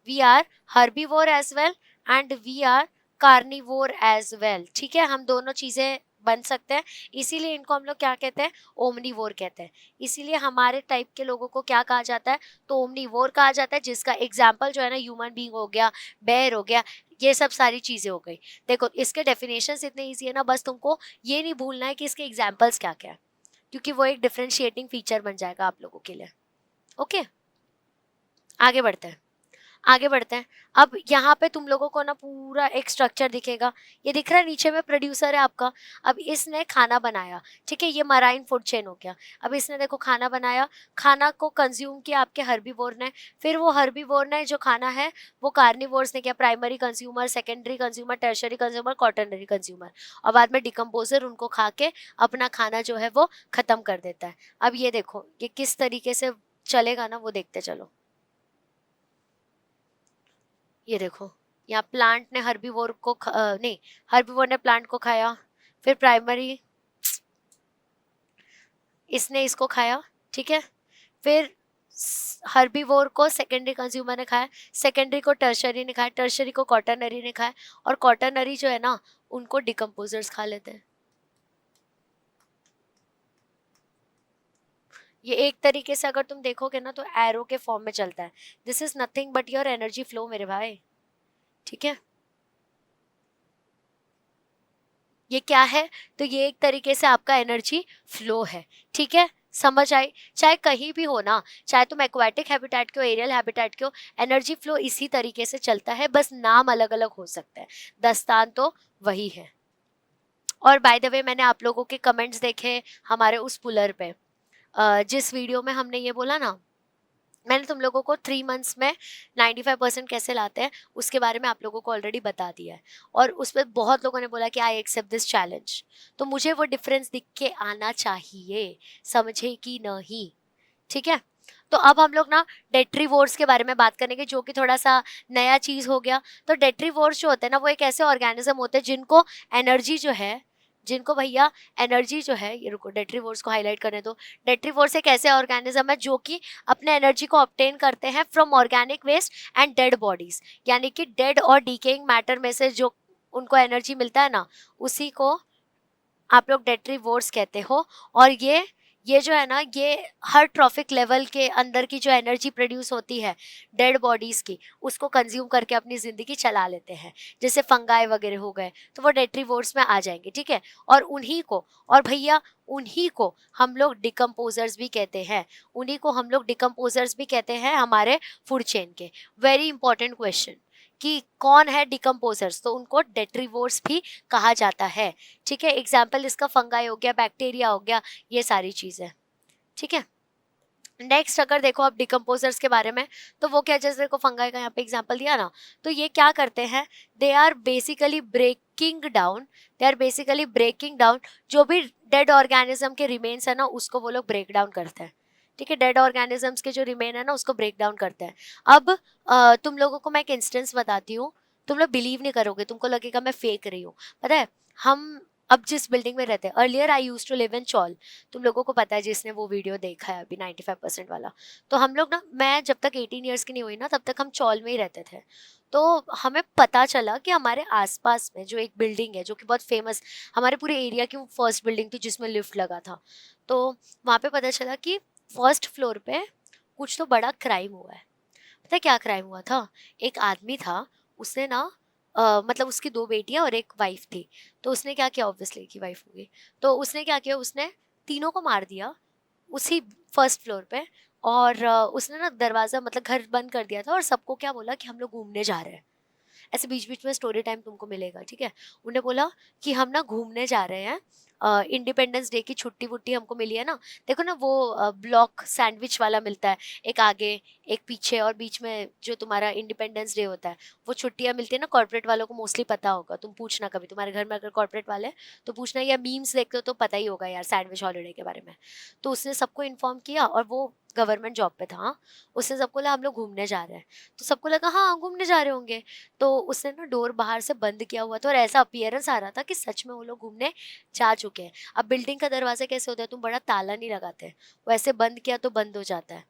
we are herbivore as well and we are carnivore as well। ठीक है, हम दोनों चीजें बन सकते हैं, इसीलिए इनको हम लोग क्या कहते हैं? ओमनीवोर कहते हैं। इसीलिए हमारे टाइप के लोगों को क्या कहा जाता है? तो ओमनीवोर कहा जाता है, जिसका एग्जाम्पल जो है ना, ह्यूमन बींग हो गया, बेयर हो गया, ये सब सारी चीजें हो गई। देखो इसके डेफिनेशंस इतने ईजी है ना, बस तुमको ये नहीं भूलना है कि इसके एग्जाम्पल्स क्या क्या है, क्योंकि वो एक डिफरेंशिएटिंग फीचर बन जाएगा आप लोगों के लिए। ओके, आगे बढ़ते हैं, आगे बढ़ते हैं। अब यहाँ पे तुम लोगों को ना पूरा एक स्ट्रक्चर दिखेगा, ये दिख रहा है, नीचे में प्रोड्यूसर है आपका। अब इसने खाना बनाया, ठीक है, ये मराइन फूड चेन हो गया। अब इसने देखो खाना बनाया, खाना को कंज्यूम किया आपके हर्बीवोर ने, फिर वो हर्बीवोर ने जो खाना है वो कार्निवोर्स ने किया, primary consumer, secondary consumer, tertiary consumer, quaternary consumer, और बाद में डिकम्पोजर उनको खा के अपना खाना जो है वो खत्म कर देता है। अब ये देखो ये किस तरीके से चलेगा ना, वो देखते चलो। ये देखो, यहाँ प्लांट ने हर्बीवोर को नहीं, हर्बीवोर ने प्लांट को खाया, फिर प्राइमरी इसने इसको खाया, ठीक है, फिर हर्बीवोर को सेकेंडरी कंज्यूमर ने खाया, सेकेंडरी को टर्शरी ने खाया, टर्शरी को क्वाटरनरी ने खाया, और क्वाटरनरी जो है ना उनको डिकम्पोजर्स खा लेते हैं। ये एक तरीके से अगर तुम देखोगे ना तो एरो के फॉर्म में चलता है। This is nothing but your energy flow मेरे भाई। ठीक है, ये क्या है? तो ये एक तरीके से आपका एनर्जी फ्लो है। ठीक है, समझ आई? चाहे कहीं भी हो ना, चाहे तुम एक्वाटिक हैबिटेट के हो, एरियल हैबिटेट के हो, एनर्जी फ्लो इसी तरीके से चलता है, बस नाम अलग अलग हो सकता है, दस्तान तो वही है। और बाय द वे मैंने आप लोगों के कमेंट्स देखे हमारे उस पुलर पे, जिस वीडियो में हमने ये बोला ना, मैंने तुम लोगों को 3 मंथ्स में 95% कैसे लाते हैं उसके बारे में आप लोगों को ऑलरेडी बता दिया है, और उस पर बहुत लोगों ने बोला कि आई एक्सेप्ट दिस चैलेंज। तो मुझे वो डिफरेंस दिख के आना चाहिए, समझे कि नहीं? ठीक है, तो अब हम लोग ना डेट्रीवोर्स के बारे में बात करेंगे, जो कि थोड़ा सा नया चीज हो गया। तो डेट्रीवोर्स जो होते हैं ना, वो एक ऐसे ऑर्गेनिज्म होते हैं जिनको एनर्जी जो है, जिनको भैया एनर्जी जो है, ये रुको डेट्रीवोर्स को हाईलाइट करने दो। डेट्रीवोर्स एक ऐसे ऑर्गेनिज्म है जो कि अपने एनर्जी को ऑब्टेन करते हैं from organic waste and dead bodies, यानी कि डेड और डिकेइंग मैटर में से जो उनको एनर्जी मिलता है ना, उसी को आप लोग डेट्रीवोर्स कहते हो। और ये जो है ना, ये हर ट्रॉफिक लेवल के अंदर की जो एनर्जी प्रोड्यूस होती है डेड बॉडीज की, उसको कंज्यूम करके अपनी जिंदगी चला लेते हैं। जैसे फंगाई वगैरह हो गए तो वो डेट्रीवोर्स में आ जाएंगे। ठीक है, और उन्हीं को, और भैया उन्हीं को हम लोग डिकम्पोजर्स भी कहते हैं, उन्हीं को हम लोग डिकम्पोजर्स भी कहते हैं हमारे फूड चेन के। वेरी इंपॉर्टेंट क्वेश्चन कि कौन है डिकम्पोजर्स, तो उनको डेट्रीवोर्स भी कहा जाता है। ठीक है, एग्जाम्पल इसका फंगाई हो गया, बैक्टीरिया हो गया, ये सारी चीजें। ठीक है, नेक्स्ट अगर देखो आप डिकम्पोजर्स के बारे में, तो वो क्या, जैसे देखो फंगाई का यहाँ पे एग्जांपल दिया ना, तो ये क्या करते हैं? They are basically breaking down, they are basically breaking down जो भी डेड ऑर्गेनिज्म के रिमेन्स है ना, उसको वो लोग ब्रेक डाउन करते हैं। ठीक है, डेड ऑर्गेनिजम्स के जो रिमेन है ना, उसको ब्रेक डाउन करते हैं। अब तुम लोगों को मैं एक इंस्टेंस बताती हूँ, तुम लोग बिलीव नहीं करोगे, तुमको लगेगा मैं फेक रही हूँ। पता है, हम अब जिस बिल्डिंग में रहते हैं, earlier I used to live in chawl, तुम लोगों को पता है जिसने वो वीडियो देखा है अभी 95% वाला। तो हम लोग ना, मैं जब तक 18 ईयर्स की नहीं हुई ना, तब तक हम चौल में ही रहते थे। तो हमें पता चला कि हमारे आसपास में जो एक बिल्डिंग है, जो कि बहुत फेमस, हमारे पूरे एरिया की फर्स्ट बिल्डिंग थी जिसमें लिफ्ट लगा था। तो वहाँ पे पता चला कि फर्स्ट फ्लोर पे कुछ तो बड़ा क्राइम हुआ है। पता है क्या क्राइम हुआ था? एक आदमी था, उसने ना मतलब उसकी 2 बेटियां और एक वाइफ थी। तो उसने क्या किया, ऑब्वियसली की वाइफ होगी, तो उसने क्या किया, उसने तीनों को मार दिया, उसी फर्स्ट फ्लोर पे। और उसने ना दरवाज़ा मतलब घर बंद कर दिया था और सबको क्या बोला कि हम लोग घूमने जा रहे हैं। ऐसे बीच बीच में स्टोरी टाइम तुमको मिलेगा, ठीक है। उन्हें बोला कि हम ना घूमने जा रहे हैं, इंडिपेंडेंस डे की छुट्टी वुट्टी हमको मिली है ना। देखो ना वो ब्लॉक सैंडविच वाला मिलता है, एक आगे एक पीछे और बीच में जो तुम्हारा इंडिपेंडेंस डे होता है, वो छुट्टियां मिलती है ना। कॉर्पोरेट वालों को मोस्टली पता होगा, तुम पूछना कभी तुम्हारे घर में अगर कॉर्पोरेट वाले हैं तो पूछना, या मीम्स देखते हो तो पता ही होगा यार सैंडविच हॉलीडे के बारे में। तो उसने सबको इन्फॉर्म किया और वो गवर्नमेंट जॉब पे था, हाँ। उसने सबको लगा हम लोग घूमने जा रहे हैं, तो सबको लगा हाँ घूमने जा रहे होंगे। तो उसने ना डोर बाहर से बंद किया हुआ था और ऐसा अपीयरेंस आ रहा था कि सच में वो लोग घूमने जा चुके हैं। अब बिल्डिंग का दरवाजा कैसे होता है, तुम बड़ा ताला नहीं लगाते, वो ऐसे बंद किया तो बंद हो जाता है।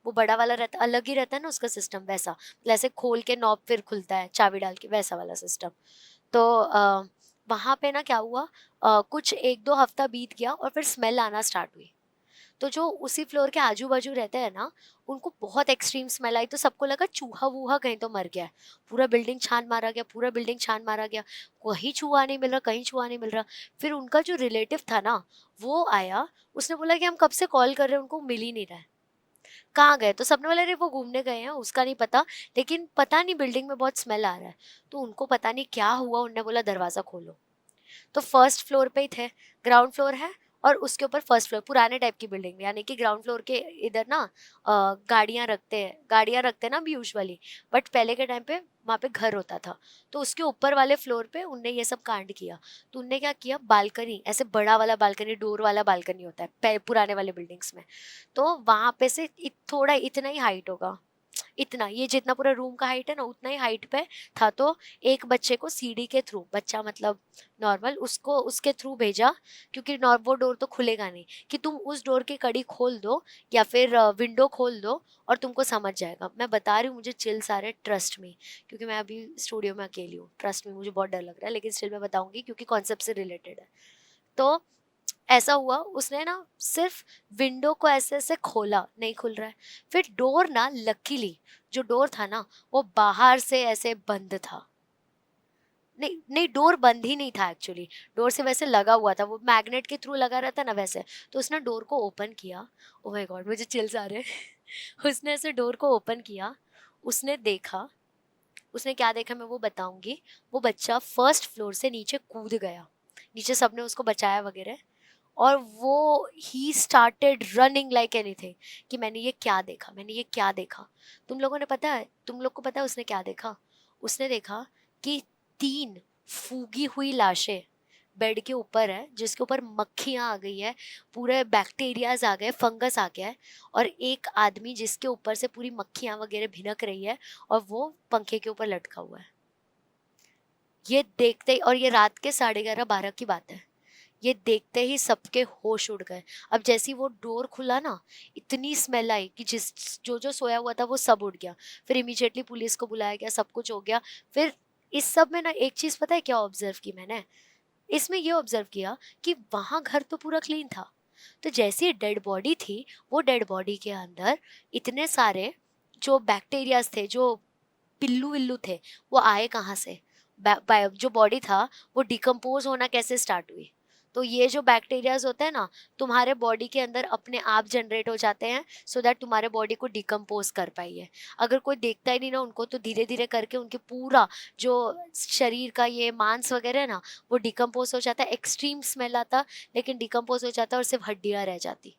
वो बड़ा वाला रहता, अलग ही रहता है ना उसका सिस्टम, वैसा मतलब ऐसे खोल के नॉब फिर खुलता है चाबी डाल के, वैसा वाला सिस्टम। तो वहां पे ना क्या हुआ, कुछ एक दो हफ्ता बीत गया और फिर स्मेल आना स्टार्ट हुई। तो जो उसी फ्लोर के आजू बाजू रहते हैं ना, उनको बहुत एक्सट्रीम स्मेल आई, तो सबको लगा चूहा वूहा कहीं तो मर गया है। पूरा बिल्डिंग छान मारा गया, पूरा बिल्डिंग छान मारा गया, कहीं चूहा नहीं मिल रहा, कहीं चूहा नहीं मिल रहा। फिर उनका जो रिलेटिव था ना, वो आया, उसने बोला कि हम कब से कॉल कर रहे हैं, उनको मिल ही नहीं रहा है, कहाँ गए। तो सबने बोला अरे वो घूमने गए हैं, उसका नहीं पता, लेकिन पता नहीं बिल्डिंग में बहुत स्मेल आ रहा है। तो उनको पता नहीं क्या हुआ, उनने बोला दरवाजा खोलो। तो फर्स्ट फ्लोर पे ही थे, ग्राउंड फ्लोर है और उसके ऊपर फर्स्ट फ्लोर, पुराने टाइप की बिल्डिंग, यानी कि ग्राउंड फ्लोर के इधर ना गाड़ियां रखते हैं ना अभी यूजुअली, बट पहले के टाइम पे वहाँ पे घर होता था। तो उसके ऊपर वाले फ्लोर पे उनने ये सब कांड किया। तो उनने क्या किया, बालकनी, ऐसे बड़ा वाला बालकनी, डोर वाला बालकनी होता है पुराने वाले बिल्डिंग्स में, तो वहां पे से थोड़ा इतना ही हाइट होगा, इतना, ये जितना पूरा रूम का हाइट है ना उतना ही हाइट पे था। तो एक बच्चे को सीढ़ी के थ्रू, बच्चा मतलब नॉर्मल, उसको उसके थ्रू भेजा, क्योंकि वो डोर तो खुलेगा नहीं, कि तुम उस डोर की कड़ी खोल दो या फिर विंडो खोल दो और तुमको समझ जाएगा। मैं बता रही हूँ, मुझे चिल्स आ रहे हैं, ट्रस्ट मी, क्योंकि मैं अभी स्टूडियो में अकेली हूँ, ट्रस्ट मी मुझे बहुत डर लग रहा है, लेकिन स्टिल मैं बताऊंगी क्योंकि कॉन्सेप्ट से रिलेटेड है। तो ऐसा हुआ, उसने ना सिर्फ विंडो को ऐसे ऐसे खोला, नहीं खुल रहा है। फिर डोर ना लकीली, जो डोर था ना वो बाहर से ऐसे बंद था, नहीं नहीं डोर बंद ही नहीं था एक्चुअली, डोर से वैसे लगा हुआ था, वो मैग्नेट के थ्रू लगा रहता ना वैसे। तो उसने डोर को ओपन किया, ओ माय गॉड मुझे चिल्स आ रहे हैं उसने ऐसे डोर को ओपन किया, उसने देखा, उसने क्या देखा मैं वो बताऊंगी। वो बच्चा फर्स्ट फ्लोर से नीचे कूद गया, नीचे सबने उसको बचाया वगैरह, और वो he started running like anything, कि मैंने ये क्या देखा, मैंने ये क्या देखा। तुम लोगों ने पता है, तुम लोग को पता है उसने क्या देखा। उसने देखा कि 3 फूगी हुई लाशें बेड के ऊपर है, जिसके ऊपर मक्खियां आ गई है, पूरे बैक्टीरियाज आ गए, फंगस आ गया है, और एक आदमी जिसके ऊपर से पूरी मक्खियां वगैरह भिनक रही है और वो पंखे के ऊपर लटका हुआ है। ये देखते ही, और ये रात के 11:30-12 की बात है, ये देखते ही सबके होश उड़ गए। अब जैसे ही वो डोर खुला ना, इतनी स्मेल आई कि जिस जो जो सोया हुआ था वो सब उठ गया। फिर इमीडिएटली पुलिस को बुलाया गया, सब कुछ हो गया। फिर इस सब में ना एक चीज पता है क्या ऑब्जर्व की मैंने, इसमें ये ऑब्जर्व किया कि वहां घर तो पूरा क्लीन था, तो जैसी डेड बॉडी थी, वो डेड बॉडी के अंदर इतने सारे जो बैक्टीरियाज थे, जो पिल्लू विल्लू थे, वो आए कहाँ से। जो बॉडी था वो डिकम्पोज होना कैसे स्टार्ट हुई। तो ये जो बैक्टीरियाज होते हैं ना, तुम्हारे बॉडी के अंदर अपने आप जनरेट हो जाते हैं, सो दैट तुम्हारे बॉडी को डिकम्पोज कर पाइए। अगर कोई देखता ही नहीं ना उनको, तो धीरे धीरे करके उनके पूरा जो शरीर का ये मांस वगैरह है ना, वो डिकम्पोज हो जाता है। एक्सट्रीम स्मेल आता, लेकिन डिकम्पोज हो जाता और सिर्फ हड्डियां रह जाती।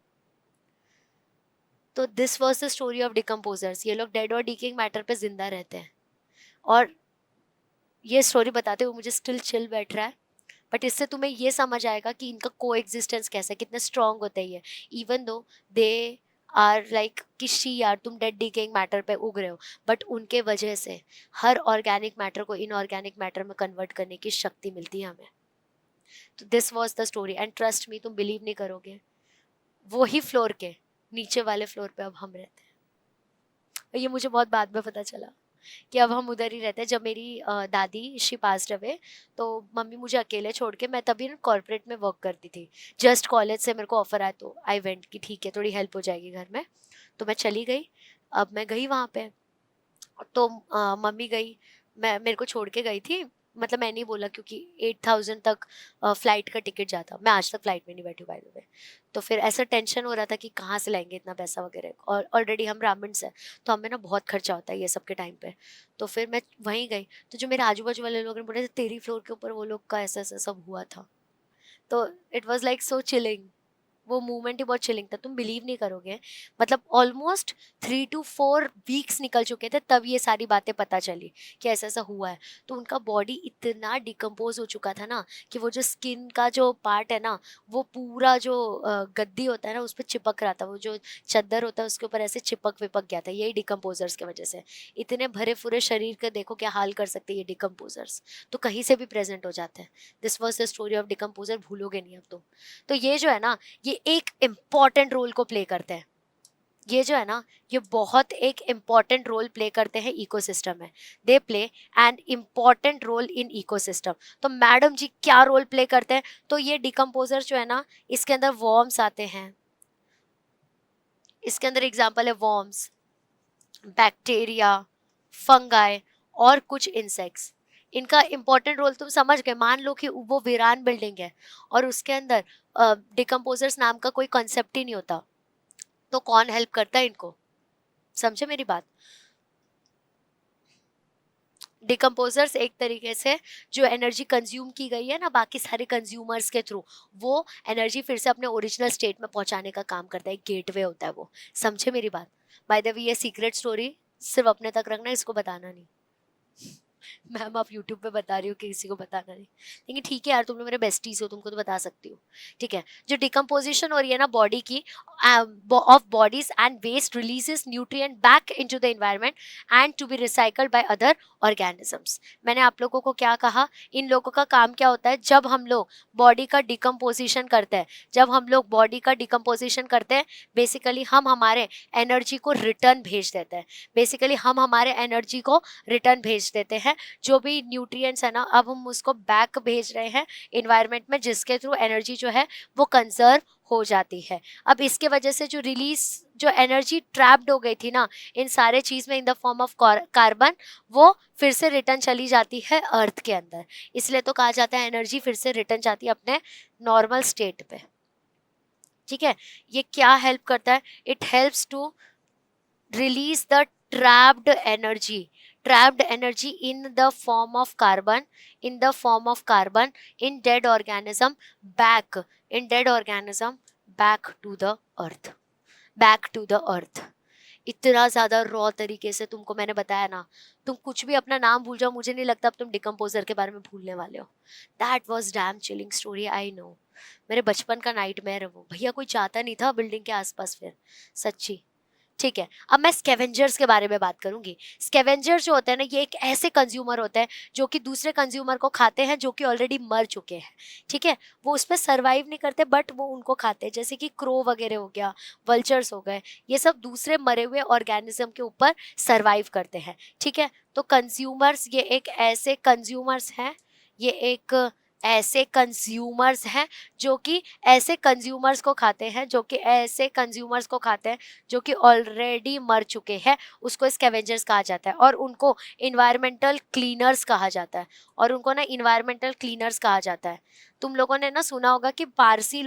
तो this was the story of decomposers. ये लोग डेड और डीकिंग मैटर पे जिंदा रहते हैं। और ये स्टोरी बताते हुए मुझे स्टिल चिल बैठ रहा है, बट इससे तुम्हें ये समझ आएगा कि इनका को एग्जिस्टेंस कैसा है, कितने स्ट्रांग होते हैं ये। Even though they are like कि शी यार तुम डेड डिकेइंग मैटर पे उग रहे हो, बट उनके वजह से हर ऑर्गेनिक मैटर को इनऑर्गेनिक मैटर में कन्वर्ट करने की शक्ति मिलती है हमें। तो this was the story, and trust me तुम बिलीव नहीं करोगे, वो ही फ्लोर के नीचे वाले फ्लोर पे अब हम रहते हैं। और ये मुझे बहुत बाद में पता चला कि अब हम उधर ही रहते हैं। जब मेरी दादी शी पास्ड अवे, तो मम्मी मुझे अकेले छोड़ के, मैं तभी ना कॉर्पोरेट में वर्क करती थी, जस्ट कॉलेज से मेरे को ऑफर आया तो आई वेंट कि ठीक है थोड़ी हेल्प हो जाएगी घर में। तो मैं चली गई। अब मैं गई वहाँ पे, तो मम्मी गई, मैं मेरे को छोड़ के गई थी मतलब मैं नहीं बोला क्योंकि 8,000 तक फ्लाइट का टिकट जाता, मैं आज तक फ्लाइट में नहीं बैठी बाय द वे। तो फिर ऐसा टेंशन हो रहा था कि कहाँ से लाएंगे इतना पैसा वगैरह, और ऑलरेडी हम ब्राह्मण्स हैं तो हमें ना बहुत खर्चा होता है ये सब के टाइम पे। तो फिर मैं वहीं गई, तो जो मेरे आजू बाजू वाले लोग ने बोले तेरी फ्लोर के ऊपर वो लोग का ऐसा ऐसा सब हुआ था। तो it was like so chilling, वो मूवमेंट ही बहुत चिलिंग था, तुम बिलीव नहीं करोगे। मतलब ऑलमोस्ट 3 to 4 वीक्स निकल चुके थे तब ये सारी बातें पता चली कि ऐसा ऐसा हुआ है। तो उनका बॉडी इतना डिकम्पोज हो चुका था ना कि वो जो स्किन का जो पार्ट है ना, वो पूरा जो गद्दी होता है ना उस पर चिपक रहा था, वो जो चद्दर होता है उसके ऊपर ऐसे चिपक विपक गया था, यही डिकम्पोजर्स की वजह से। इतने भरे पूरे शरीर के देखो क्या हाल कर सकते हैं ये डिकम्पोजर्स, तो कहीं से भी प्रेजेंट हो जाते हैं। This was the story of decomposer, भूलोगे नहीं अब तुम। तो ये जो है ना, ये एक इम्पॉर्टेंट रोल को प्ले करते हैं। ये जो है ना, ये बहुत एक इम्पॉर्टेंट रोल प्ले करते हैं इकोसिस्टम में। They play an important role in ecosystem. तो मैडम जी क्या रोल प्ले करते हैं? तो ये डिकम्पोजर जो है ना, इसके अंदर वॉर्म्स आते हैं, इसके अंदर एग्जाम्पल है वॉर्म्स, बैक्टीरिया, फंगाई और कुछ इंसेक्ट्स। इनका इंपॉर्टेंट रोल तुम समझ गए। मान लो कि वो वीरान बिल्डिंग है और उसके अंदर डिकम्पोजर्स नाम का कोई कॉन्सेप्ट ही नहीं होता, तो कौन हेल्प करता है इनको? समझे मेरी बात? डिकम्पोजर्स एक तरीके से जो एनर्जी कंज्यूम की गई है ना बाकी सारे कंज्यूमर्स के थ्रू, वो एनर्जी फिर से अपने ओरिजिनल स्टेट में पहुंचाने का काम करता है, गेटवे होता है वो। समझे मेरी बात? बाय द वे ये सीक्रेट स्टोरी सिर्फ अपने तक रखना, इसको बताना नहीं। मैम आप यूट्यूब पे बता रही हो कि किसी को बताना नहीं, लेकिन ठीक है यार, तुम लोग मेरे बेस्टीज हो, तुमको तो बता सकती हो। ठीक है, जो डिकम्पोजिशन हो रही है ना बॉडी की, of bodies and waste releases nutrient back into the environment and to be recycled by other organisms. मैंने आप लोगों को क्या कहा? इन लोगों का काम क्या होता है? जब हम लोग बॉडी का डिकम्पोजिशन करते हैं, जब हम लोग बॉडी का डिकम्पोजिशन करते हैं, बेसिकली हम हमारे एनर्जी को रिटर्न भेज देते हैं। बेसिकली हम हमारे एनर्जी को रिटर्न भेज देते हैं, जो भी न्यूट्रिएंट्स है ना, अब हम उसको बैक भेज रहे हैं इन्वायरमेंट में, जिसके थ्रू एनर्जी जो है वो कंजर्व हो जाती है। अब इसके वजह से जो रिलीज, जो एनर्जी ट्रैप्ड हो गई थी ना इन सारे चीज में in the form of carbon, वो फिर से रिटर्न चली जाती है अर्थ के अंदर। इसलिए तो कहा जाता है एनर्जी फिर से रिटर्न जाती है अपने नॉर्मल स्टेट पे। ठीक है, ये क्या हेल्प करता है? It helps to release the trapped energy in the form of carbon, in dead organism, back back to the earth, back to the earth। इतना ज्यादा रॉ तरीके से तुमको मैंने बताया ना, तुम कुछ भी अपना नाम भूल जाओ, मुझे नहीं लगता अब तुम डिकम्पोजर के बारे में भूलने वाले हो। That was damn chilling story, I know. मेरे बचपन का नाइटमेयर है वो भैया, कोई चाहता नहीं था बिल्डिंग के आसपास फिर, सच्ची। ठीक है, अब मैं स्कैवेंजर्स के बारे में बात करूंगी। स्कैवेंजर्स जो होते हैं ना, ये एक ऐसे कंज्यूमर होते हैं जो कि दूसरे कंज्यूमर को खाते हैं जो कि ऑलरेडी मर चुके हैं। ठीक है, वो उस पर सर्वाइव नहीं करते बट वो उनको खाते हैं, जैसे कि क्रो वगैरह हो गया, वल्चर्स हो गए, ये सब दूसरे मरे हुए ऑर्गेनिज्म के ऊपर सर्वाइव करते हैं। ठीक है, तो कंज्यूमर्स ये एक ऐसे कंज्यूमर्स हैं, ये एक ऐसे कंज्यूमर्स हैं जो कि ऐसे कंज्यूमर्स को खाते हैं, जो कि ऐसे कंज्यूमर्स को खाते हैं जो कि ऑलरेडी मर चुके हैं, उसको स्कैवेंजर्स कहा जाता है। और उनको इन्वायरमेंटल क्लीनर्स कहा जाता है, और उनको ना इन्वायरमेंटल क्लीनर्स कहा जाता है। तुम लोगों ने ना सुना होगा कि पारसी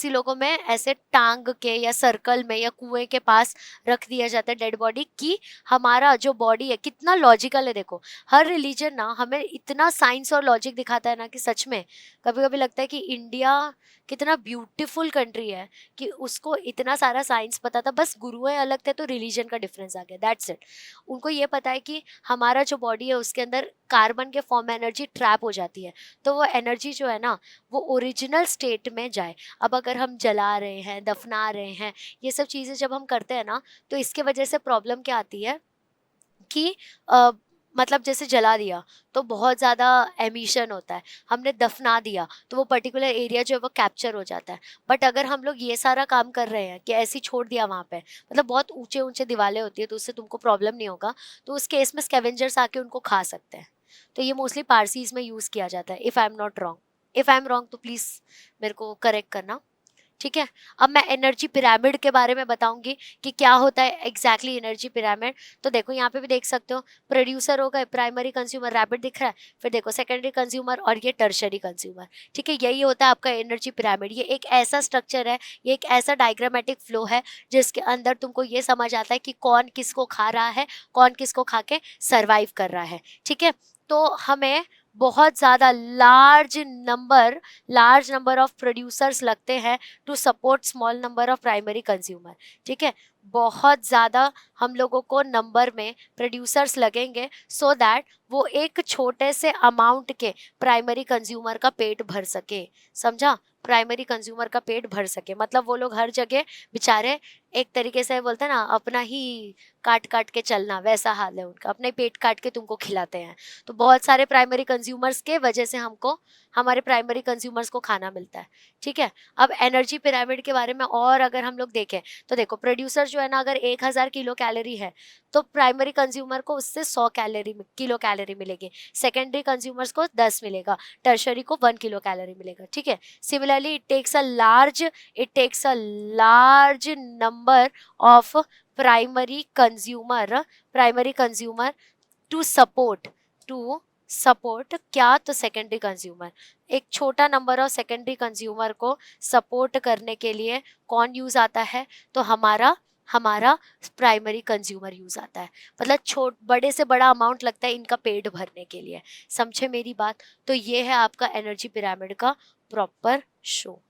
लोगों में ऐसे टांग के या सर्कल में या कुएं के पास रख दिया जाता है डेड बॉडी की। हमारा जो बॉडी है कितना लॉजिकल है, देखो हर रिलीजन ना हमें इतना साइंस और लॉजिक दिखाता है ना कि सच में कभी कभी लगता है कि इंडिया कितना ब्यूटीफुल कंट्री है कि उसको इतना सारा साइंस पता था, बस गुरुएं अलग थे तो रिलीजन का डिफरेंस आ गया, दैट्स इट। उनको ये पता है कि हमारा जो बॉडी है उसके अंदर कार्बन के फॉर्म में एनर्जी ट्रैप हो जाती है, तो वो एनर्जी जो है ना वो ओरिजिनल स्टेट में जाए। अब अगर हम जला रहे हैं, दफना रहे हैं, ये सब चीज़ें जब हम करते हैं ना, तो इसके वजह से प्रॉब्लम क्या आती है कि मतलब जैसे जला दिया तो बहुत ज़्यादा एमिशन होता है, हमने दफना दिया तो वो पर्टिकुलर एरिया जो है वो कैप्चर हो जाता है। बट अगर हम लोग ये सारा काम कर रहे हैं कि ऐसे ही छोड़ दिया वहाँ पे, मतलब बहुत ऊंचे ऊंचे दीवारें होती है तो उससे तुमको प्रॉब्लम नहीं होगा, तो उस केस में स्कैवेंजर्स आके उनको खा सकते हैं। तो ये मोस्टली पारसीज में यूज़ किया जाता है, if I am not wrong. If I am wrong तो प्लीज़ मेरे को करेक्ट करना। ठीक है। अब मैं एनर्जी पिरामिड के बारे में बताऊंगी कि क्या होता है एग्जैक्टली एनर्जी पिरामिड। तो देखो यहाँ पे भी देख सकते हो, प्रोड्यूसर हो गए, प्राइमरी कंज्यूमर रैपिड दिख रहा है, फिर देखो सेकेंडरी कंज्यूमर और ये टर्शरी कंज्यूमर। ठीक है, यही होता है आपका एनर्जी पिरामिड। ये एक ऐसा स्ट्रक्चर है, ये एक ऐसा डायग्रामेटिक फ्लो है जिसके अंदर तुमको ये समझ आता है कि कौन किसको खा रहा है, कौन किसको खा के सर्वाइव कर रहा है। ठीक है, तो हमें बहुत ज़्यादा लार्ज नंबर ऑफ प्रोड्यूसर्स लगते हैं to support small number of primary consumer. ठीक है, बहुत ज़्यादा हम लोगों को नंबर में प्रोड्यूसर्स लगेंगे सो दैट वो एक छोटे से अमाउंट के प्राइमरी कंज्यूमर का पेट भर सके। समझा? प्राइमरी कंज्यूमर का पेट भर सके मतलब वो लोग हर जगह बेचारे एक तरीके से बोलते हैं ना, अपना ही काट काट के चलना, वैसा हाल है उनका, अपने पेट काट के तुमको खिलाते हैं। तो बहुत सारे प्राइमरी कंज्यूमर्स के वजह से हमको हमारे प्राइमरी कंज्यूमर्स को खाना मिलता है। ठीक है, अब एनर्जी पिरामिड के बारे में और अगर हम लोग देखें तो देखो, प्रोड्यूसर जो है ना, अगर 1000 किलो कैलोरी है तो प्राइमरी कंज्यूमर को उससे 100 किलो कैलोरी मिलेगी, सेकेंडरी कंज्यूमर्स को 10 मिलेगा, टर्शरी को 1 किलो कैलोरी मिलेगा। ठीक है, similarly it takes a large number of primary consumer to support क्या, तो सेकेंडरी कंज्यूमर। एक छोटा नंबर ऑफ सेकेंडरी कंज्यूमर को सपोर्ट करने के लिए कौन यूज आता है, तो हमारा हमारा प्राइमरी कंज्यूमर यूज आता है। मतलब बड़े से बड़ा अमाउंट लगता है इनका पेट भरने के लिए। समझे मेरी बात? तो ये है आपका एनर्जी पिरामिड का प्रॉपर शो।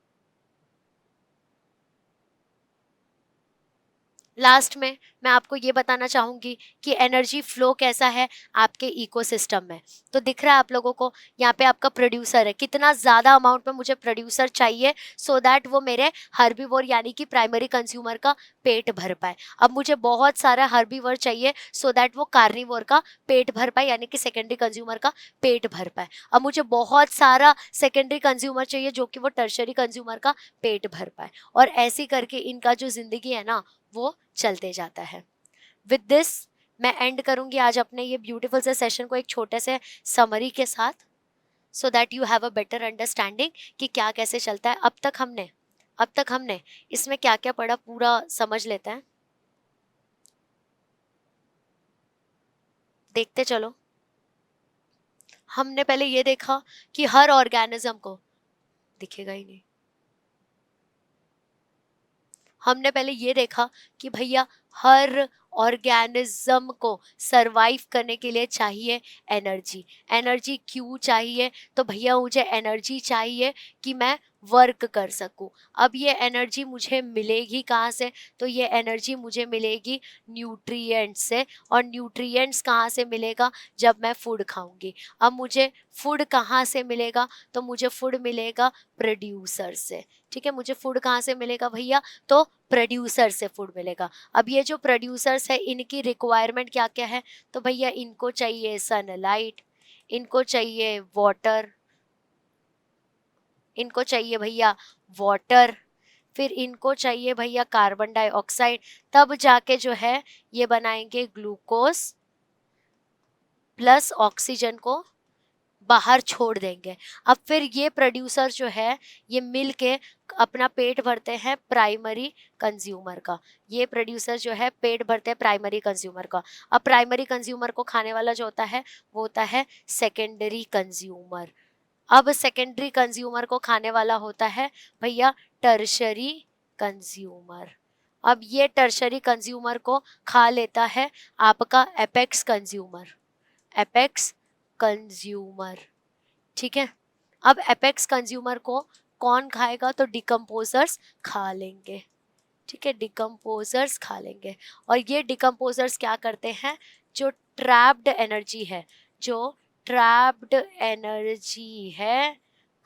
लास्ट में मैं आपको ये बताना चाहूंगी कि एनर्जी फ्लो कैसा है आपके इकोसिस्टम में। तो दिख रहा है आप लोगों को, यहाँ पे आपका प्रोड्यूसर है, कितना ज़्यादा अमाउंट में मुझे प्रोड्यूसर चाहिए सो दैट वो मेरे हर्बीवोर यानी कि प्राइमरी कंज्यूमर का पेट भर पाए। अब मुझे बहुत सारा हर्बीवोर चाहिए सो दैट वो कार्निवोर का पेट भर पाए यानी कि सेकेंडरी कंज्यूमर का पेट भर पाए। अब मुझे बहुत सारा सेकेंडरी कंज्यूमर चाहिए जो कि वो टर्शरी कंज्यूमर का पेट भर पाए, और ऐसे करके इनका जो जिंदगी है ना वो चलते जाता है। विद दिस मैं एंड करूंगी आज अपने ये ब्यूटीफुल से सेशन को एक छोटे से समरी के साथ, so that you have a better understanding कि क्या कैसे चलता है। अब तक हमने इसमें क्या क्या पढ़ा पूरा समझ लेते हैं, देखते चलो। हमने पहले ये देखा कि हर ऑर्गेनिज्म को दिखेगा ही नहीं, हमने पहले ये देखा कि भैया हर ऑर्गेनिज्म को सरवाइव करने के लिए चाहिए एनर्जी। एनर्जी क्यों चाहिए, तो भैया मुझे एनर्जी चाहिए कि मैं वर्क कर सकूं। अब ये एनर्जी मुझे मिलेगी कहाँ से, तो ये एनर्जी मुझे मिलेगी न्यूट्रिएंट्स से, और न्यूट्रिएंट्स कहाँ से मिलेगा, जब मैं फूड खाऊंगी। अब मुझे फूड कहाँ से मिलेगा, तो मुझे फूड मिलेगा प्रोड्यूसर से। ठीक है, मुझे फूड कहाँ से मिलेगा भैया, तो प्रोड्यूसर से फूड मिलेगा। अब ये जो प्रोड्यूसर्स है इनकी रिक्वायरमेंट क्या क्या है, तो भैया इनको चाहिए सनलाइट, इनको चाहिए वाटर, इनको चाहिए भैया वाटर, फिर इनको चाहिए भैया कार्बन डाइऑक्साइड, तब जाके जो है ये बनाएंगे ग्लूकोज प्लस ऑक्सीजन को बाहर छोड़ देंगे। अब फिर ये प्रोड्यूसर जो है ये मिल के अपना पेट भरते हैं प्राइमरी कंज्यूमर का। ये प्रोड्यूसर जो है पेट भरते हैं प्राइमरी कंज्यूमर का। अब प्राइमरी कंज्यूमर को खाने वाला जो होता है वो होता है सेकेंडरी कंज्यूमर। अब सेकेंडरी कंज्यूमर को खाने वाला होता है भैया टर्शरी कंज्यूमर। अब ये टर्शरी कंज्यूमर को खा लेता है आपका एपेक्स कंज्यूमर। एपेक्स कंज्यूमर, ठीक है। अब एपेक्स कंज्यूमर को कौन खाएगा, तो डिकम्पोजर्स खा लेंगे। ठीक है, डिकम्पोजर्स खा लेंगे। और ये डिकम्पोजर्स क्या करते हैं, जो ट्रैप्ड एनर्जी है, जो ट्रैप्ड एनर्जी है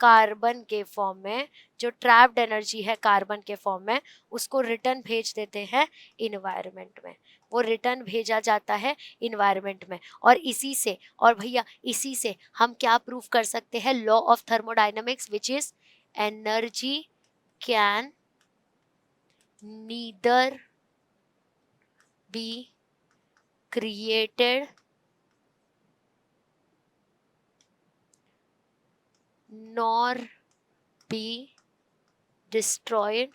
कार्बन के फॉर्म में, जो ट्रैप्ड एनर्जी है कार्बन के फॉर्म में, उसको रिटर्न भेज देते हैं इन्वायरमेंट में। वो रिटर्न भेजा जाता है इन्वायरमेंट में। और इसी से, और भैया इसी से हम क्या प्रूव कर सकते हैं, law of thermodynamics which is energy can neither be created nor be destroyed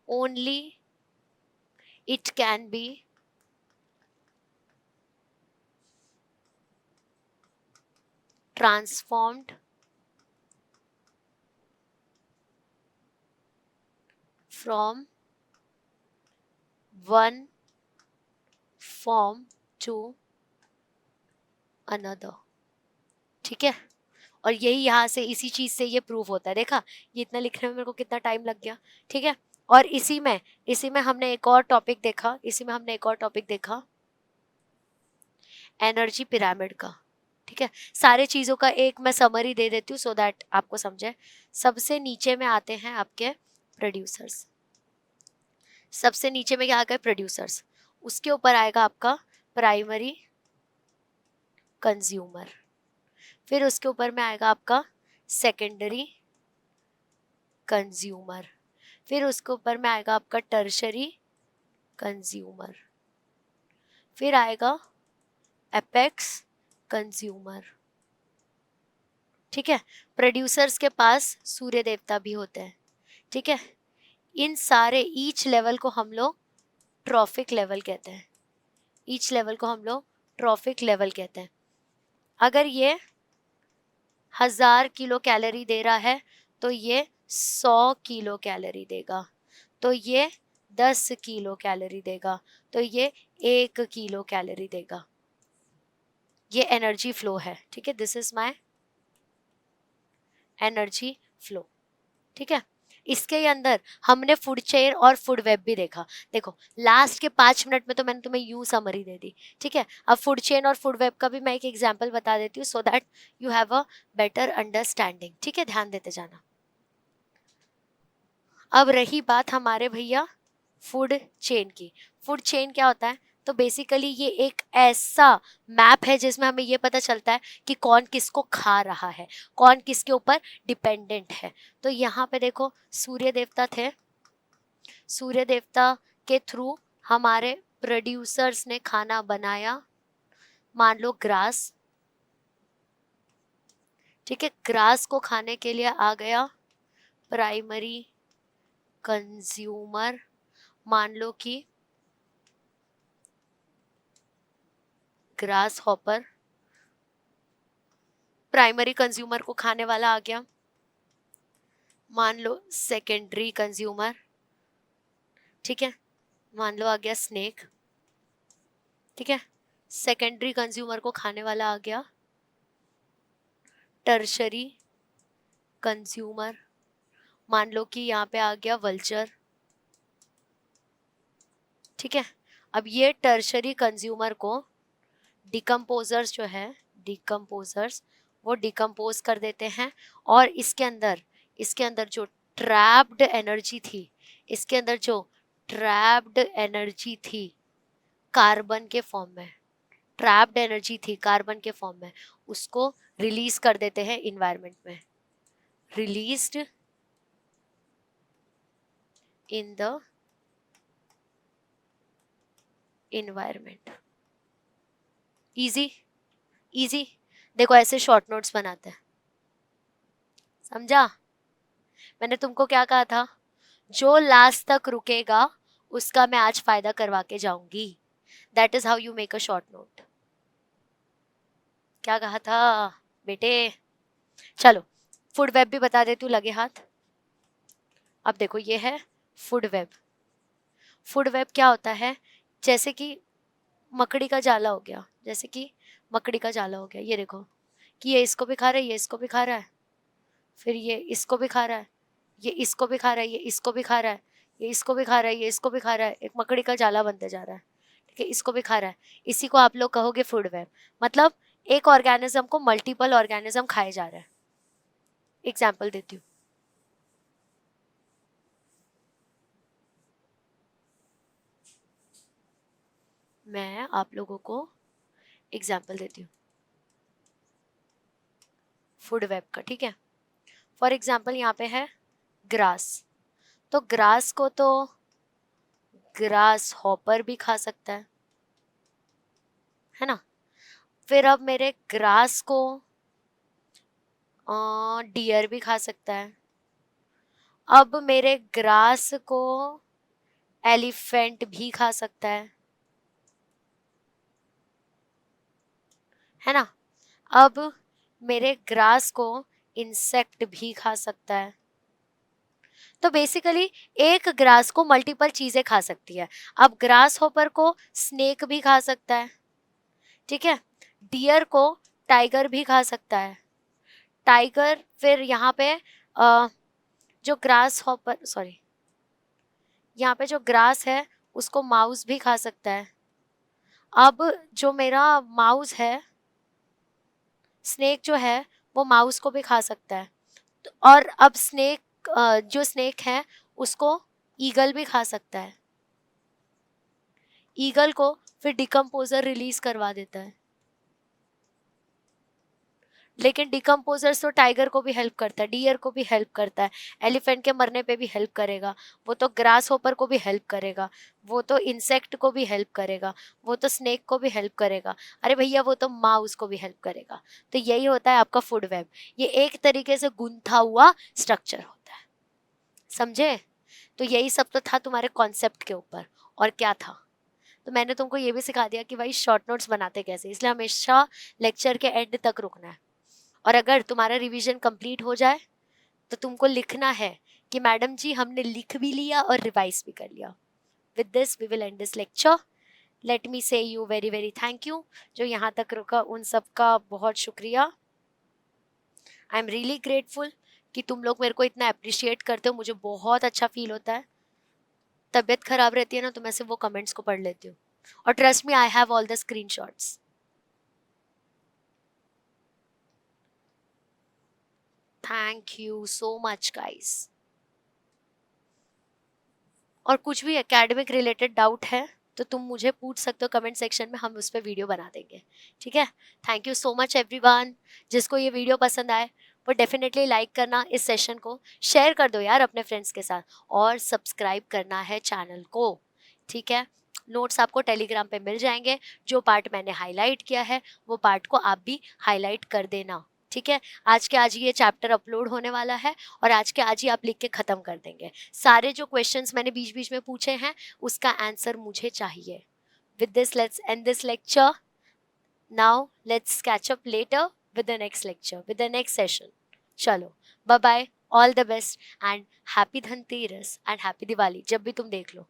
only it can be transformed from one form to another. ठीक है, और यही यहाँ से इसी चीज से ये प्रूव होता है. देखा, ये इतना लिखने में मेरे को कितना टाइम लग गया. ठीक है, और इसी में हमने एक और टॉपिक देखा, एनर्जी पिरामिड का. ठीक है, सारे चीजों का एक मैं समरी दे देती हूँ सो दैट आपको समझे. सबसे नीचे में आते हैं आपके प्रोड्यूसर्स. सबसे नीचे में क्या आ गए? प्रोड्यूसर्स. उसके ऊपर आएगा आपका प्राइमरी कंज्यूमर. फिर उसके ऊपर में आएगा आपका सेकेंडरी कंज्यूमर. फिर उसके ऊपर में आएगा आपका टर्शरी कंज्यूमर. फिर आएगा एपेक्स कंज्यूमर. ठीक है, प्रोड्यूसर्स के पास सूर्य देवता भी होते हैं. ठीक है, इन सारे ईच लेवल को हम लोग ट्रॉफिक लेवल कहते हैं. ईच लेवल को हम लोग ट्रॉफिक लेवल कहते हैं. अगर ये 1000 किलो कैलोरी दे रहा है तो ये 100 किलो कैलोरी देगा. तो ये 10 किलो कैलोरी देगा. तो ये 1 किलो कैलोरी देगा. ये एनर्जी फ्लो है. ठीक है, this is my energy flow. ठीक है, इसके अंदर हमने फूड चेन और फूड वेब भी देखा. देखो, लास्ट के 5 मिनट में तो मैंने तुम्हें यूं समरी दे दी. ठीक है, अब फूड चेन और फूड वेब का भी मैं एक एग्जांपल बता देती हूँ so that you have a better understanding. ठीक है, ध्यान देते जाना. अब रही बात हमारे भैया फूड चेन की. फूड चेन क्या होता है? तो बेसिकली ये एक ऐसा मैप है जिसमें हमें ये पता चलता है कि कौन किसको खा रहा है, कौन किसके ऊपर डिपेंडेंट है. तो यहाँ पे देखो, सूर्य देवता थे. सूर्य देवता के थ्रू हमारे प्रोड्यूसर्स ने खाना बनाया. मान लो ग्रास. ठीक है, ग्रास को खाने के लिए आ गया प्राइमरी कंज्यूमर. मान लो कि ग्रास हॉपर प्राइमरी कंज्यूमर को खाने वाला आ गया. मान लो सेकेंडरी कंज्यूमर. ठीक है, मान लो आ गया स्नेक. ठीक है, सेकेंडरी कंज्यूमर को खाने वाला आ गया टर्शरी कंज्यूमर. मान लो कि यहाँ पे आ गया वल्चर. ठीक है, अब ये टर्शरी कंज्यूमर को डिकम्पोजर्स जो है, डिकम्पोजर्स वो डिकम्पोज कर देते हैं. और इसके अंदर जो ट्रैप्ड एनर्जी थी, इसके अंदर जो ट्रैप्ड एनर्जी थी कार्बन के फॉर्म में, ट्रैप्ड एनर्जी थी कार्बन के फॉर्म में, उसको रिलीज कर देते हैं इन्वायरमेंट में. Released in the environment. Easy easy. देखो, ऐसे शॉर्ट नोट्स बनाते हैं. समझा? मैंने तुमको क्या कहा था? जो लास्ट तक रुकेगा उसका मैं आज फायदा करवा के जाऊंगी. That is how you make a short note. क्या कहा था बेटे? चलो, फूड वेब भी बता देती हूँ, लगे हाथ. अब देखो, ये है फूड वेब. फूड वेब क्या होता है? जैसे कि मकड़ी का जाला हो गया. जैसे कि मकड़ी का जाला हो गया. ये देखो कि ये इसको भी खा रहा है, ये इसको भी खा रहा है, फिर ये इसको भी खा रहा है, ये इसको भी खा रहा है, ये इसको भी खा रहा है, ये इसको भी खा रहा है, ये इसको भी खा रहा है. एक मकड़ी का जाला बनते जा रहा है. ठीक है, इसको भी खा रहा है. इसी को आप लोग कहोगे फूड वेब. मतलब एक ऑर्गेनिज्म को मल्टीपल ऑर्गेनिज्म खाए जा रहा है. एग्जाम्पल देती हूँ. मैं आप लोगों को एग्जाम्पल देती हूँ फूड वेब का. ठीक है, फॉर एग्जाम्पल यहाँ पे है ग्रास. तो ग्रास को तो ग्रास हॉपर भी खा सकता है ना. फिर अब मेरे ग्रास को डियर भी खा सकता है। अब मेरे ग्रास को एलिफेंट भी खा सकता है ना। अब मेरे ग्रास को इंसेक्ट भी खा सकता है। तो बेसिकली एक ग्रास को मल्टीपल चीजें खा सकती है। अब ग्रास होपर को स्नेक भी खा सकता है, ठीक है। डियर को टाइगर भी खा सकता है। टाइगर फिर यहाँ पे जो ग्रास हॉपर, सॉरी, यहाँ पे जो ग्रास है उसको माउस भी खा सकता है। अब जो मेरा माउस है, स्नेक जो है वो माउस को भी खा सकता है। और अब स्नेक, जो स्नेक है उसको ईगल भी खा सकता है। ईगल को फिर डिकम्पोजर रिलीज करवा देता है। लेकिन डिकम्पोजर्स तो टाइगर को भी हेल्प करता है, डियर को भी हेल्प करता है, एलिफेंट के मरने पे भी हेल्प करेगा, वो तो ग्रास होपर को भी हेल्प करेगा, वो तो इंसेक्ट को भी हेल्प करेगा, वो तो स्नेक को भी हेल्प करेगा, अरे भैया वो तो माउस को भी हेल्प करेगा। तो यही होता है आपका फूड वेब। ये एक तरीके से गुंथा हुआ स्ट्रक्चर होता है, समझे। तो यही सब तो था तुम्हारे कॉन्सेप्ट के ऊपर, और क्या था। तो मैंने तुमको ये भी सिखा दिया कि भाई शॉर्ट नोट्स बनाते कैसे, इसलिए हमेशा लेक्चर के एंड तक रुकना है। और अगर तुम्हारा रिवीजन कंप्लीट हो जाए तो तुमको लिखना है कि मैडम जी हमने लिख भी लिया और रिवाइज भी कर लिया। With this we will end this lecture. Let me say you very very thank you. जो यहाँ तक रुका उन सब का बहुत शुक्रिया। आई एम रियली ग्रेटफुल कि तुम लोग मेरे को इतना अप्रिशिएट करते हो, मुझे बहुत अच्छा फील होता है। तबीयत खराब रहती है ना तो मैं सिर्फ वो कमेंट्स को पढ़ लेती हूँ, और trust me I have all the screenshots. Thank you so much guys. और कुछ भी एकेडमिक रिलेटेड डाउट है तो तुम मुझे पूछ सकते हो कमेंट सेक्शन में, हम उस पर वीडियो बना देंगे, ठीक है। Thank you so much everyone. जिसको ये वीडियो पसंद आए वो डेफिनेटली लाइक करना, इस सेशन को शेयर कर दो यार अपने फ्रेंड्स के साथ, और सब्सक्राइब करना है चैनल को, ठीक है। नोट्स आपको टेलीग्राम पे मिल जाएंगे। जो पार्ट मैंने हाईलाइट किया है वो पार्ट को आप भी हाईलाइट कर देना, ठीक है। आज के आज ये चैप्टर अपलोड होने वाला है और आज के आज ही आप लिख के ख़त्म कर देंगे। सारे जो क्वेश्चंस मैंने बीच बीच में पूछे हैं उसका आंसर मुझे चाहिए। With this let's end this lecture now. Let's catch up later with the next lecture, with the next session. चलो bye bye, all the best and happy Dhanteras and happy Diwali, जब भी तुम देख लो।